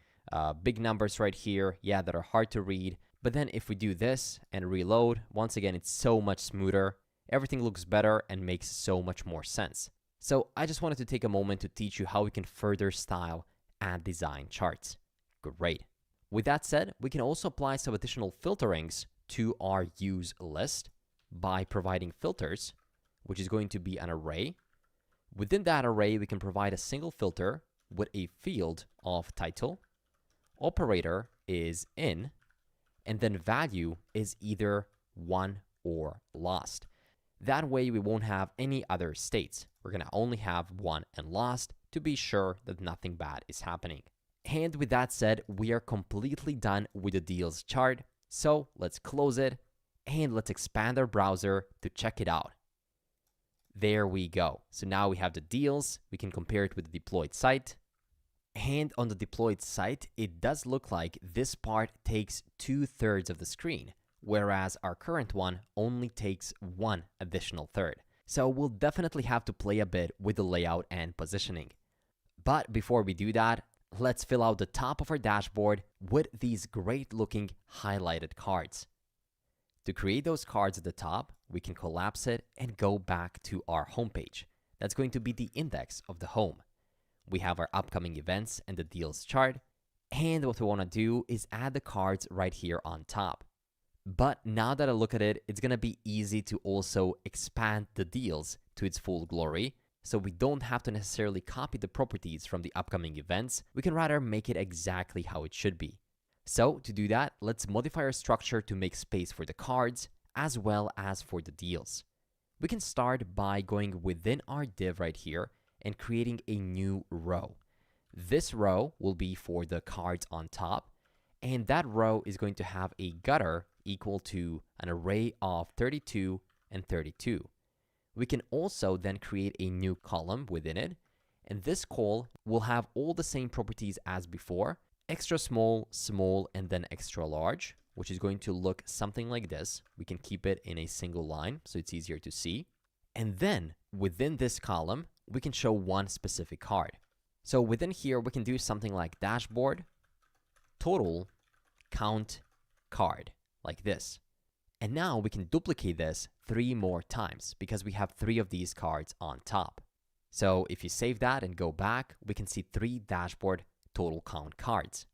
big numbers right here, yeah, that are hard to read. But then if we do this and reload, once again, it's so much smoother. Everything looks better and makes so much more sense. So I just wanted to take a moment to teach you how we can further style and design charts. Great. With that said, we can also apply some additional filterings to our use list by providing filters, which is going to be an array. Within that array, we can provide a single filter with a field of title. Operator is in, and then value is either won or lost. That way, we won't have any other states. We're going to only have won and lost to be sure that nothing bad is happening. And with that said, we are completely done with the deals chart. So let's close it and let's expand our browser to check it out. There we go. So now we have the deals. We can compare it with the deployed site. And on the deployed site, it does look like this part takes 2/3 of the screen, whereas our current one only takes 1 additional third. So we'll definitely have to play a bit with the layout and positioning. But before we do that, let's fill out the top of our dashboard with these great looking highlighted cards. To create those cards at the top, we can collapse it and go back to our homepage. That's going to be the index of the home. We have our upcoming events and the deals chart. And what we want to do is add the cards right here on top. But now that I look at it, it's going to be easy to also expand the deals to its full glory. So we don't have to necessarily copy the properties from the upcoming events. We can rather make it exactly how it should be. So to do that, let's modify our structure to make space for the cards as well as for the deals. We can start by going within our div right here and creating a new row. This row will be for the cards on top, and that row is going to have a gutter equal to an array of 32 and 32. We can also then create a new column within it, and this call will have all the same properties as before: extra small, small, and then extra large, which is going to look something like this. We can keep it in a single line so it's easier to see. And then within this column, we can show one specific card. So within here, we can do something like dashboard, total, count, card, like this. And now we can duplicate this 3 more times because we have 3 of these cards on top. So if you save that and go back, we can see 3 dashboard total count cards.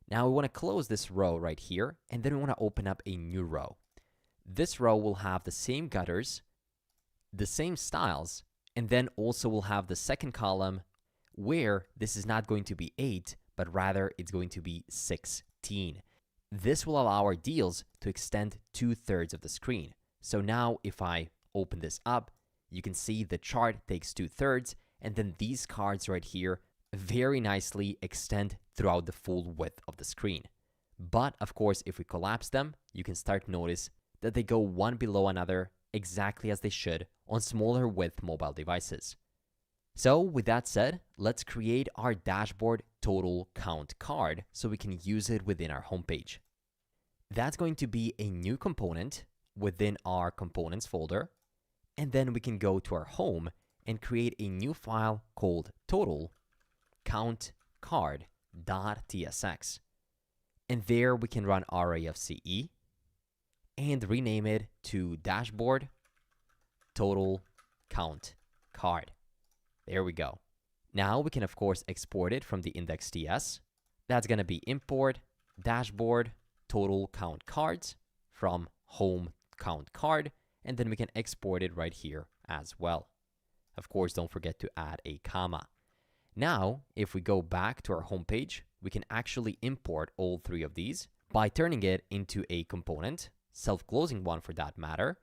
Now we want to close this row right here, and then we want to open up a new row. This row will have the same gutters, the same styles, and then also we'll have the second column where this is not going to be 8, but rather it's going to be 16. This will allow our deals to extend 2/3 of the screen. So now if I open this up, you can see the chart takes 2/3, and then these cards right here very nicely extend throughout the full width of the screen. But of course, if we collapse them, you can start to notice that they go one below another exactly as they should on smaller width mobile devices. So with that said, let's create our dashboard total count card so we can use it within our homepage. That's going to be a new component within our components folder, and then we can go to our home and create a new file called total count card.tsx. And there we can run RAFCE and rename it to dashboard total count card. There we go. Now we can of course export it from the index.ts. That's going to be import dashboard total count cards from home count card, and then we can export it right here as well. Of course, don't forget to add a comma. Now, if we go back to our home page, we can actually import all 3 of these by turning it into a component, self-closing one for that matter,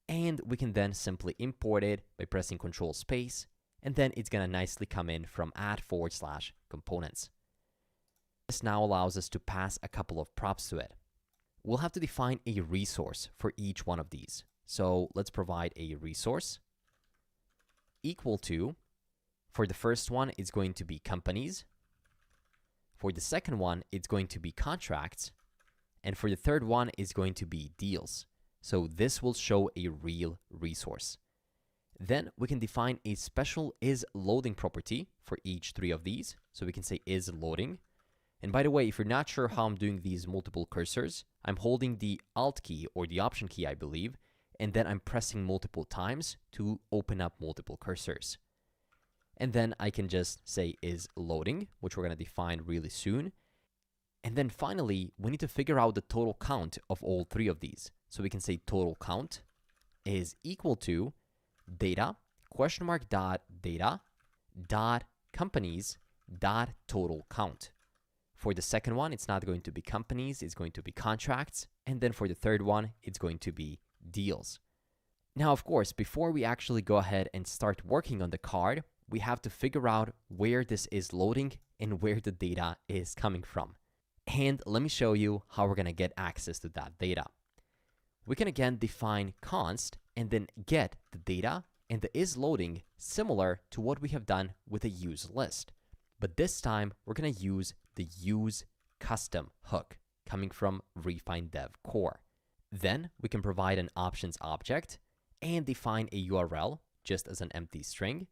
and we can then simply import it by pressing Control Space, and then it's going to nicely come in from @/components. This now allows us to pass a couple of props to it. We'll have to define a resource for each one of these. So let's provide a resource equal to, for the first one, it's going to be companies. For the second one, it's going to be contracts. And for the third one, it's going to be deals. So this will show a real resource. Then we can define a special isLoading property for each 3 of these. So we can say isLoading. And by the way, if you're not sure how I'm doing these multiple cursors, I'm holding the Alt key or the Option key, I believe, and then I'm pressing multiple times to open up multiple cursors. And then I can just say isLoading, which we're going to define really soon. And then finally, we need to figure out the total count of all 3 of these. So we can say total count is equal to data, data dot companies dot total count. For the second one, it's not going to be companies, it's going to be contracts. And then for the third one, it's going to be deals. Now, of course, before we actually go ahead and start working on the card, we have to figure out where this is loading and where the data is coming from. And let me show you how we're going to get access to that data. We can again define const and then get the data and the isLoading similar to what we have done with the use list. But this time, we're going to use the use custom hook coming from Refine Dev Core. Then we can provide an options object and define a URL just as an empty string.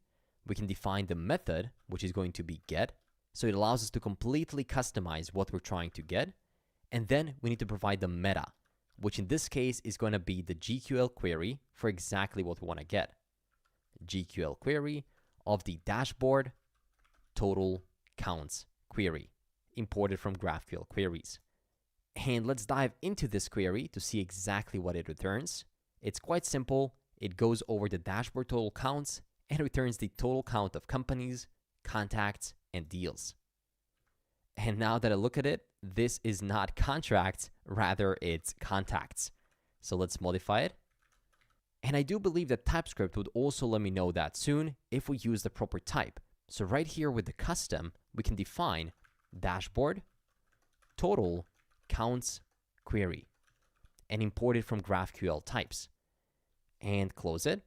We can define the method, which is going to be get. So it allows us to completely customize what we're trying to get. And then we need to provide the meta, which in this case is going to be the GQL query for exactly what we want to get. GQL query of the dashboard total counts query, imported from GraphQL queries. And let's dive into this query to see exactly what it returns. It's quite simple. It goes over the dashboard total counts and returns the total count of companies, contacts, and deals. And now that I look at it, this is not contracts, rather it's contacts. So let's modify it. And I do believe that TypeScript would also let me know that soon if we use the proper type. So right here with the custom, we can define dashboard, total, counts, query, and import it from GraphQL types. And close it.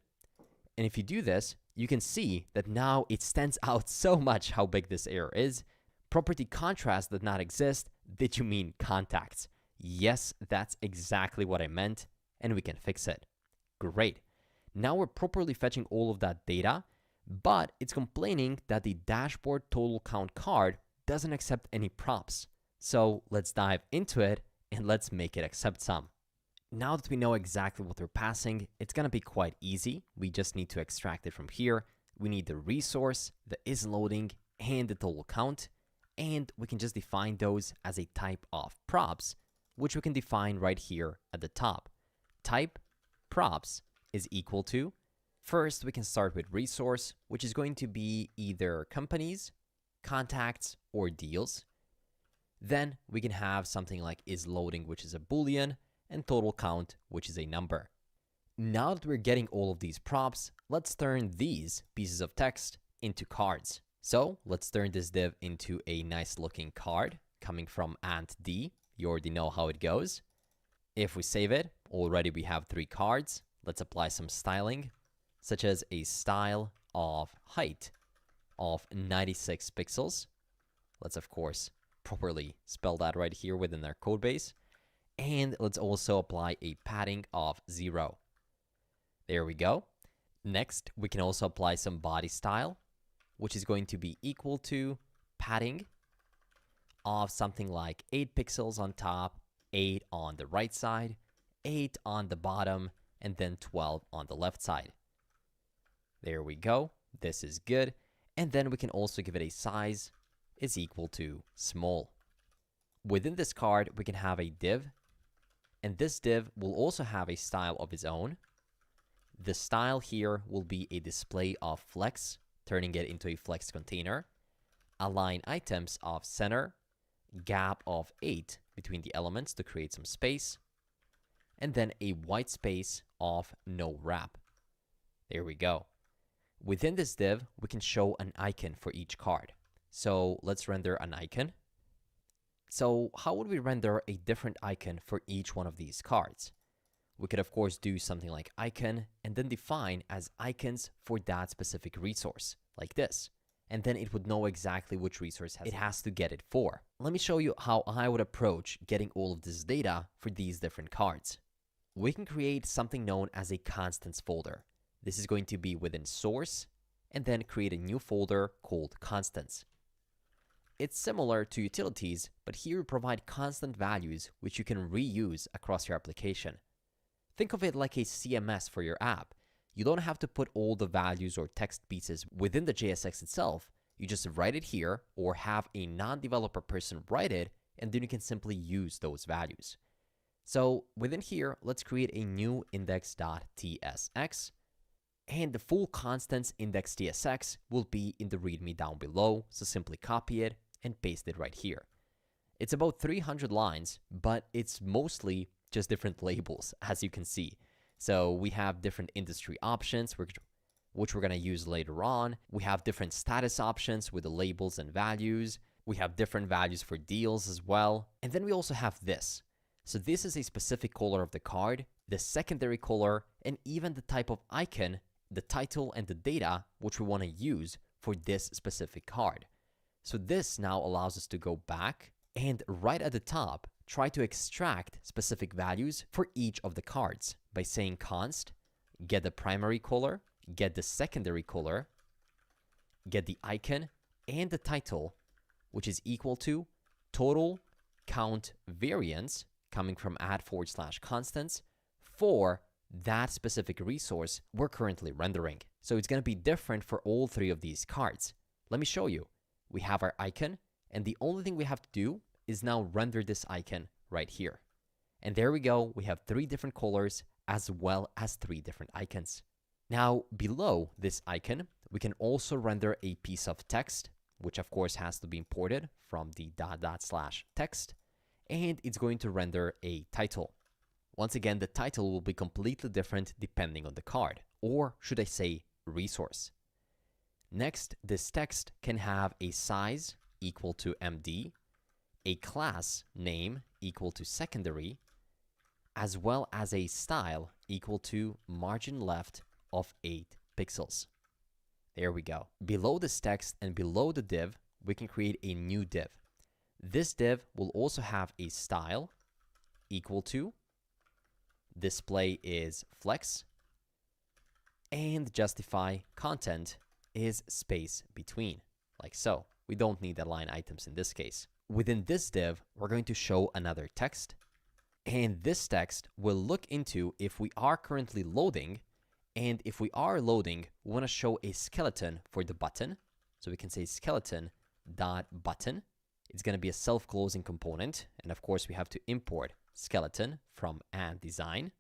And if you do this, you can see that now it stands out so much how big this error is. Property contrast did not exist. Did you mean contacts? Yes, that's exactly what I meant, and we can fix it. Great. Now we're properly fetching all of that data, but it's complaining that the dashboard total count card doesn't accept any props. So let's dive into it and let's make it accept some. Now that we know exactly what we're passing, it's gonna be quite easy. We just need to extract it from here. We need the resource, the is loading, and the total count, and we can just define those as a type of props, which we can define right here at the top. Type props is equal to, first we can start with resource, which is going to be either companies, contacts, or deals. Then we can have something like is loading, which is a boolean, and total count, which is a number. Now that we're getting all of these props, let's turn these pieces of text into cards. So let's turn this div into a nice looking card coming from ant_d. You already know how it goes. If we save it, already we have 3 cards. Let's apply some styling, such as a style of height of 96 pixels. Let's of course properly spell that right here within our code base. And let's also apply a padding of 0. There we go. Next, we can also apply some body style, which is going to be equal to padding of something like 8 pixels on top, 8 on the right side, 8 on the bottom, and then 12 on the left side. There we go. This is good. And then we can also give it a size is equal to small. Within this card, we can have a div, and this div will also have a style of its own. The style here will be a display of flex, turning it into a flex container, align items of center, gap of 8 between the elements to create some space, and then a white space of no wrap. There we go. Within this div, we can show an icon for each card. So let's render an icon. So how would we render a different icon for each one of these cards? We could of course do something like icon and then define as icons for that specific resource, like this. And then it would know exactly which resource it has to get it for. Let me show you how I would approach getting all of this data for these different cards. We can create something known as a constants folder. This is going to be within source, and then create a new folder called constants. It's similar to utilities, but here we provide constant values which you can reuse across your application. Think of it like a CMS for your app. You don't have to put all the values or text pieces within the JSX itself. You just write it here or have a non-developer person write it, and then you can simply use those values. So within here, let's create a new index.tsx, and the full constants index.tsx will be in the README down below, so simply copy it and paste it right here. It's about 300 lines, but it's mostly just different labels, as you can see. So we have different industry options, which we're going to use later on. We have different status options with the labels and values. We have different values for deals as well. And then we also have this. So this is a specific color of the card, the secondary color, and even the type of icon, the title, and the data which we want to use for this specific card. So this now allows us to go back and right at the top, try to extract specific values for each of the cards by saying const, get the primary color, get the secondary color, get the icon and the title, which is equal to total count variance coming from add/constants for that specific resource we're currently rendering. So it's going to be different for all 3 of these cards. Let me show you. We have our icon, and the only thing we have to do is now render this icon right here. And there we go. We have 3 different colors as well as 3 different icons. Now, below this icon, we can also render a piece of text, which of course has to be imported from the /text, and it's going to render a title. Once again, the title will be completely different depending on the card, or should I say resource. Next, this text can have a size equal to MD, a class name equal to secondary, as well as a style equal to margin left of 8 pixels. There we go. Below this text and below the div, we can create a new div. This div will also have a style equal to display is flex, and justify content is space between, like so. We don't need align items in this case. Within this div, we're going to show another text, and this text will look into if we are currently loading, and if we are loading, we want to show a skeleton for the button. So we can say skeleton.button. It's going to be a self-closing component, and of course we have to import skeleton from add design.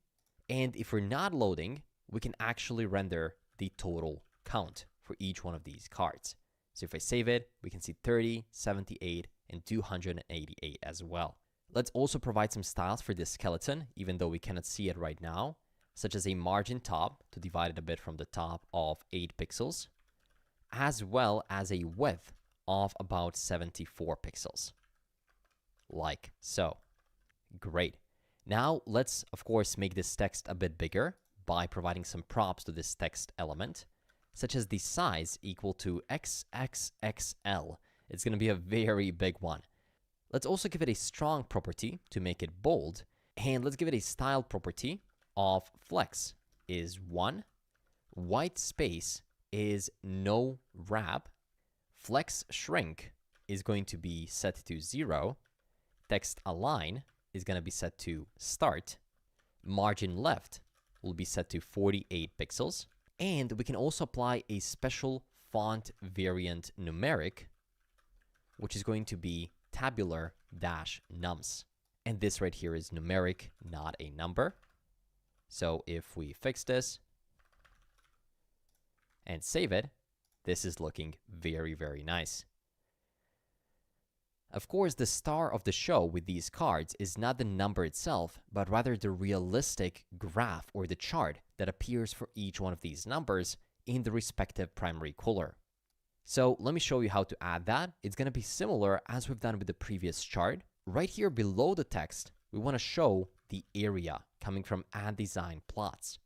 And if we're not loading, we can actually render the total count for each one of these cards. So if I save it, we can see 30, 78, and 288 as well. Let's also provide some styles for this skeleton, even though we cannot see it right now, such as a margin top to divide it a bit from the top of 8 pixels, as well as a width of about 74 pixels, like so. Great. Now let's, of course, make this text a bit bigger by providing some props to this text element, such as the size equal to XXXL. It's going to be a very big one. Let's also give it a strong property to make it bold, and let's give it a style property of flex is 1, white space is no wrap, flex shrink is going to be set to 0, text align is going to be set to start, margin left will be set to 48 pixels, and we can also apply a special font variant numeric, which is going to be tabular-nums. And this right here is numeric, not a number. So if we fix this and save it, this is looking very, very nice. Of course, the star of the show with these cards is not the number itself, but rather the realistic graph or the chart that appears for each one of these numbers in the respective primary color. So let me show you how to add that. It's going to be similar as we've done with the previous chart. Right here below the text, we want to show the area coming from add design plots.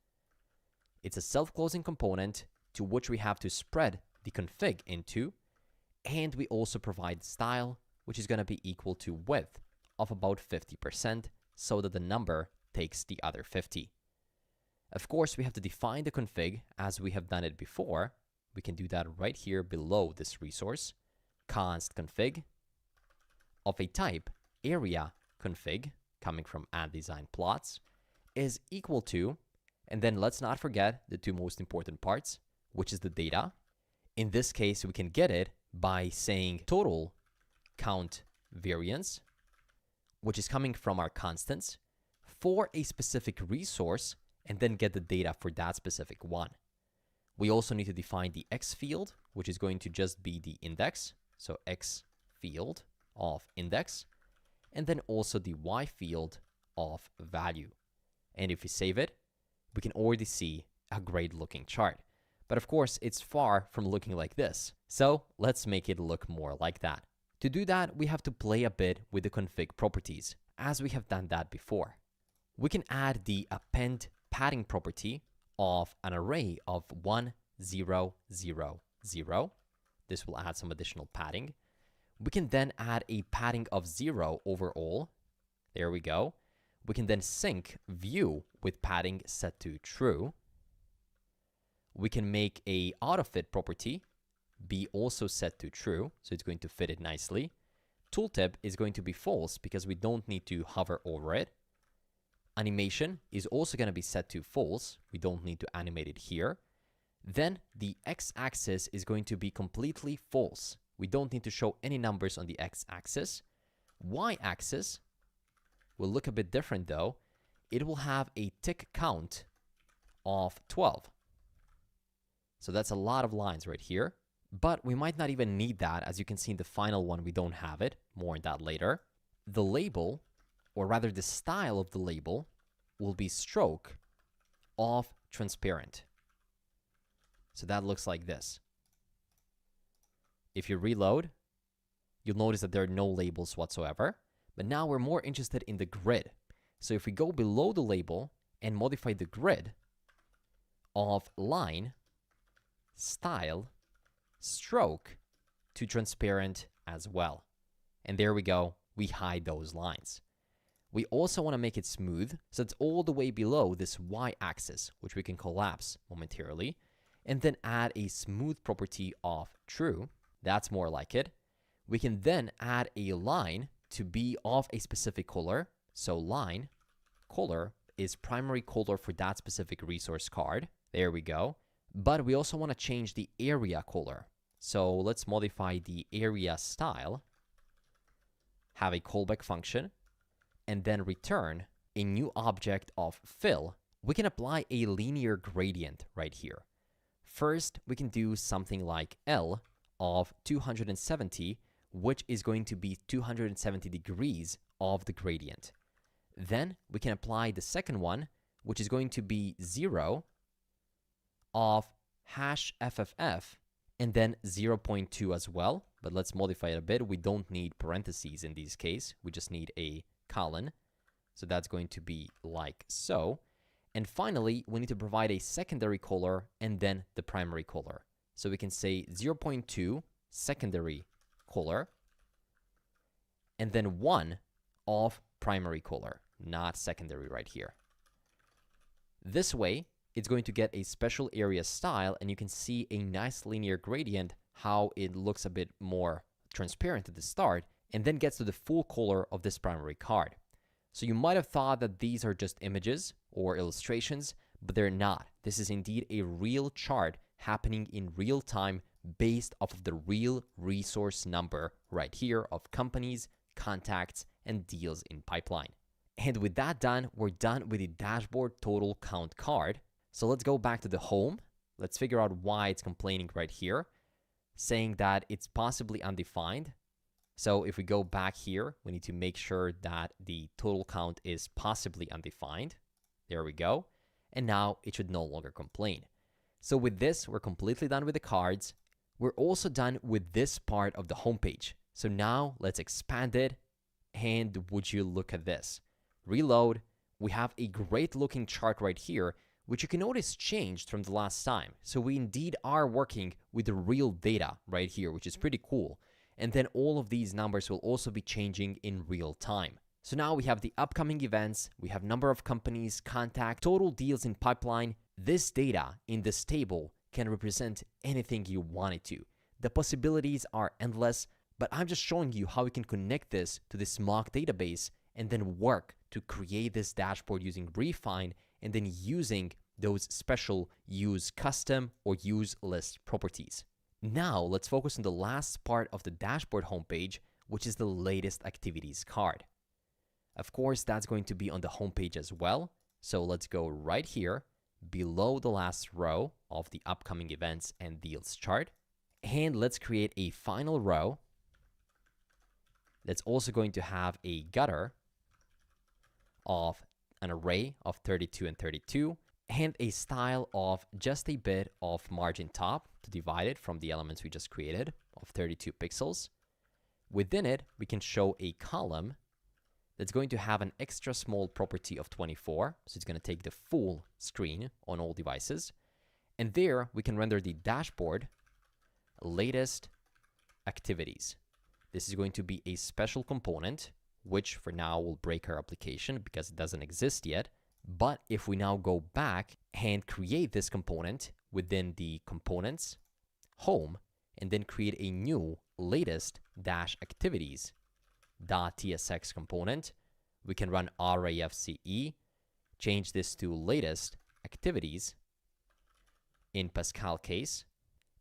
It's a self-closing component to which we have to spread the config into, and we also provide style, which is going to be equal to width of about 50% so that the number takes the other 50. Of course, we have to define the config as we have done it before. We can do that right here below this resource. Const config of a type area config coming from add design plots is equal to, and then let's not forget the two most important parts, which is the data. In this case, we can get it by saying total count variance, which is coming from our constants, for a specific resource, and then get the data for that specific one. We also need to define the X field, which is going to just be the index, so X field of index, and then also the Y field of value. And if we save it, we can already see a great looking chart. But of course, it's far from looking like this. So let's make it look more like that. To do that, we have to play a bit with the config properties, as we have done that before. We can add the append padding property of an array of 1, 0, 0, 0. This will add some additional padding. We can then add a padding of 0 overall. There we go. We can then sync view with padding set to true. We can make a autofit property be also set to true, so it's going to fit it nicely. Tooltip is going to be false because we don't need to hover over it. Animation is also going to be set to false. We don't need to animate it here. Then the x-axis is going to be completely false. We don't need to show any numbers on the x-axis. Y-axis will look a bit different though. It will have a tick count of 12. So that's a lot of lines right here. But we might not even need that. As you can see in the final one, we don't have it. More on that later. The label, or rather the style of the label, will be stroke of transparent. So that looks like this. If you reload, you'll notice that there are no labels whatsoever. But now we're more interested in the grid. So if we go below the label and modify the grid of line, style, stroke to transparent as well. And there we go, we hide those lines. We also want to make it smooth, so it's all the way below this y-axis, which we can collapse momentarily, and then add a smooth property of true. That's more like it. We can then add a line to be of a specific color. So line color is primary color for that specific resource card. There we go. But we also want to change the area color. So let's modify the area style, have a callback function, and then return a new object of fill. We can apply a linear gradient right here. First, we can do something like L of 270, which is going to be 270 degrees of the gradient. Then we can apply the second one, which is going to be 0 of hash FFF, and then 0.2 as well. But let's modify it a bit. We don't need parentheses in this case. We just need a colon. So that's going to be like so. And finally, we need to provide a secondary color and then the primary color. So we can say 0.2 secondary color and then 1 of primary color, not secondary right here. This way, it's going to get a special area style, and you can see a nice linear gradient, how it looks a bit more transparent at the start, and then gets to the full color of this primary card. So you might have thought that these are just images or illustrations, but they're not. This is indeed a real chart happening in real time based off of the real resource number right here of companies, contacts, and deals in pipeline. And with that done, we're done with the dashboard total count card. So let's go back to the home. Let's figure out why it's complaining right here, saying that it's possibly undefined. So if we go back here, we need to make sure that the total count is possibly undefined. There we go. And now it should no longer complain. So with this, we're completely done with the cards. We're also done with this part of the homepage. So now let's expand it. And would you look at this? Reload. We have a great looking chart right here, which you can notice changed from the last time. So we indeed are working with the real data right here, which is pretty cool. And then all of these numbers will also be changing in real time. So now we have the upcoming events, we have number of companies, contact, total deals in pipeline. This data in this table can represent anything you want it to. The possibilities are endless, but I'm just showing you how we can connect this to this mock database and then work to create this dashboard using Refine and then using those special use custom or use list properties. Now let's focus on the last part of the dashboard homepage, which is the latest activities card. Of course, that's going to be on the homepage as well. So let's go right here below the last row of the upcoming events and deals chart. And let's create a final row that's also going to have a gutter of an array of 32 and 32, and a style of just a bit of margin top to divide it from the elements we just created of 32 pixels. Within it, we can show a column that's going to have an extra small property of 24. So it's going to take the full screen on all devices. And there we can render the dashboard latest activities. This is going to be a special component, which for now will break our application because it doesn't exist yet. But if we now go back and create this component within the components, home, and then create a new latest dash activities .tsx component, we can run rafce, change this to latest activities in Pascal case,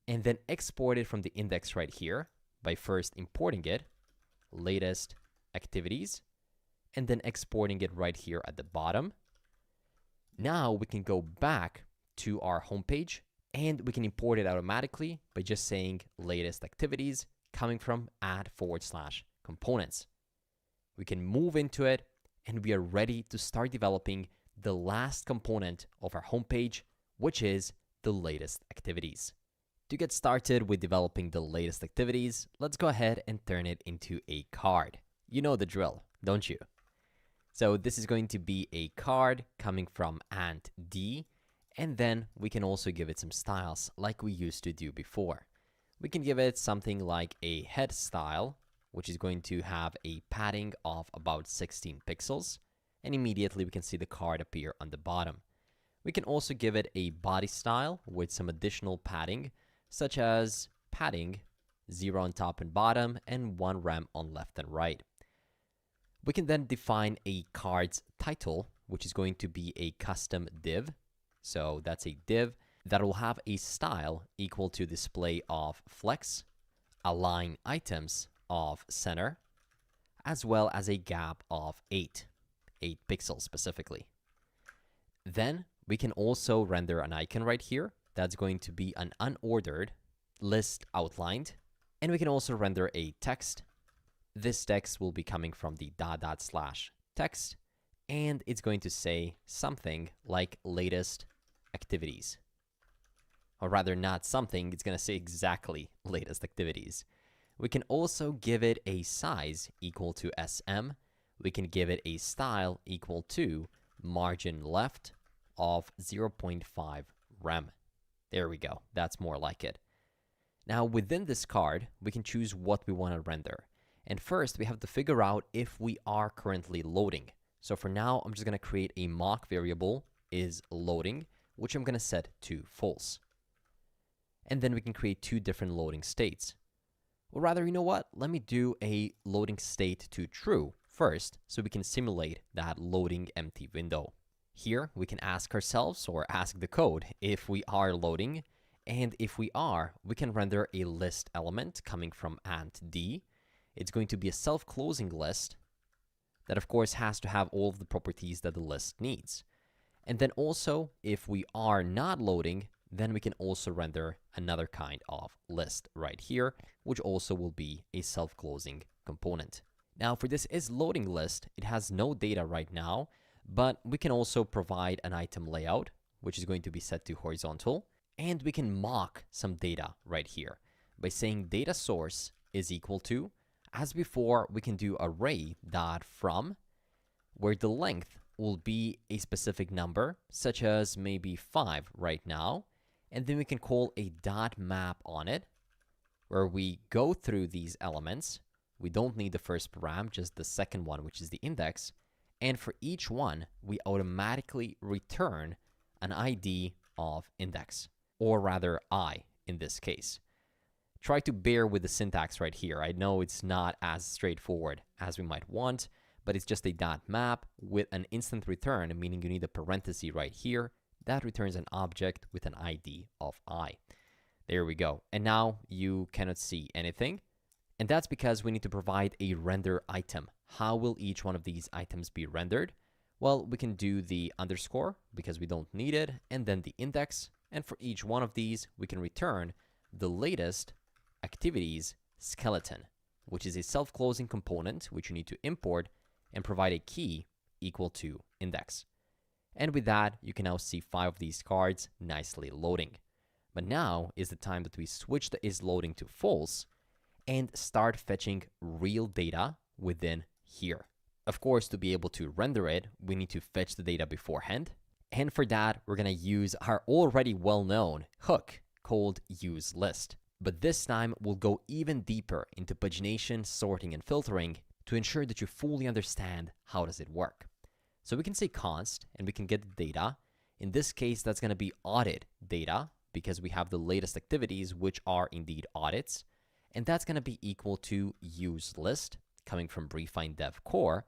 and then export it from the index right here by first importing it, latest activities, and then exporting it right here at the bottom. Now we can go back to our homepage and we can import it automatically by just saying latest activities coming from /components. We can move into it and we are ready to start developing the last component of our homepage, which is the latest activities. To get started with developing the latest activities, let's go ahead and turn it into a card. You know the drill, don't you? So this is going to be a card coming from ant D, and then we can also give it some styles like we used to do before. We can give it something like a head style, which is going to have a padding of about 16 pixels, and immediately we can see the card appear on the bottom. We can also give it a body style with some additional padding, such as padding 0 on top and bottom and 1 rem on left and right. We can then define a card's title, which is going to be a custom div. So that's a div that will have a style equal to display of flex, align items of center, as well as a gap of 8 pixels specifically. Then we can also render an icon right here. That's going to be an unordered list outlined. And we can also render a text. This text will be coming from the // text, and it's going to say something like latest activities. Or rather, not something, it's going to say exactly latest activities. We can also give it a size equal to SM. We can give it a style equal to margin left of 0.5 rem. There we go. That's more like it. Now, within this card, we can choose what we want to render. And first, we have to figure out if we are currently loading. So for now, I'm just going to create a mock variable is loading, which I'm going to set to false. And then we can create 2 different loading states. Or rather, you know what? Let me do a loading state to true first, so we can simulate that loading empty window. Here, we can ask ourselves or ask the code if we are loading. And if we are, we can render a list element coming from ant D. It's going to be a self-closing list that, of course, has to have all of the properties that the list needs. And then also, if we are not loading, then we can also render another kind of list right here, which also will be a self-closing component. Now, for this is loading list, it has no data right now, but we can also provide an item layout, which is going to be set to horizontal, and we can mock some data right here by saying data source is equal to, as before, we can do array.from, where the length will be a specific number, such as maybe 5 right now, and then we can call a .map on it, where we go through these elements. We don't need the first param, just the second one, which is the index, and for each one, we automatically return an ID of index, or rather I in this case. Try to bear with the syntax right here. I know it's not as straightforward as we might want, but it's just a .map with an instant return, meaning you need a parenthesis right here that returns an object with an ID of I. There we go. And now you cannot see anything. And that's because we need to provide a render item. How will each one of these items be rendered? Well, we can do the underscore because we don't need it, and then the index. And for each one of these, we can return the latest activities skeleton, which is a self-closing component which you need to import and provide a key equal to index. And with that, you can now see 5 of these cards nicely loading. But now is the time that we switch the is loading to false and start fetching real data within here. Of course, to be able to render it, we need to fetch the data beforehand. And for that, we're going to use our already well-known hook called useList. But this time, we'll go even deeper into pagination, sorting, and filtering to ensure that you fully understand how does it work. So we can say const, and we can get the data. In this case, that's going to be audit data, because we have the latest activities, which are indeed audits. And that's going to be equal to useList, coming from refine dev core.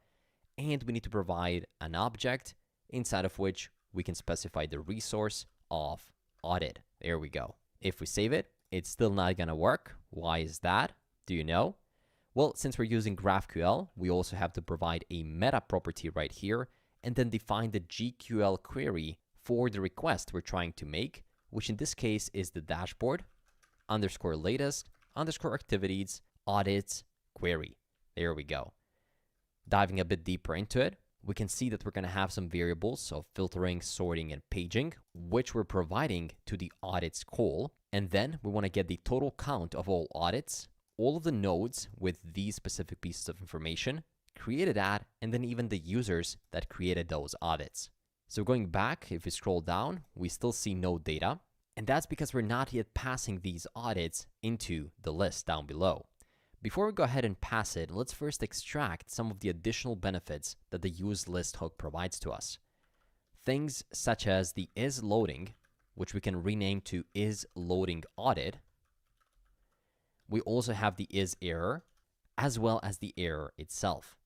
And we need to provide an object inside of which we can specify the resource of audit. There we go. If we save it, it's still not going to work. Why is that? Do you know? Well, since we're using GraphQL, we also have to provide a meta property right here and then define the GQL query for the request we're trying to make, which in this case is the dashboard underscore latest underscore activities audits query. There we go. Diving a bit deeper into it, we can see that we're going to have some variables of filtering, sorting, and paging, which we're providing to the audits call. And then we want to get the total count of all audits, all of the nodes with these specific pieces of information, created at, and then even the users that created those audits. So going back, if we scroll down, we still see no data. And that's because we're not yet passing these audits into the list down below. Before we go ahead and pass it, let's first extract some of the additional benefits that the useList hook provides to us. Things such as the isLoading, which we can rename to isLoadingAudit. We also have the isError, as well as the error itself.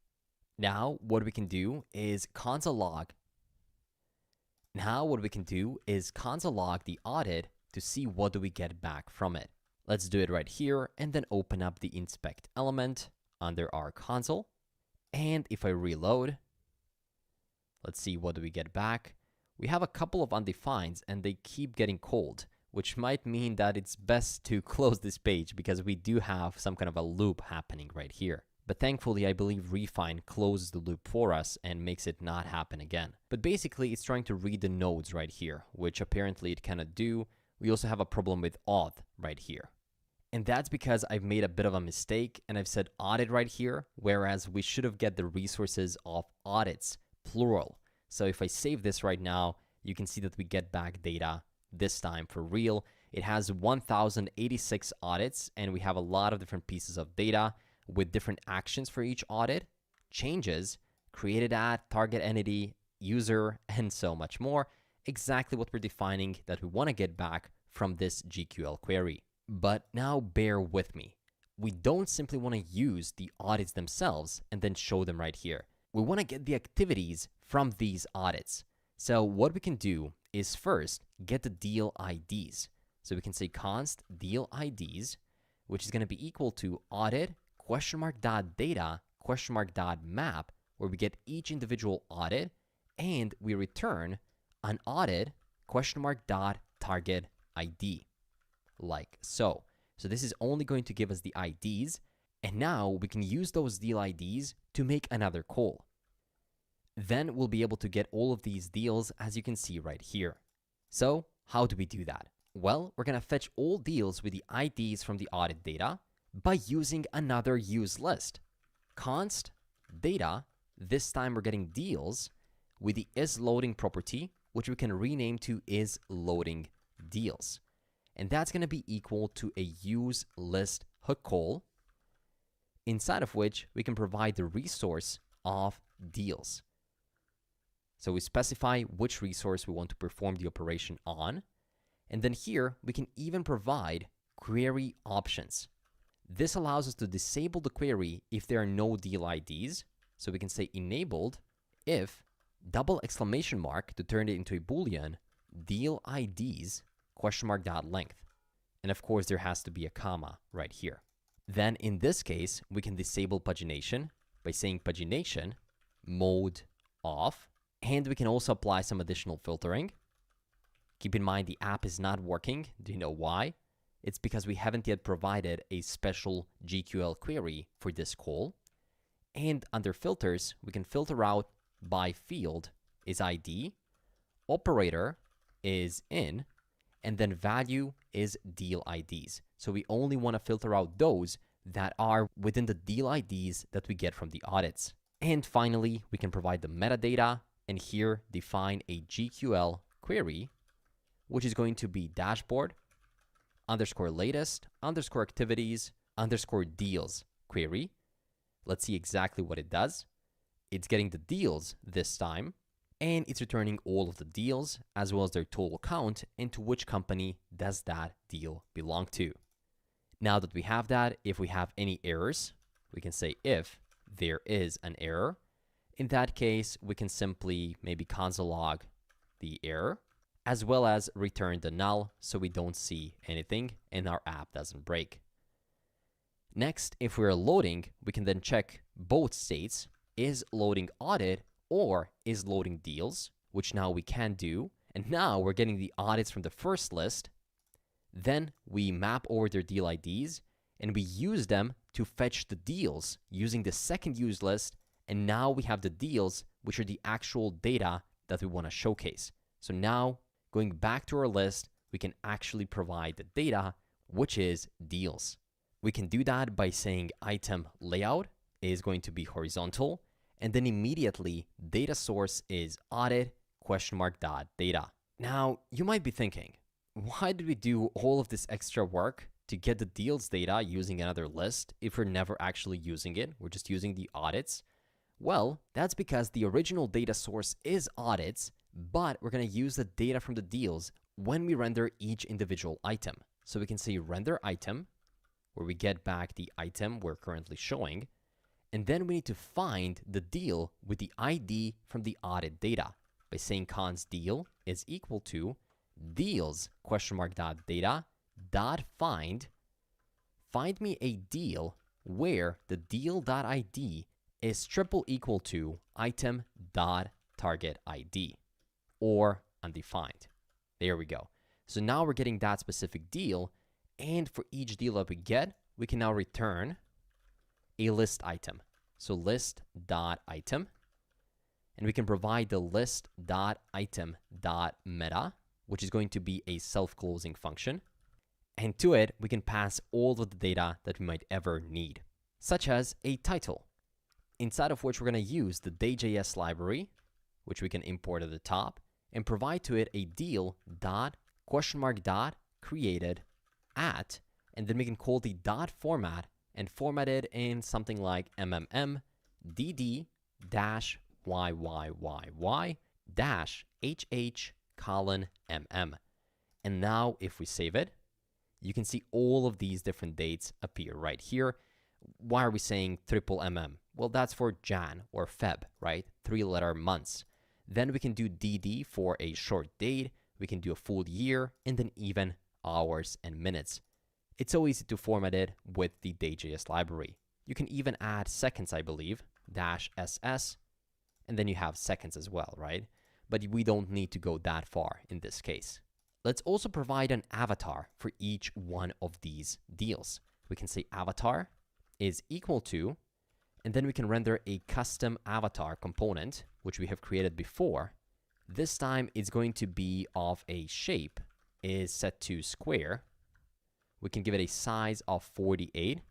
Now, what we can do is console log the audit to see what do we get back from it. Let's do it right here and then open up the inspect element under our console. And if I reload, let's see what do we get back. We have a couple of undefineds and they keep getting called, which might mean that it's best to close this page because we do have some kind of a loop happening right here. But thankfully, I believe Refine closes the loop for us and makes it not happen again. But basically, it's trying to read the nodes right here, which apparently it cannot do. We also have a problem with auth right here. And that's because I've made a bit of a mistake and I've said audit right here, whereas we should have get the resources of audits, plural. So if I save this right now, you can see that we get back data this time for real. It has 1,086 audits and we have a lot of different pieces of data with different actions for each audit, changes, created at, target entity, user, and so much more. Exactly what we're defining that we want to get back from this GQL query. But now bear with me. We don't simply want to use the audits themselves and then show them right here. We want to get the activities from these audits. So what we can do is first get the deal IDs. So we can say const deal IDs, which is going to be equal to audit !data !map, where we get each individual audit and we return an audit !target ID, like so. So this is only going to give us the IDs, and now we can use those deal IDs to make another call. Then we'll be able to get all of these deals, as you can see right here. So how do we do that? Well, we're going to fetch all deals with the IDs from the audit data by using another useList. Const data, this time we're getting deals with the isLoading property, which we can rename to isLoadingDeals. And that's going to be equal to a useList hook call, inside of which we can provide the resource of deals. So we specify which resource we want to perform the operation on. And then here, we can even provide query options. This allows us to disable the query if there are no deal IDs. So we can say enabled if !! to turn it into a Boolean, deal IDs !length. And of course, there has to be a comma right here. Then in this case, we can disable pagination by saying pagination mode off. And we can also apply some additional filtering. Keep in mind the app is not working. Do you know why? It's because we haven't yet provided a special GQL query for this call. And under filters, we can filter out by field is ID, operator is in, and then value is deal IDs. So we only want to filter out those that are within the deal IDs that we get from the audits. And finally, we can provide the metadata and here define a GQL query, which is going to be dashboard _latest _activities _deals query. Let's see exactly what it does. It's getting the deals this time, and it's returning all of the deals as well as their total count and to which company does that deal belong to. Now that we have that, if we have any errors, we can say if there is an error. In that case, we can simply maybe console log the error, as well as return the null so we don't see anything and our app doesn't break. Next, if we're loading, we can then check both states, is loading audit or is loading deals, which now we can do. And now we're getting the audits from the first list. Then we map over their deal IDs and we use them to fetch the deals using the second use list And now we have the deals, which are the actual data that we want to showcase. So now, going back to our list, we can actually provide the data, which is deals. We can do that by saying item layout is going to be horizontal, and then immediately data source is audit (data). Now, you might be thinking, why did we do all of this extra work to get the deals data using another list if we're never actually using it? We're just using the audits. Well, that's because the original data source is audits, but we're going to use the data from the deals when we render each individual item. So we can say render item, where we get back the item we're currently showing, and then we need to find the deal with the ID from the audit data by saying const deal is equal to deals (data) dot find me a deal where the deal.id is triple equal to item dot target ID or undefined. There we go. So now we're getting that specific deal, and for each deal that we get, we can now return a list item. So list.item, and we can provide the list.item.meta, which is going to be a self-closing function. And to it, we can pass all of the data that we might ever need, such as a title, inside of which we're going to use the day.js library, which we can import at the top, and provide to it a deal dot created at, and then we can call the dot format and format it in something like mmm dd dash yyyy dash hh colon mm. And now if we save it, you can see all of these different dates appear right here. Why are we saying triple mm? Well, that's for Jan or Feb, right? 3-letter months. Then we can do dd for a short date. We can do a full year, and then even hours and minutes. It's so easy to format it with the day.js library. You can even add seconds, I believe, -ss, and then you have seconds as well, right? But we don't need to go that far in this case. Let's also provide an avatar for each one of these deals. We can say avatar is equal to, and then we can render a custom avatar component, which we have created before. This time it's going to be of a shape is set to square. We can give it a size of 48,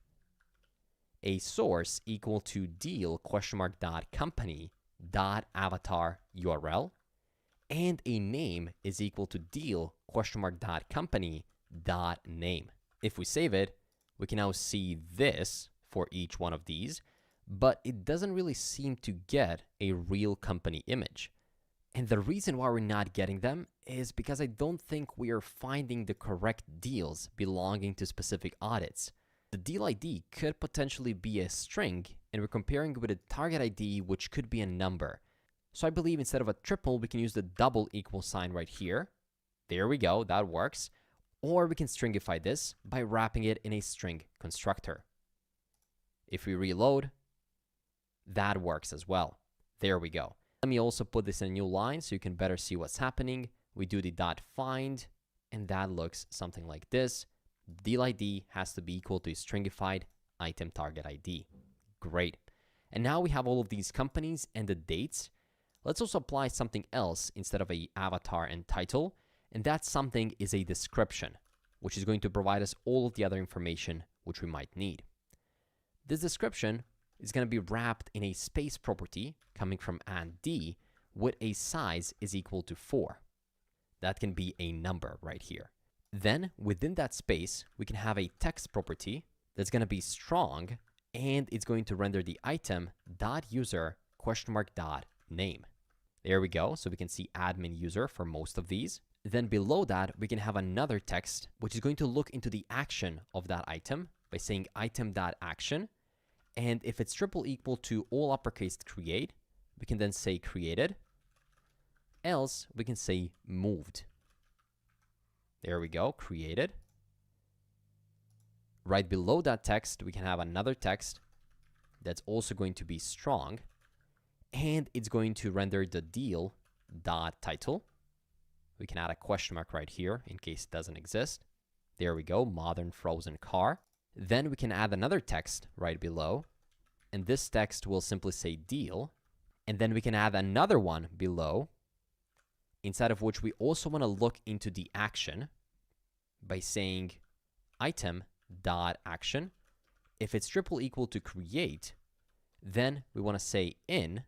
a source equal to deal company avatar URL, and a name is equal to deal company name. If we save it, we can now see this for each one of these, but it doesn't really seem to get a real company image. And the reason why we're not getting them is because I don't think we are finding the correct deals belonging to specific audits. The deal ID could potentially be a string, and we're comparing it with a target ID, which could be a number. So I believe instead of a triple, we can use the double equal sign right here. There we go, that works. Or we can stringify this by wrapping it in a string constructor. If we reload, that works as well. There we go. Let me also put this in a new line so you can better see what's happening. We do the dot find, and that looks something like this. Deal ID has to be equal to a stringified item target ID. Great. And now we have all of these companies and the dates. Let's also apply something else instead of a avatar and title, and that something is a description, which is going to provide us all of the other information which we might need. This description is going to be wrapped in a space property coming from and_d with a size is equal to 4. That can be a number right here. Then within that space, we can have a text property that's going to be strong, and it's going to render the item .user .name. There we go. So we can see admin user for most of these. Then below that, we can have another text, which is going to look into the action of that item by saying item.action. And if it's triple equal to all uppercase create, we can then say created. Else, we can say moved. There we go, created. Right below that text, we can have another text that's also going to be strong, and it's going to render the deal.title. We can add a question mark right here in case it doesn't exist. There we go, modern frozen car. Then we can add another text right below and this text will simply say deal, and then we can add another one below, inside of which we also want to look into the action by saying item.action. If it's triple equal to create, then we want to say in,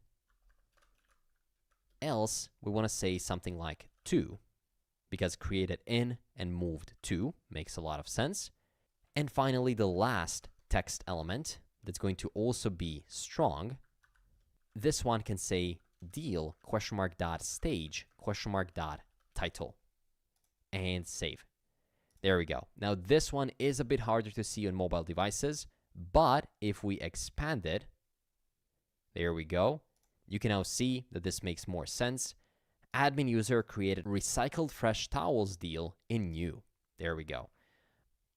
else we want to say something like to, because created in and moved to makes a lot of sense. And finally, the last text element that's going to also be strong, this one can say deal (stage) (title) and save. There we go. Now this one is a bit harder to see on mobile devices, but if we expand it, there we go. You can now see that this makes more sense. Admin user created recycled fresh towels deal in new. There we go.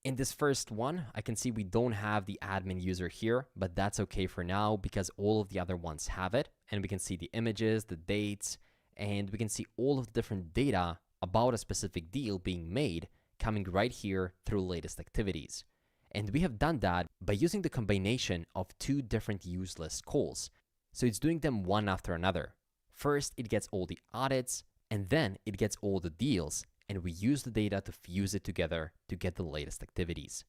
In this first one, I can see we don't have the admin user here, but that's okay for now because all of the other ones have it. And we can see the images, the dates, and we can see all of the different data about a specific deal being made coming right here through latest activities. And we have done that by using the combination of two different use list calls. So it's doing them one after another. First, it gets all the audits, and then it gets all the deals, and we use the data to fuse it together to get the latest activities.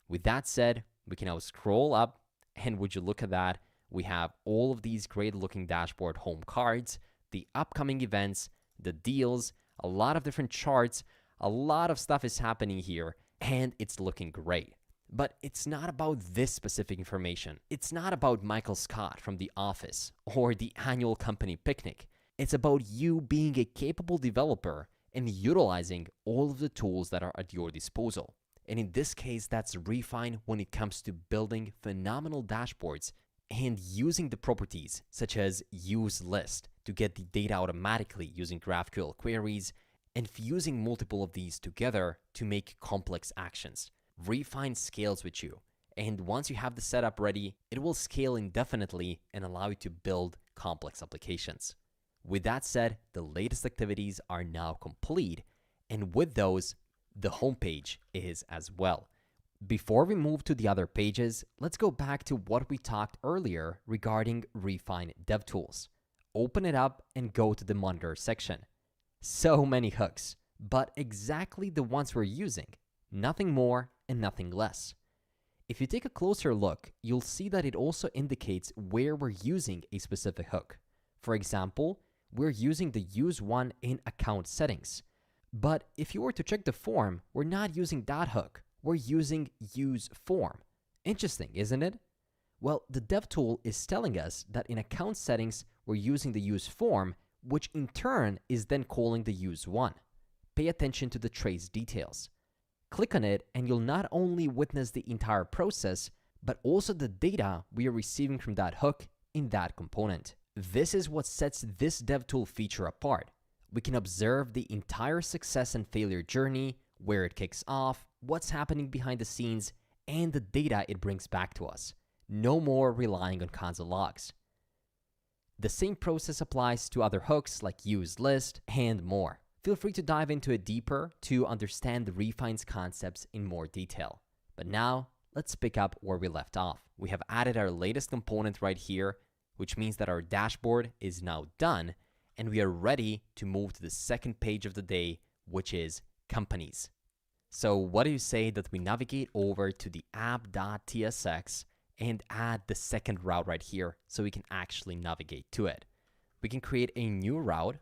With that said, we can now scroll up, and would you look at that, we have all of these great looking dashboard home cards, the upcoming events, the deals, a lot of different charts, a lot of stuff is happening here, and it's looking great. But it's not about this specific information. It's not about Michael Scott from The Office or the annual company picnic. It's about you being a capable developer and utilizing all of the tools that are at your disposal. And in this case, that's Refine when it comes to building phenomenal dashboards and using the properties such as use list to get the data automatically using GraphQL queries and fusing multiple of these together to make complex actions. Refine scales with you, and once you have the setup ready, it will scale indefinitely and allow you to build complex applications. With that said, the latest activities are now complete, and with those, the homepage is as well. Before we move to the other pages, let's go back to what we talked earlier regarding Refine DevTools. Open it up and go to the monitor section. So many hooks, but exactly the ones we're using. Nothing more and nothing less. If you take a closer look, you'll see that it also indicates where we're using a specific hook. For example, we're using the use one in account settings. But if you were to check the form, we're not using that hook. We're using use form. Interesting, isn't it? Well, the dev tool is telling us that in account settings, we're using the use form, which in turn is then calling the use one. Pay attention to the trace details. Click on it and you'll not only witness the entire process, but also the data we are receiving from that hook in that component. This is what sets this DevTool feature apart. We can observe the entire success and failure journey, where it kicks off, what's happening behind the scenes, and the data it brings back to us. No more relying on console logs. The same process applies to other hooks like use list and more. Feel free to dive into it deeper to understand the Refine's concepts in more detail. But now, let's pick up where we left off. We have added our latest component right here, which means that our dashboard is now done, and we are ready to move to the second page of the day, which is companies. So what do you say that we navigate over to the app.tsx and add the second route right here so we can actually navigate to it? We can create a new route,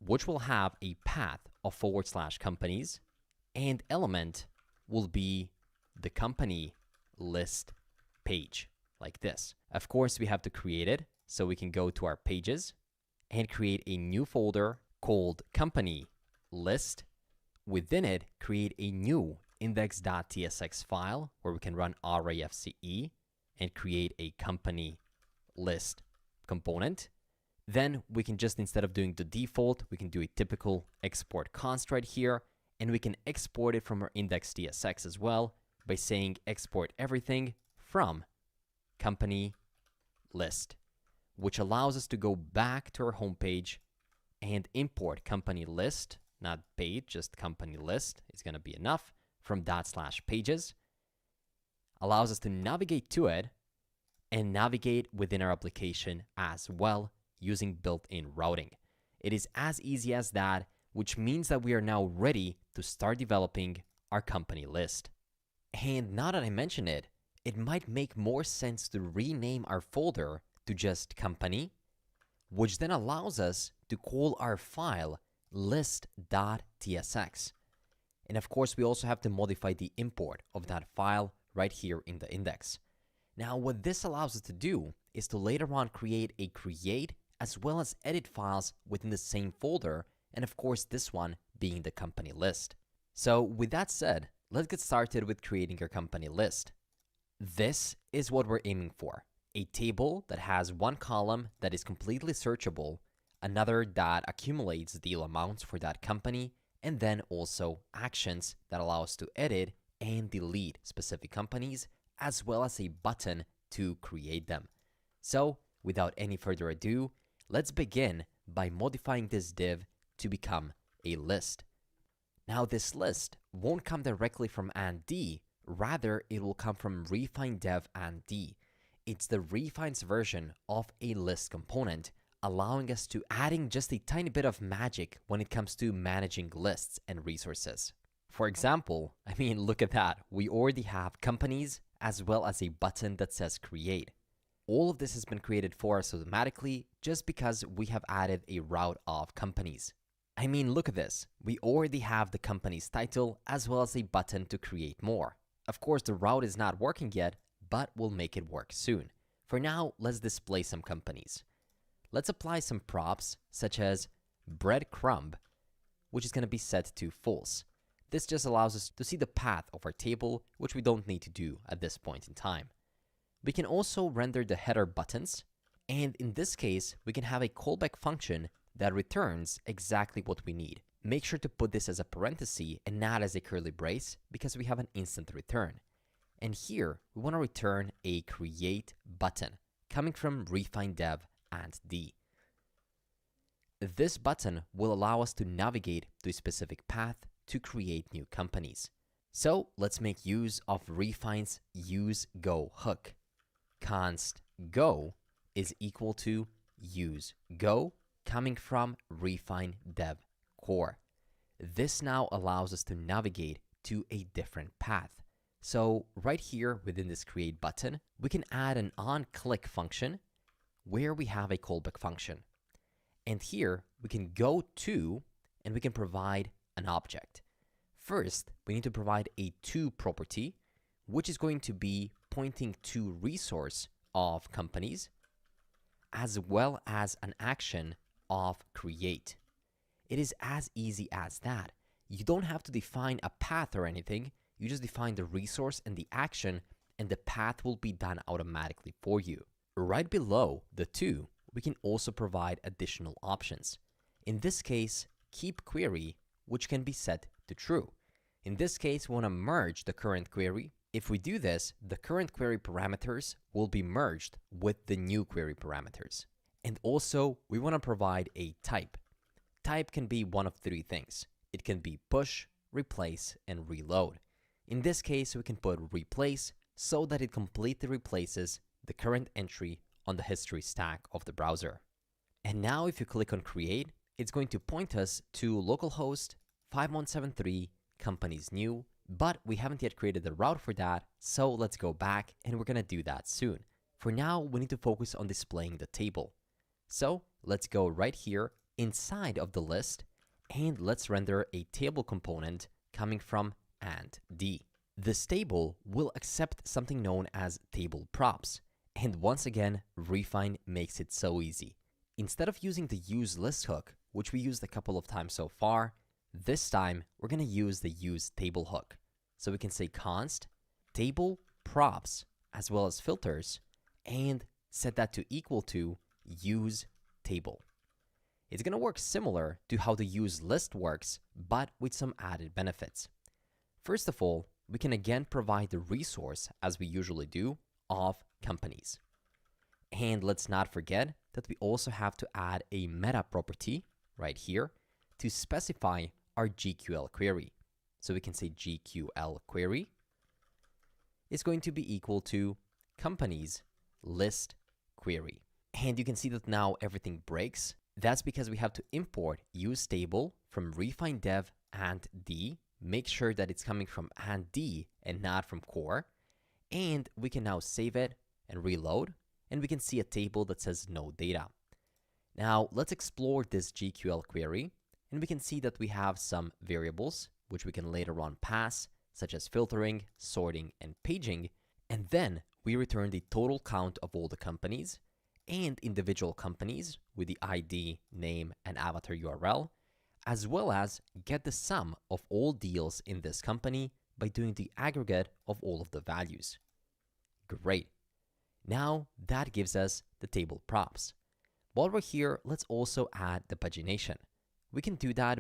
which will have a path of /companies, and element will be the company list page, like this. Of course, we have to create it, so we can go to our pages and create a new folder called company list. Within it, create a new index.tsx file where we can run rafce and create a company list component. Then we can just, instead of doing the default, we can do a typical export const right here, and we can export it from our index.tsx as well by saying export everything from company list, which allows us to go back to our homepage and import company list, not page, just company list is going to be enough, from /pages, allows us to navigate to it, and navigate within our application as well using built-in routing. It is as easy as that, which means that we are now ready to start developing our company list. And now that I mention it, it might make more sense to rename our folder to just company, which then allows us to call our file list.tsx. And of course, we also have to modify the import of that file right here in the index. Now, what this allows us to do is to later on create as well as edit files within the same folder, and of course, this one being the company list. So with that said, let's get started with creating your company list. This is what we're aiming for: a table that has one column that is completely searchable, another that accumulates deal amounts for that company, and then also actions that allow us to edit and delete specific companies, as well as a button to create them. So without any further ado, let's begin by modifying this div to become a list. Now this list won't come directly from and-d, rather it will come from refine dev and-d. It's the refines version of a list component, allowing us to adding just a tiny bit of magic when it comes to managing lists and resources. For example, look at that. We already have companies as well as a button that says create. All of this has been created for us automatically just because we have added a route of companies. Look at this. We already have the company's title as well as a button to create more. Of course, the route is not working yet, but we'll make it work soon. For now, let's display some companies. Let's apply some props such as breadcrumb, which is going to be set to false. This just allows us to see the path of our table, which we don't need to do at this point in time. We can also render the header buttons, and in this case, we can have a callback function that returns exactly what we need. Make sure to put this as a parenthesis and not as a curly brace because we have an instant return. And here, we want to return a create button coming from refine dev and-d. This button will allow us to navigate to a specific path to create new companies. So let's make use of refine's useGo hook. Const go is equal to useGo coming from refine dev core. This now allows us to navigate to a different path. So right here within this create button, we can add an onClick function where we have a callback function. And here we can go to, and we can provide an object. First, we need to provide a to property, which is going to be pointing to resource of companies, as well as an action of create. It is as easy as that. You don't have to define a path or anything. You just define the resource and the action, and the path will be done automatically for you. Right below the to, we can also provide additional options. In this case, keep query, which can be set to true. In this case, we want to merge the current query. If we do this, the current query parameters will be merged with the new query parameters. And also, we want to provide a type. Type can be one of three things. It can be push, replace, and reload. In this case, we can put replace so that it completely replaces the current entry on the history stack of the browser. And now if you click on create, it's going to point us to localhost 5173 companies new, but we haven't yet created the route for that, so let's go back and we're going to do that soon. For now, we need to focus on displaying the table. So let's go right here inside of the list and let's render a table component coming from and-d. This table will accept something known as table props. And once again, refine makes it so easy. Instead of using the useList hook, which we used a couple of times so far, this time we're going to use the useTable hook. So we can say const table props as well as filters and set that to equal to useTable. It's going to work similar to how the useList works, but with some added benefits. First of all, we can again provide the resource, as we usually do, of companies. And let's not forget that we also have to add a meta property right here to specify our GQL query. So we can say GQL query is going to be equal to companies list query. And you can see that now everything breaks. That's because we have to import use table from refine dev and d. Make sure that it's coming from and d and not from core. And we can now save it and reload, and we can see a table that says no data. Now let's explore this GQL query, and we can see that we have some variables which we can later on pass, such as filtering, sorting, and paging, and then we return the total count of all the companies and individual companies with the ID, name, and avatar URL, as well as get the sum of all deals in this company by doing the aggregate of all of the values. Great. Now that gives us the table props. While we're here, let's also add the pagination. We can do that